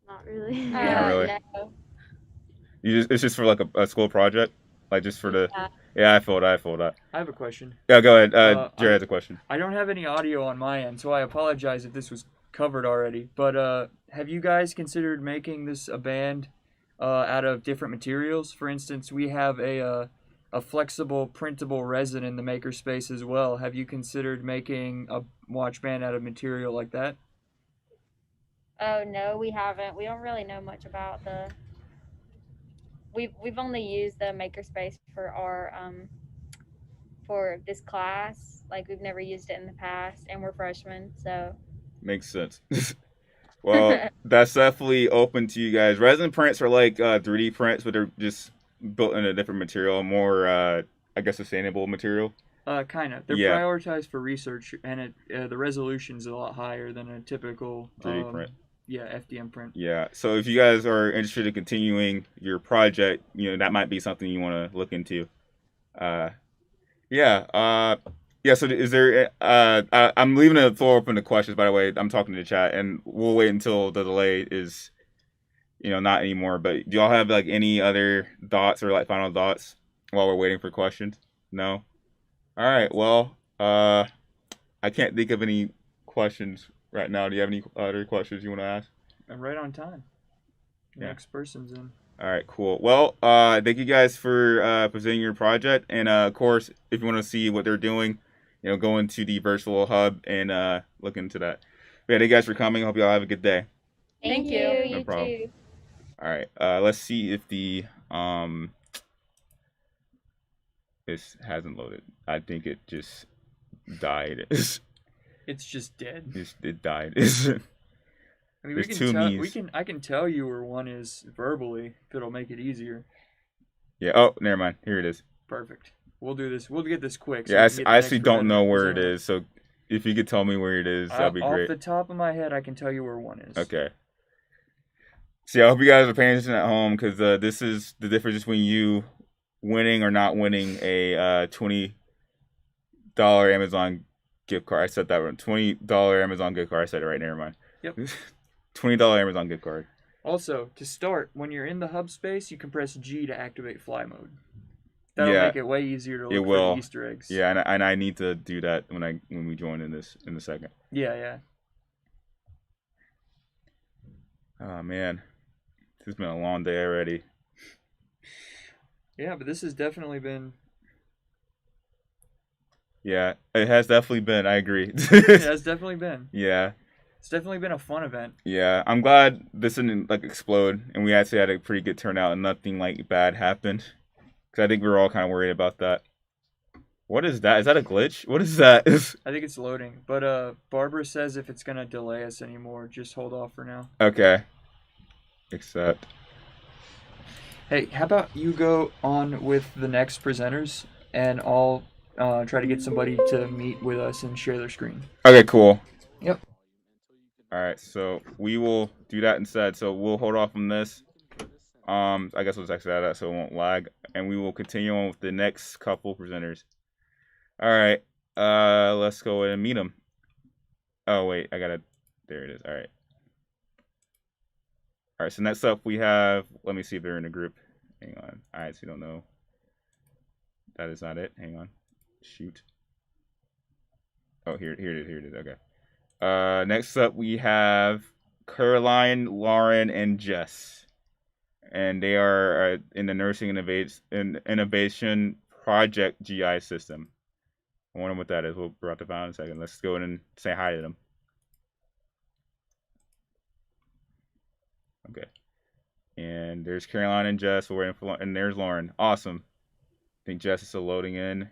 T: Not really.
B: Not really.
T: No.
B: It's just for like a school project, like just for the.
T: Yeah.
B: Yeah, I feel that.
I: I have a question.
B: Yeah, go ahead. Jared has a question.
I: I don't have any audio on my end, so I apologize if this was covered already. But have you guys considered making this a band out of different materials? For instance, we have a flexible printable resin in the makerspace as well. Have you considered making a watch band out of material like that?
T: Oh no, we haven't. We don't really know much about the. We've only used the makerspace for our for this class. Like we've never used it in the past, and we're freshmen, so.
B: Makes sense. Well, that's definitely open to you guys. Resin prints are like 3D prints, but they're just built in a different material, more I guess sustainable material.
I: Kind of. They're prioritized for research, and the resolution's a lot higher than a typical
B: 3D print.
I: Yeah, FDM print.
B: Yeah. So if you guys are interested in continuing your project, that might be something you want to look into. Yeah. So is there? I'm leaving the floor open to questions. By the way, I'm talking to the chat, and we'll wait until the delay is, not anymore. But do y'all have like any other thoughts or like final thoughts while we're waiting for questions? No. All right. Well, I can't think of any questions right now. Do you have any other questions you want to ask?
I: I'm right on time.
B: Yeah.
I: Next person's in.
B: All right, cool. Well, thank you guys for presenting your project, and of course, if you want to see what they're doing, go into the virtual hub and look into that. But yeah, thank you guys for coming. Hope y'all have a good day.
T: Thank you.
B: No
T: You
B: problem.
T: too.
B: All right, let's see if the this hasn't loaded. I think it just died.
I: It's just dead.
B: It died.
I: I mean, I can tell you where one is verbally if it'll make it easier.
B: Yeah. Oh, never mind. Here it is.
I: Perfect. We'll do this. We'll get this quick. So
B: Yeah, I actually don't know where it is. So if you could tell me where it is, that'd be great.
I: Off the top of my head, I can tell you where one is.
B: Okay. So I hope you guys are paying attention at home, because this is the difference between you winning or not winning a $20 Amazon gift card. I said that wrong. $20 Amazon gift card. I said it right. Never mind.
I: Yep.
B: $20 Amazon gift card.
I: Also, to start, when you're in the hub space, you can press G to activate fly mode. That'll make it way easier to look for the Easter eggs.
B: Yeah, and I need to do that when we join in a second.
I: Yeah.
B: Oh man, this has been a long day already.
I: Yeah, but this has definitely been.
B: Yeah, it has definitely been. I agree.
I: It has definitely been.
B: Yeah.
I: It's definitely been a fun event.
B: Yeah, I'm glad this didn't explode, and we actually had a pretty good turnout, and nothing bad happened. Because I think we were all kind of worried about that. What is that? Is that a glitch? What is that?
I: I think it's loading, but Barbara says if it's gonna delay us anymore, just hold off for now.
B: Okay. Accept.
I: Hey, how about you go on with the next presenters, and I'll try to get somebody to meet with us and share their screen.
B: Okay, cool.
I: Yep.
B: All right, so we will do that instead. So we'll hold off on this. I guess we'll just exit out of that so it won't lag, and we will continue on with the next couple presenters. All right, let's go and meet them. Oh wait, there it is. All right. So next up we have. Let me see if they're in a group. Hang on. I actually don't know. That is not it. Hang on. Shoot. Oh, here it is. Okay. Next up we have Caroline, Lauren, and Jess, and they are in the Nursing Innovation Project GI system. I wonder what that is. We'll bring it down in a second. Let's go in and say hi to them. Okay. And there's Caroline and Jess. We're waiting for, and there's Lauren. Awesome. I think Jess is still loading in.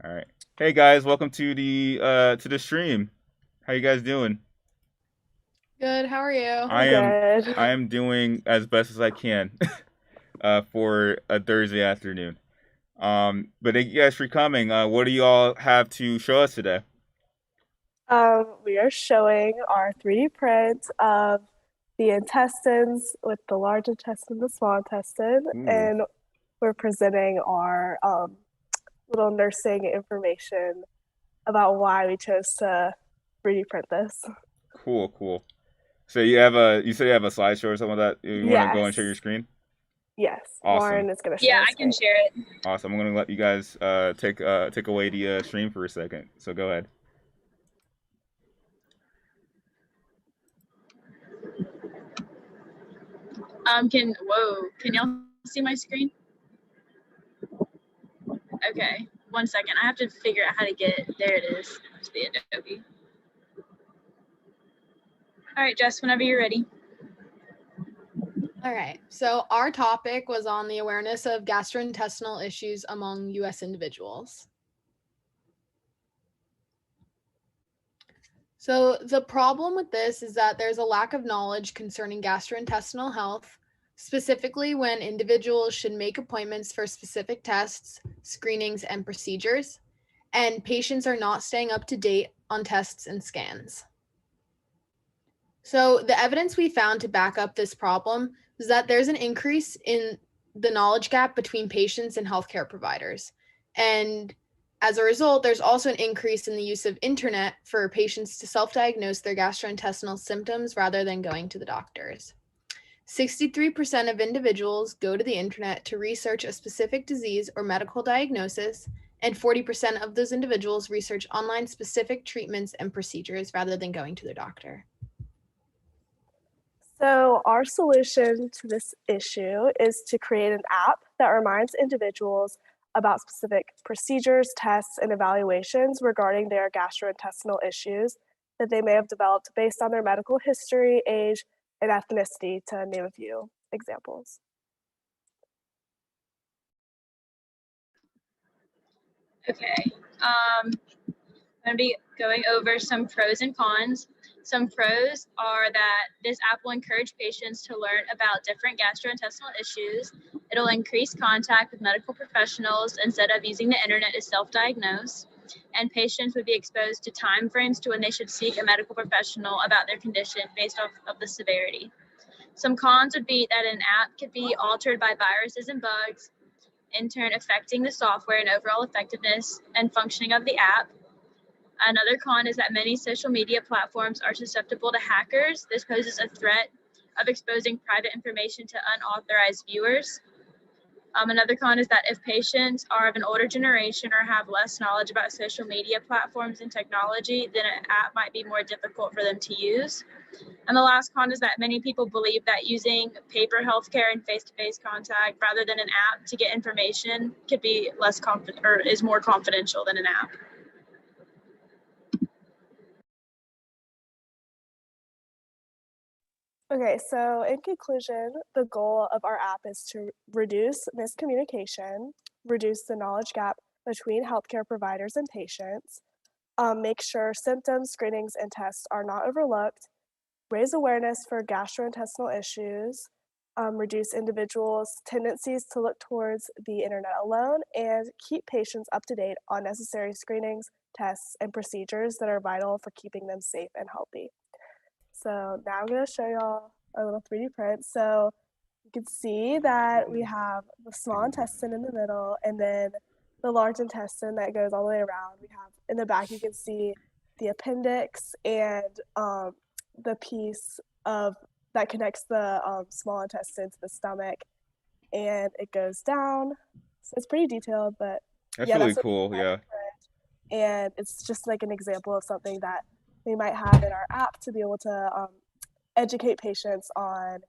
B: All right. Hey guys, welcome to the stream. How you guys doing?
R: Good. How are you?
B: I am doing as best as I can for a Thursday afternoon. But thank you guys for coming. What do you all have to show us today?
A: We are showing our 3D print of the intestines with the large intestine, the small intestine, and we're presenting our little nursing information about why we chose to 3D print this.
B: Cool. So you said you have a slideshow or something like that. You want to go and share your
A: Yes.
B: screen?
A: Yes.
B: Awesome.
A: Lauren is going to
D: Yeah,
A: share.
D: I can share it.
B: Awesome. I'm gonna let you guys take away the stream for a second. So go ahead.
D: Can y'all see my screen? Okay, 1 second. I have to figure out how to get it. There it is. It's the Adobe. All right, Jess, whenever you're ready.
V: All right. So our topic was on the awareness of gastrointestinal issues among U.S. individuals. So the problem with this is that there's a lack of knowledge concerning gastrointestinal health, specifically when individuals should make appointments for specific tests, screenings, and procedures, and patients are not staying up to date on tests and scans. So the evidence we found to back up this problem is that there's an increase in the knowledge gap between patients and healthcare providers. And as a result, there's also an increase in the use of internet for patients to self-diagnose their gastrointestinal symptoms rather than going to the doctors. 63% of individuals go to the internet to research a specific disease or medical diagnosis, and 40% of those individuals research online specific treatments and procedures rather than going to their doctor.
A: So our solution to this issue is to create an app that reminds individuals about specific procedures, tests, and evaluations regarding their gastrointestinal issues that they may have developed based on their medical history, age, and ethnicity, to name a few examples.
D: Okay, I'm going to be going over some pros and cons. Some pros are that this app will encourage patients to learn about different gastrointestinal issues. It'll increase contact with medical professionals instead of using the internet to self-diagnose. And patients would be exposed to time frames to when they should seek a medical professional about their condition based off of the severity. Some cons would be that an app could be altered by viruses and bugs, in turn affecting the software and overall effectiveness and functioning of the app. Another con is that many social media platforms are susceptible to hackers. This poses a threat of exposing private information to unauthorized viewers. Another con is that if patients are of an older generation or have less knowledge about social media platforms and technology, then an app might be more difficult for them to use. And the last con is that many people believe that using paper healthcare and face-to-face contact rather than an app to get information could be less confident or is more confidential than an app.
A: Okay, so in conclusion, the goal of our app is to reduce miscommunication, reduce the knowledge gap between healthcare providers and patients, make sure symptoms, screenings, and tests are not overlooked, raise awareness for gastrointestinal issues, reduce individuals' tendencies to look towards the internet alone, and keep patients up to date on necessary screenings, tests, and procedures that are vital for keeping them safe and healthy. So now I'm going to show y'all our little 3D print. So you can see that we have the small intestine in the middle and then the large intestine that goes all the way around. We have in the back, you can see the appendix and the piece of that connects the small intestine to the stomach, and it goes down. So it's pretty detailed, but
B: That's
A: yeah,
B: really
A: that's
B: cool. Yeah.
A: and it's just like an example of something that we might have in our app to be able to educate patients on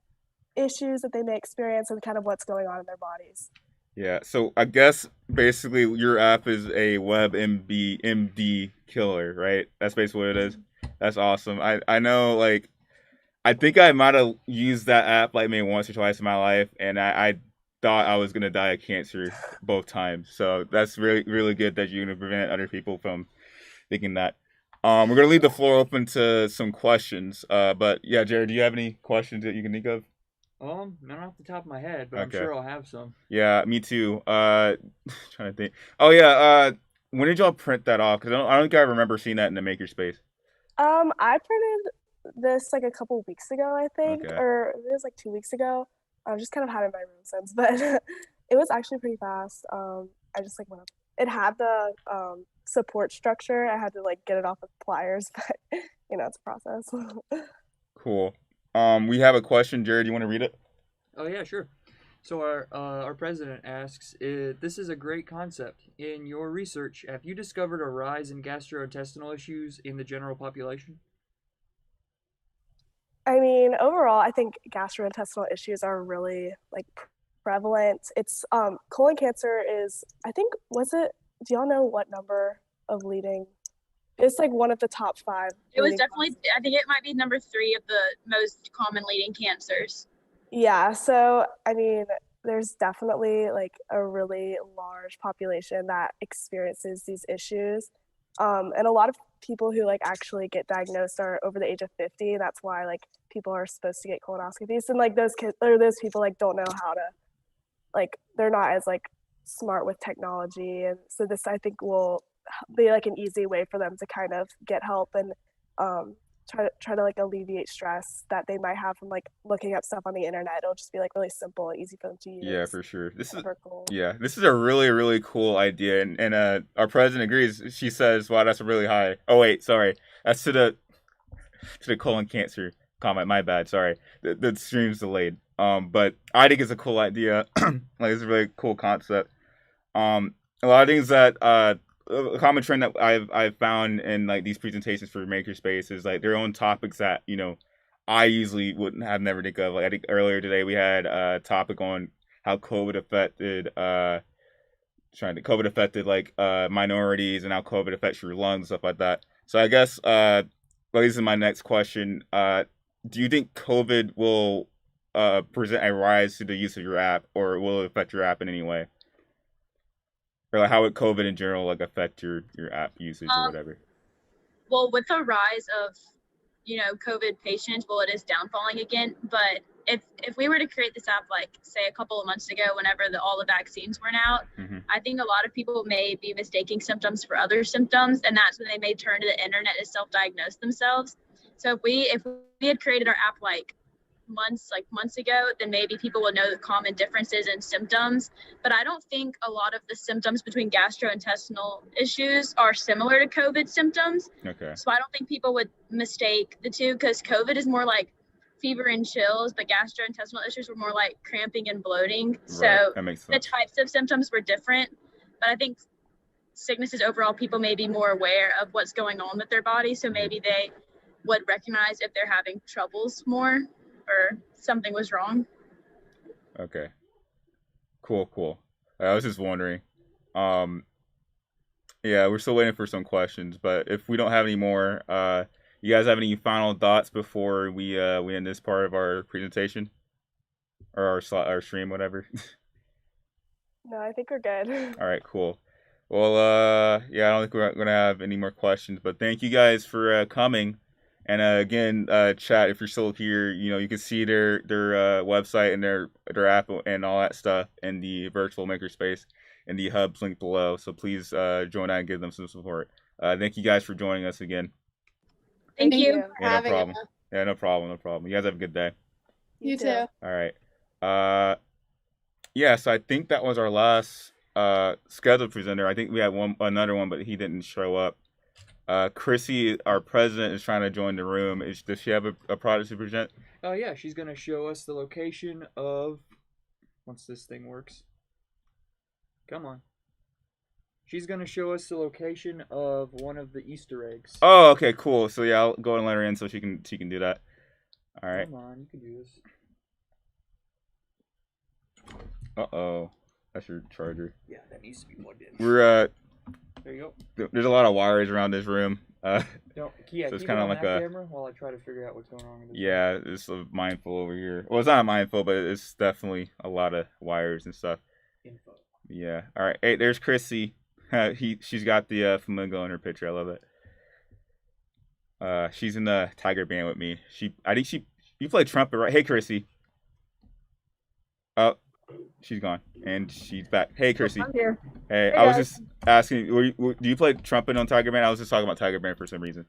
A: issues that they may experience and kind of what's going on in their bodies.
B: Yeah. So I guess basically your app is a WebMD killer, right? That's basically what it is. That's awesome. I know, like, I think I might have used that app like maybe once or twice in my life, and I thought I was gonna die of cancer both times. So that's really good that you're gonna prevent other people from thinking that. We're gonna leave the floor open to some questions. But yeah, Jared, do you have any questions that you can think of?
I: Not off the top of my head, but I'm
B: Okay.
I: sure I'll have some.
B: Yeah, me too. Trying to think. Oh yeah. When did y'all print that off? Because I don't think I remember seeing that in the makerspace.
A: I printed this like a couple weeks ago, I think,
B: Okay.
A: or it was like 2 weeks ago. I've just kind of had it in my room since, but it was actually pretty fast. I just like went up. It had the support structure. I had to like get it off with pliers, but it's a process.
B: Cool. We have a question. Jared, you want to read it?
I: Oh yeah, sure. So our president asks, this is a great concept. In your research, have you discovered a rise in gastrointestinal issues in the general population?
A: I mean, overall, I think gastrointestinal issues are really like prevalent. It's colon cancer is, I think, do y'all know what number of leading? It's like one of the top 5.
D: It was definitely, I think it might be number 3 of the most common leading cancers.
A: Yeah, so I mean, there's definitely like a really large population that experiences these issues. And a lot of people who like actually get diagnosed are over the age of 50. That's why like people are supposed to get colonoscopies, and like those kids or those people like don't know how to, like they're not as like smart with technology, and so this I think will be like an easy way for them to kind of get help and try to like alleviate stress that they might have from like looking up stuff on the internet. It'll just be like really simple and easy for them to use.
B: Yeah, for sure. This
A: cool.
B: is a really, really cool idea, and our president agrees. She says, "Wow, that's really high." Oh wait, sorry, that's to the colon cancer comment. My bad. Sorry, the stream's delayed. But I think it's a cool idea. Like it's a really cool concept. A lot of things that a common trend that I've found in like these presentations for Makerspace is like their own topics that I usually wouldn't have never think of. Like I think earlier today we had a topic on how COVID affected like minorities and how COVID affects your lungs, stuff like that. So I guess this is my next question. Do you think COVID will present a rise to the use of your app, or will it affect your app in any way? Or like how would COVID in general like affect your app usage or whatever?
D: Well, with the rise of COVID patients, well, it is downfalling again. But if we were to create this app like say a couple of months ago, whenever all the vaccines were out, I think a lot of people may be mistaking symptoms for other symptoms, and that's when they may turn to the internet to self-diagnose themselves. So if we had created our app like months ago, then maybe people would know the common differences in symptoms. But I don't think a lot of the symptoms between gastrointestinal issues are similar to COVID symptoms.
B: Okay.
D: So I don't think people would mistake the two, because COVID is more like fever and chills, but gastrointestinal issues were more like cramping and bloating. So
B: Right, that makes
D: the
B: sense.
D: types of symptoms were different. But I think sicknesses overall, people may be more aware of what's going on with their body. So maybe they would recognize if they're having troubles more, or something was wrong.
B: Okay. Cool. I was just wondering. Yeah, we're still waiting for some questions, but if we don't have any more, you guys have any final thoughts before we end this part of our presentation or our stream, whatever?
A: No, I think we're good.
B: All right, cool. Well, yeah, I don't think we're gonna have any more questions, but thank you guys for coming. And again, chat, if you're still here, you can see their website and their app and all that stuff in the virtual makerspace and the hubs linked below. So please join out and give them some support. Thank you guys for joining us again.
D: Thank you.
B: Yeah, no problem. Yeah, no problem. You guys have a good day.
V: You too.
B: All right. Yeah, so I think that was our last scheduled presenter. I think we had another one, but he didn't show up. Chrissy, our president, is trying to join the room. Does she have a product to present?
I: Oh yeah, she's gonna show us the location of, once this thing works. Come on. She's gonna show us the location of one of the Easter eggs.
B: Oh, okay, cool. So yeah, I'll go and let her in so she can do that. All right.
I: Come on, you can do this.
B: Uh-oh. That's your charger.
I: Yeah, that needs to be plugged in.
B: We're
I: There you
B: go. There's a lot of wires around this room.
I: Yeah,
B: so it's
I: keep
B: kind
I: it
B: of
I: on
B: like
I: that camera while I try to figure out what's going on with this.
B: Yeah, it's a mindful over here. Well, it's not mindful, but it's definitely a lot of wires and stuff.
I: Info.
B: Yeah. All right. Hey, there's Chrissy. She's got the flamingo in her picture. I love it. She's in the Tiger band with me. You play trumpet, right? Hey, Chrissy. Oh, she's gone, and she's back. Hey, Chrissy.
F: I'm here.
B: Hey,
F: Hey,
B: I was
F: guys.
B: just asking, do you play trumpet on Tiger band? I was just talking about Tiger band for some reason.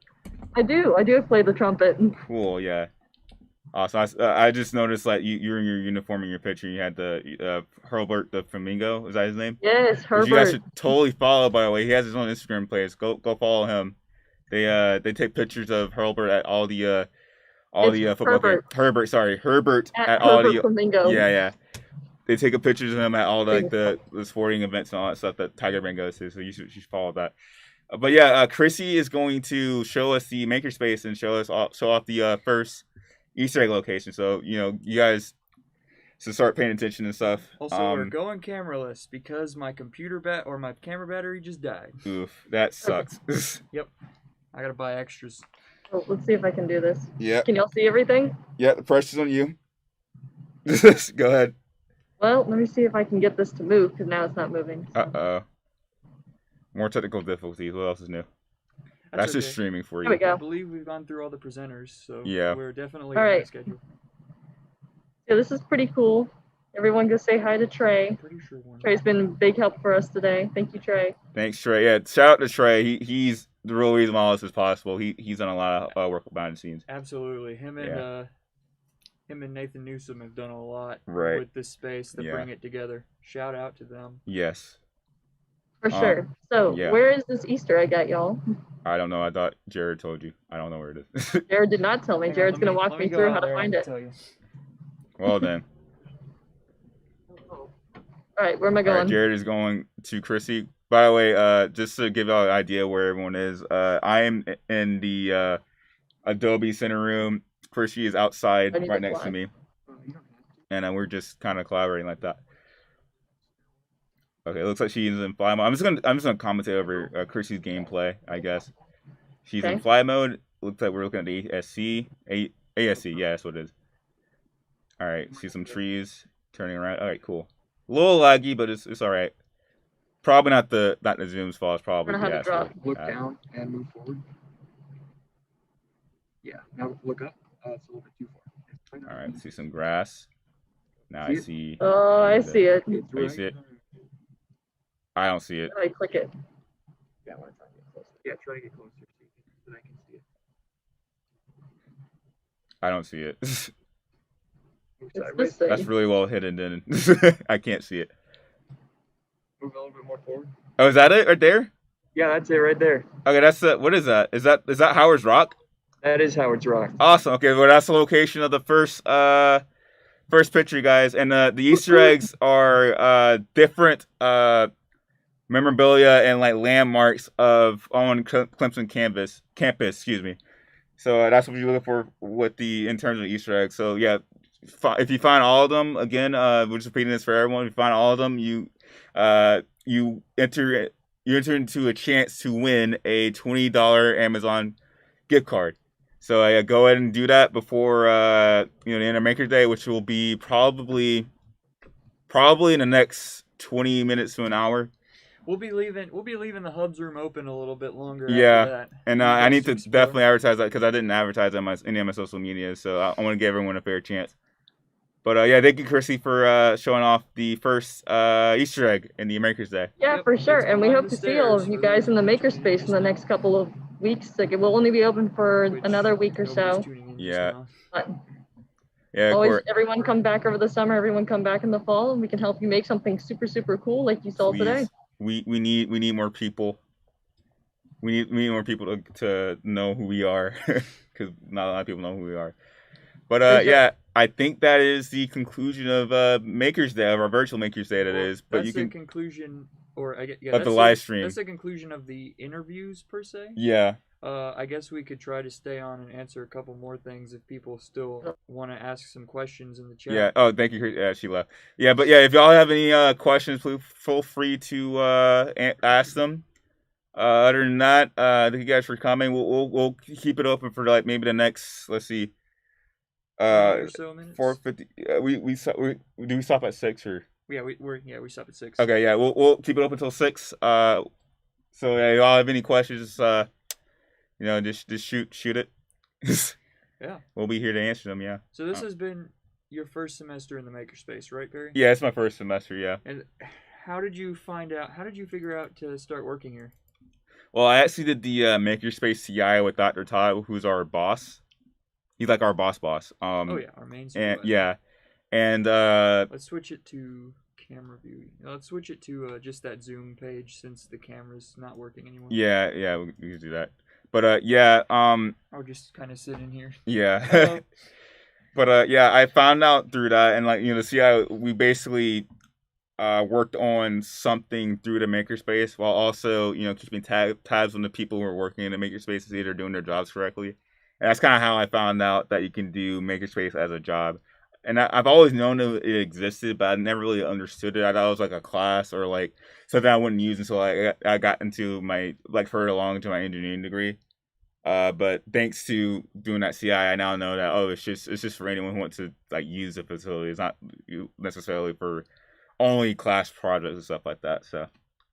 F: I do play the trumpet.
B: Cool, yeah. Awesome. I just noticed like you're in your uniform in your picture. You had the Herbert the Flamingo. Is that his name?
F: Yes,
B: Which you guys
F: Herbert.
B: should totally follow. By the way, he has his own Instagram page. Go follow him. They take pictures of Herbert at all the football games. Herbert
F: At
B: at all
F: Herbert
B: the
F: Flamingo.
B: yeah. They take a pictures of him at all the sporting events and all that stuff that Tiger Brand goes to. So you should follow that. But yeah, Chrissy is going to show us the makerspace and show off the first Easter egg location. So you guys should start paying attention and stuff.
I: Also, we're going cameraless because my my camera battery just died.
B: Oof, that sucks.
I: Yep, I gotta buy extras.
F: Oh, let's see if I can do this.
B: Yeah.
F: Can y'all see everything?
B: Yeah, the pressure's on you. Go ahead.
F: Well, let me see if I can get this to move because now it's not moving.
B: Uh-oh. More technical difficulties. What else is new? That's just
I: okay.
B: streaming for you.
F: There we go.
I: I believe we've gone through all the presenters, so
B: Yeah.
I: we're definitely
F: All
I: on
F: right.
I: schedule.
F: Yeah, this is pretty cool. Everyone go say hi to Trey.
I: Pretty sure one.
F: Trey's been a big help for us today. Thank you, Trey.
B: Thanks, Trey. Yeah, shout out to Trey. He's the real reason why all this is possible. He's done a lot of work behind the scenes.
I: Absolutely. Him and Nathan Newsom have done a lot
B: Right.
I: with this space to bring it together. Shout out to them.
B: Yes.
F: For sure. So,
B: yeah.
F: where is this Easter egg at, y'all?
B: I don't know. I thought Jared told you. I don't know where it is.
F: Jared did not tell me.
I: Hang on,
F: Jared's going to
I: let
F: walk
I: me
F: me
I: go
F: through
I: out
F: how to
I: there
F: find
I: and
F: it.
I: tell you.
B: Well then.
F: All right, where am I
B: All
F: going?
B: right, Jared is going to Chrissy. By the way, just to give y'all an idea where everyone is, I am in the Adobe Center room. Chrissy is outside
F: I need
B: right
F: to
B: next
F: fly.
B: to me. And we're just kind of collaborating like that. Okay, it looks like she's in fly mode. I'm just gonna commentate over Chrissy's gameplay, I guess. She's in
F: Okay.
B: fly mode. Looks like we're looking at the ASC. ASC, yeah, that's what it is. All right, see some trees turning around. All right, cool. A little laggy, but it's all right. Probably not the zoom's fault. It's probably
F: I'm gonna
B: the
F: have it drop.
G: Look down and move forward. Yeah. Now look up. It's a little bit too far.
B: All right, see some grass. Now I see.
F: Oh, I see it.
B: Oh, you see it? I don't see it.
F: How do I click it?
G: Yeah, I want to try to get closer. Yeah, try to get closer so I can see it.
B: I don't see it.
F: It's this thing.
B: That's really well hidden, then. I can't see it.
G: Move a little bit more forward.
B: Oh, is that it right there?
G: Yeah, that's it right there.
B: Okay, that's what is that? Is that Howard's Rock?
G: That is Howard's Rock.
B: Awesome. Okay, well that's the location of the first picture, guys. And the Easter eggs are different memorabilia and like landmarks of on Clemson campus. Excuse me. So that's what you're looking for in terms of Easter eggs. So yeah, if you find all of them, again, we're just repeating this for everyone. If you find all of them, you enter into a chance to win a $20 Amazon gift card. So go ahead and do that before the end of Makerday, which will be probably in the next 20 minutes to an hour.
I: We'll be leaving the hubs room open a little bit longer.
B: Yeah,
I: After that.
B: and I need to definitely advertise that because I didn't advertise on any of my social media, so I want to give everyone a fair chance. But yeah, thank you, Chrissy, for showing off the first Easter egg in the Makerday.
F: Yeah, for sure. And we hope to see all of you guys in the makerspace in the next couple of weeks. Like it will only be open for another week or so.
B: Yeah.
F: But
B: Yeah,
F: always, everyone come back over the summer. Everyone come back in the fall, and we can help you make something super, super cool like you saw today.
B: We need more people. We need more people to know who we are, because not a lot of people know who we are. But yeah, I think that is the conclusion of Maker's Day, of our virtual Maker's Day. That is, but
I: that's
B: you can
I: the conclusion, or I get
B: of the live stream.
I: That's the conclusion of the interviews per se.
B: Yeah.
I: I guess we could try to stay on and answer a couple more things if people still want to ask some questions in the chat.
B: Yeah. Oh, thank you. Yeah, she left. Yeah, but yeah, if y'all have any questions, please feel free to ask them. Other than that, thank you guys for coming. We'll keep it open for like maybe the next. Let's see.
I: Or so minutes.
B: 4:50. We stop at 6 or?
I: Yeah, we stop at 6.
B: Okay. Yeah, we'll keep it open until 6. So yeah, y'all have any questions? Just shoot it.
I: Yeah.
B: We'll be here to answer them. Yeah.
I: So this has been your first semester in the makerspace, right, Barry?
B: Yeah, it's my first semester. Yeah.
I: And how did you figure out to start working here?
B: Well, I actually did the Makerspace CI with Dr. Todd, who's our boss. He's like our boss.
C: Oh yeah, our main
B: And
C: supervisor.
B: yeah, and
C: Let's switch it to camera view. Let's switch it to just that Zoom page since the camera's not working anymore.
B: yeah, we can do that. But yeah,
C: I'll just kind of sit in here.
B: yeah. But yeah, I found out through that, and like the CI, we basically worked on something through the makerspace while also keeping tabs on the people who are working in the makerspace to see they're doing their jobs correctly. And that's kind of how I found out that you can do makerspace as a job. And I've always known it existed, but I never really understood it. I thought it was like a class or like something I wouldn't use until I got into my further along into my engineering degree. But thanks to doing that CI, I now know that it's just for anyone who wants to like use the facility. It's not necessarily for only class projects and stuff like that. So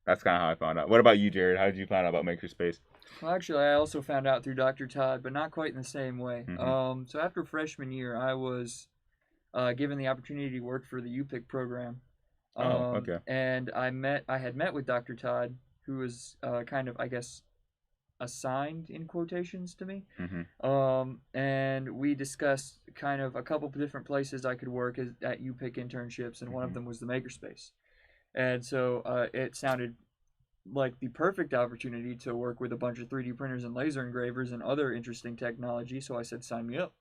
B: that's kind of how I found out. What about you, Jared? How did you find out about Makerspace?
C: Well, actually, I also found out through Dr. Todd, but not quite in the same way.
B: Mm-hmm.
C: So after freshman year, I was given the opportunity to work for the UPIC program.
B: Okay.
C: And I had met with Dr. Todd, who was kind of, I guess, assigned in quotations to me.
B: Mm-hmm.
C: And we discussed kind of a couple of different places I could work at UPIC internships, and one of them was the Makerspace. And so it sounded like the perfect opportunity to work with a bunch of 3D printers and laser engravers and other interesting technology. So I said, sign me up.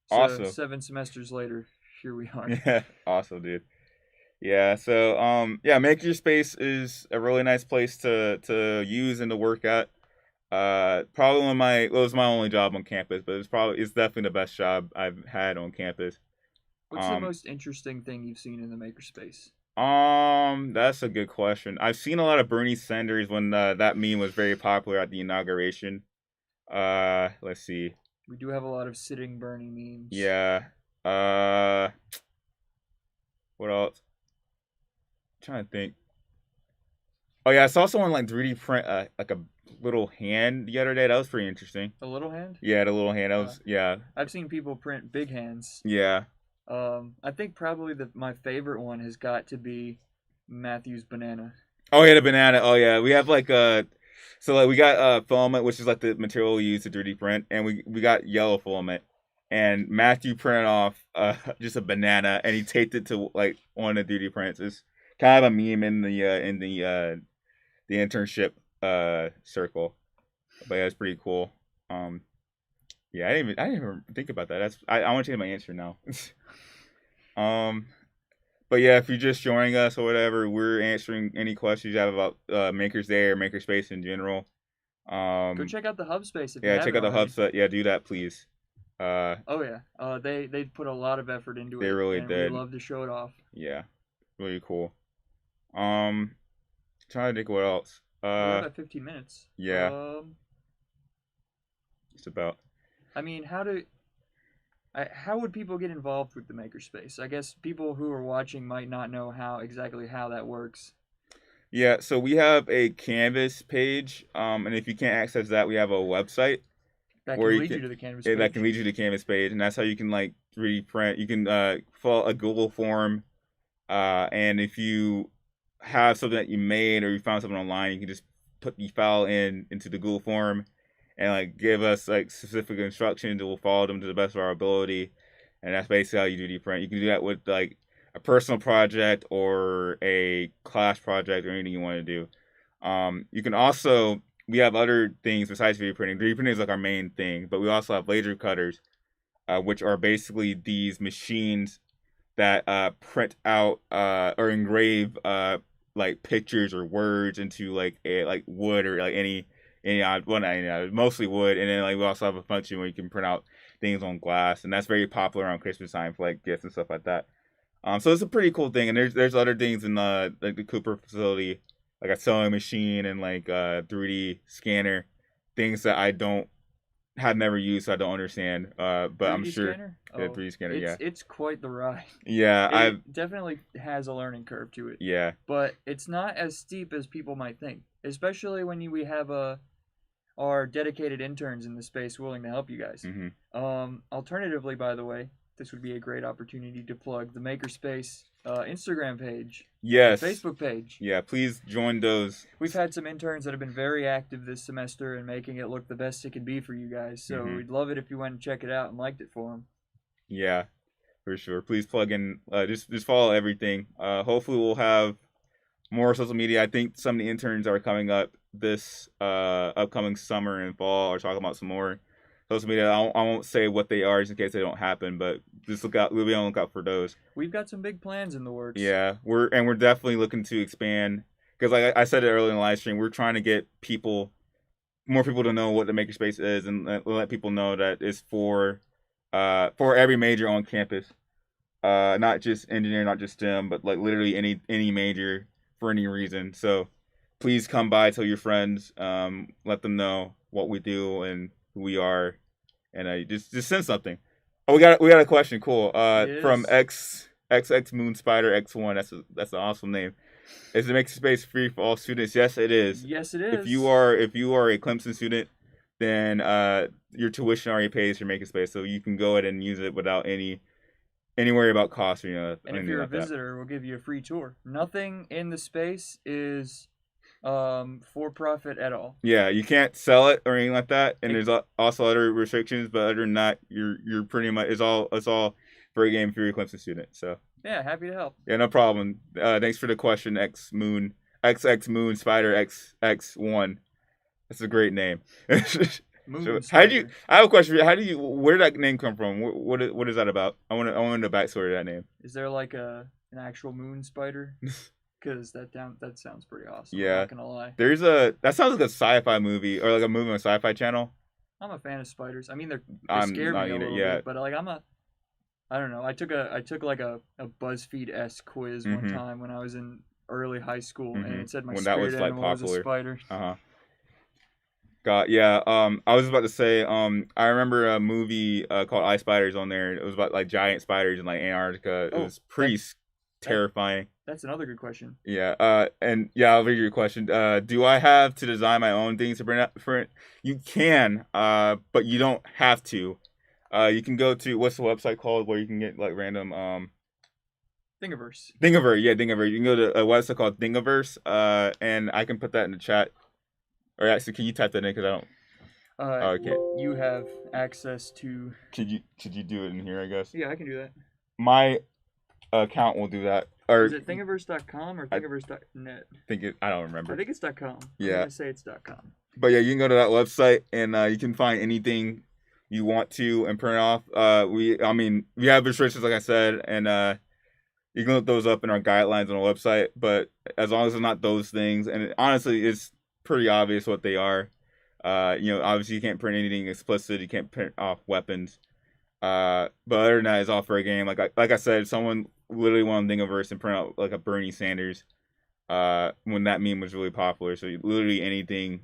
C: So
B: Awesome.
C: 7 semesters later, here we are.
B: Yeah, awesome, dude. Yeah, so yeah, Makerspace is a really nice place to use and to work at. Probably it was my only job on campus, but it's definitely the best job I've had on campus.
C: What's the most interesting thing you've seen in the Makerspace?
B: That's a good question. I've seen a lot of Bernie Sanders when that meme was very popular at the inauguration. Let's see.
C: We do have a lot of sitting Bernie memes.
B: Yeah. What else? I'm trying to think. Oh yeah, I saw someone like 3D print like a little hand the other day. That was pretty interesting.
C: A little hand?
B: Yeah, the little hand. That was yeah.
C: I've seen people print big hands.
B: Yeah.
C: I think probably my favorite one has got to be Matthew's banana.
B: Oh yeah, the banana. Oh yeah, we have like so like we got filament, which is like the material we use to 3D print, and we got yellow filament, and Matthew printed off just a banana, and he taped it to like one of the 3D prints. It's kind of a meme in the internship circle, but yeah, it's pretty cool. Yeah, I didn't even think about that. I want to change my answer now. But yeah, if you're just joining us or whatever, we're answering any questions you have about Makersday or Makerspace in general.
C: Go check out the hub space.
B: Yeah, check out the hub space. Yeah, do that, please.
C: Oh yeah, they put a lot of effort into it.
B: They really did.
C: We love to show it off.
B: Yeah, really cool. Trying to think what else.
C: We're about 15 minutes.
B: Yeah. Just about.
C: I mean, how would people get involved with the Makerspace? I guess people who are watching might not know exactly how that works.
B: Yeah, so we have a Canvas page, and if you can't access that, we have a website
C: that can lead you to the Canvas page.
B: That can lead you to the Canvas page, and that's how you can like 3D print. You can fill out a Google form, and if you have something that you made or you found something online, you can just put the file into the Google form and like give us like specific instructions, and we'll follow them to the best of our ability. And that's basically how you 3D print. You can do that with like a personal project or a class project or anything you want to do. You can also, we have other things besides 3D printing. 3D printing is like our main thing, but we also have laser cutters, which are basically these machines that print out or engrave like pictures or words into like wood or like any mostly wood. And then like we also have a function where you can print out things on glass, and that's very popular around Christmas time for like gifts and stuff like that. So it's a pretty cool thing. And there's other things in like the Cooper facility, like a sewing machine and like a 3D scanner, things that I have never used, so I don't understand. But I'm sure
C: scanner?
B: The 3D scanner,
C: it's quite the ride.
B: Yeah,
C: it definitely has a learning curve to it.
B: Yeah,
C: but it's not as steep as people might think, especially when we have our dedicated interns in the space willing to help you guys.
B: Mm-hmm.
C: Alternatively, by the way, this would be a great opportunity to plug the Makerspace Instagram page.
B: Yes.
C: Facebook page.
B: Yeah, please join those.
C: We've had some interns that have been very active this semester and making it look the best it can be for you guys. So we'd love it if you went and check it out and liked it for them.
B: Yeah, for sure. Please plug in. Just follow everything. Hopefully we'll have more social media. I think some of the interns are coming up this upcoming summer and fall are talking about some more social media. I won't say what they are just in case they don't happen, but just look out. We'll be on the lookout for those.
C: We've got some big plans in the works.
B: Yeah, we're definitely looking to expand because, like I said it earlier in the live stream, we're trying to get more people to know what the makerspace is and let people know that it's for every major on campus, not just engineering, not just STEM, but like literally any major for any reason. So please come by, tell your friends, let them know what we do and who we are, and just send something. Oh, we got a question. Cool. From XX Moon Spider X1. That's an awesome name. Is the makerspace free for all students? Yes, it is.
C: Yes, it is.
B: If you are a Clemson student, then your tuition already pays your makerspace, so you can go ahead and use it without any worry about cost or
C: And if you're a visitor, we'll give you a free tour. Nothing in the space is for profit at all.
B: Yeah, you can't sell it or anything like that, and there's also other restrictions. But other than that, you're pretty much it's all free game if you're a Clemson student. So
C: yeah, happy to help.
B: Yeah, no problem. Thanks for the question, XX Moon Spider XX1. That's a great name. So I have a question for you. Where did that name come from? What is that about? I want to know the backstory of that name.
C: Is there like an actual moon spider? Because that sounds pretty awesome.
B: Yeah.
C: I'm not gonna lie.
B: That sounds like a sci-fi movie or like a movie on Sci-Fi Channel.
C: I'm a fan of spiders. I mean, they
B: I'm
C: scare me
B: not
C: a
B: either,
C: little
B: yeah.
C: bit, but like I don't know. I took like a BuzzFeed-esque quiz one time when I was in early high school, and it said my spirit animal was a spider.
B: Yeah. I was about to say. I remember a movie called I, Spiders on there. It was about like giant spiders in like Antarctica. It was pretty terrifying.
C: That's another good question.
B: Yeah. And yeah, I'll read your question. Do I have to design my own things to bring up for it? You can. But you don't have to. You can go to what's the website called where you can get like random
C: Thingiverse.
B: Thingiverse. Yeah, Thingiverse. You can go to a website called Thingiverse. And I can put that in the chat. Or actually, can you type that in? Because I don't. Okay.
C: You have access to.
B: Could you do it in here? I guess.
C: Yeah, I can do that.
B: My account will do that. Or
C: is it thingiverse.com or thingiverse.net?
B: I don't remember.
C: I think it's .com.
B: Yeah.
C: I'm gonna say it's .com.
B: But yeah, you can go to that website and you can find anything you want to and print off. We have restrictions, like I said, and you can look those up in our guidelines on the website. But as long as it's not those things, and honestly, it's pretty obvious what they are. Obviously you can't print anything explicit. You can't print off weapons. But other than that, it's all for a game. Like I said, someone literally went on Thingiverse and print out like a Bernie Sanders when that meme was really popular. So literally anything.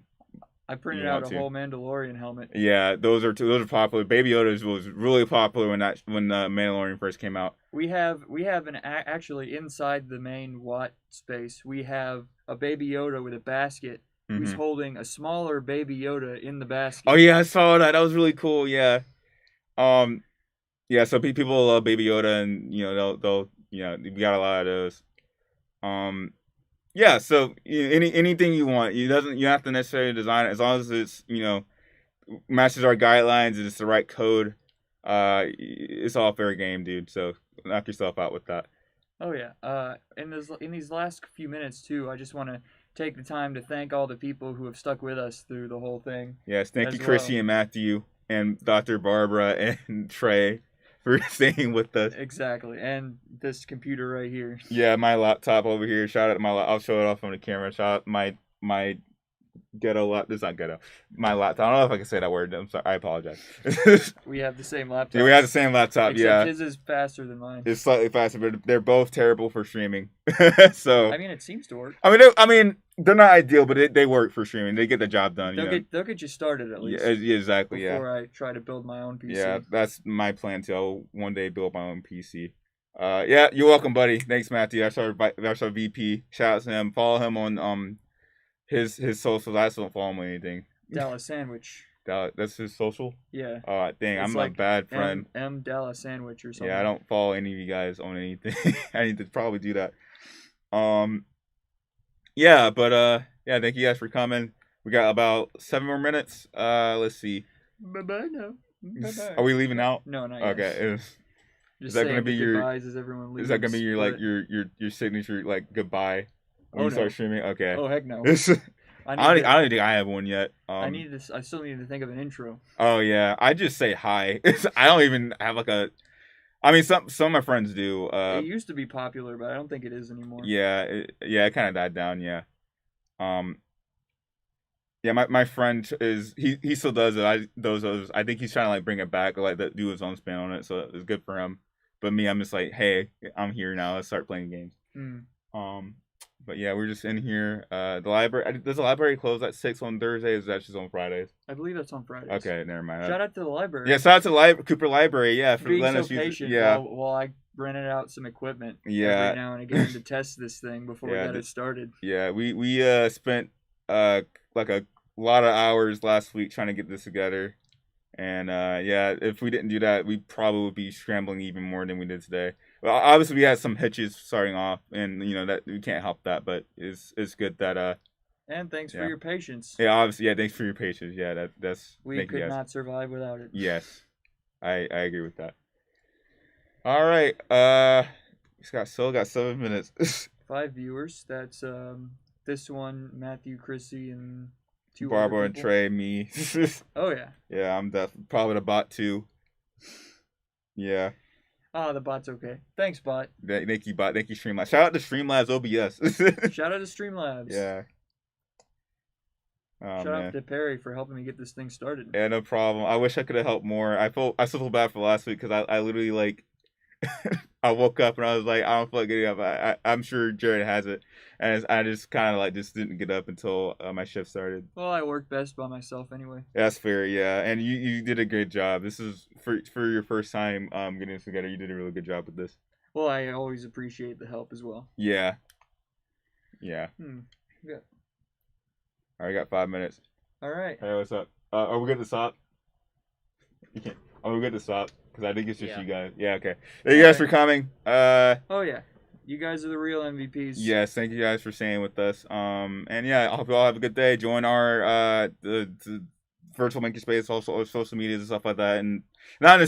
C: I printed out a whole Mandalorian helmet.
B: Yeah, those are popular. Baby Yoda's was really popular when Mandalorian first came out.
C: We have actually inside the main Watt space, we have a Baby Yoda with a basket. Who's holding a smaller Baby Yoda in the basket.
B: Oh yeah, I saw that. That was really cool. Yeah. So people love Baby Yoda, and they'll we got a lot of those. Yeah. So anything you want, you have to necessarily design it as long as it's matches our guidelines and it's the right code. It's all fair game, dude. So knock yourself out with that.
C: Oh yeah. In these last few minutes too, I just want to take the time to thank all the people who have stuck with us through the whole thing.
B: Yes, thank you, Chrissy and Matthew and Dr. Barbara and Trey for staying with us.
C: Exactly, and this computer right here.
B: Yeah, my laptop over here. Shout out to I'll show it off on the camera. Shout out my ghetto laptop. It's not ghetto. My laptop. I don't know if I can say that word. I'm sorry. I apologize.
C: We have the same laptop.
B: Yeah, we have the same laptop.
C: Except his is faster than mine.
B: It's slightly faster, but they're both terrible for streaming. So
C: I mean, it seems to work.
B: I mean, they're not ideal, but they work for streaming. They get the job done.
C: They'll get you started at least.
B: Yeah, exactly.
C: Before I try to build my own PC.
B: Yeah, that's my plan too. I'll one day build my own PC. Yeah, you're welcome, buddy. Thanks, Matthew. That's our VP. Shout out to him. Follow him on his socials. I just don't follow him on anything.
C: Dallas Sandwich.
B: That's his social?
C: Yeah.
B: Oh, dang,
C: It's
B: I'm
C: like
B: a bad friend.
C: M Dallas Sandwich or something.
B: Yeah, I don't follow any of you guys on anything. I need to probably do that. Yeah, but yeah, thank you guys for coming. We got about 7 more minutes. Let's see.
C: Bye-bye now. Bye-bye.
B: Are we leaving out?
C: No, not yet.
B: Okay.
C: Just
B: Is that gonna
C: saying
B: be
C: the
B: your
C: goodbyes as everyone leaves.
B: Is that gonna be your like
C: but-
B: your signature like goodbye when
C: Oh,
B: you start
C: no.
B: streaming? Okay.
C: Oh, heck no.
B: I don't think I have one yet.
C: I still need to think of an intro.
B: Oh yeah, I just say hi. I don't even have like a. I mean, some of my friends do.
C: It used to be popular, but I don't think it is anymore.
B: Yeah, it kind of died down. Yeah. Yeah, my friend is he still does it. I think he's trying to like bring it back, or like do his own spin on it. So it's good for him. But me, I'm just like, hey, I'm here now. Let's start playing games. But yeah, we're just in here. The library does the library close at 6 on Thursdays? Or is that just on Fridays?
C: I believe that's on Fridays.
B: Okay, never mind.
C: Shout out to the library.
B: Yeah, shout out to Cooper Library. Yeah, for
C: being
B: letting
C: so
B: us use
C: patient
B: it. Yeah.
C: while I rented out some equipment.
B: Yeah.
C: Every now and again to test this thing before we got it started.
B: Yeah, we spent like a lot of hours last week trying to get this together, and yeah, if we didn't do that, we probably would be scrambling even more than we did today. Well, obviously we had some hitches starting off, and you know that we can't help that, but it's good that
C: And thanks for your patience.
B: Yeah, obviously, yeah, thanks for your patience. Yeah, that's
C: We could not survive without it.
B: Yes, I agree with that. All right, still got 7 minutes.
C: 5 viewers. That's this one, Matthew, Chrissy, and 2
B: Barbara
C: other
B: and
C: people.
B: Trey, me.
C: Oh yeah.
B: Yeah, I'm probably the bot too. Yeah.
C: Ah, the bot's okay. Thanks, bot.
B: Thank you, bot. Thank you, Streamlabs. Shout out to Streamlabs OBS.
C: Shout out to Streamlabs.
B: Yeah. Oh,
C: Shout
B: man.
C: out to Perry for helping me get this thing started.
B: Yeah, no problem. I wish I could have helped more. I still feel bad for last week because I literally like I woke up and I was like, I don't feel like getting up. I'm sure Jared has it, and I just kind of like just didn't get up until my shift started.
C: Well, I work best by myself anyway.
B: That's fair, yeah. And you did a great job. This is for your first time getting this together. You did a really good job with this.
C: Well, I always appreciate the help as well.
B: Yeah. Yeah.
C: Yeah.
B: All right, I got 5 minutes.
C: All right.
B: Hey, what's up? Are we good to stop? You can't. Are we good to stop? Because I think it's just you guys. Yeah, okay. Thank you guys for coming.
C: Oh yeah, you guys are the real MVPs.
B: Yes, thank you guys for staying with us. And yeah, I hope you all have a good day. Join our the virtual makerspace, also social medias and stuff like that, and not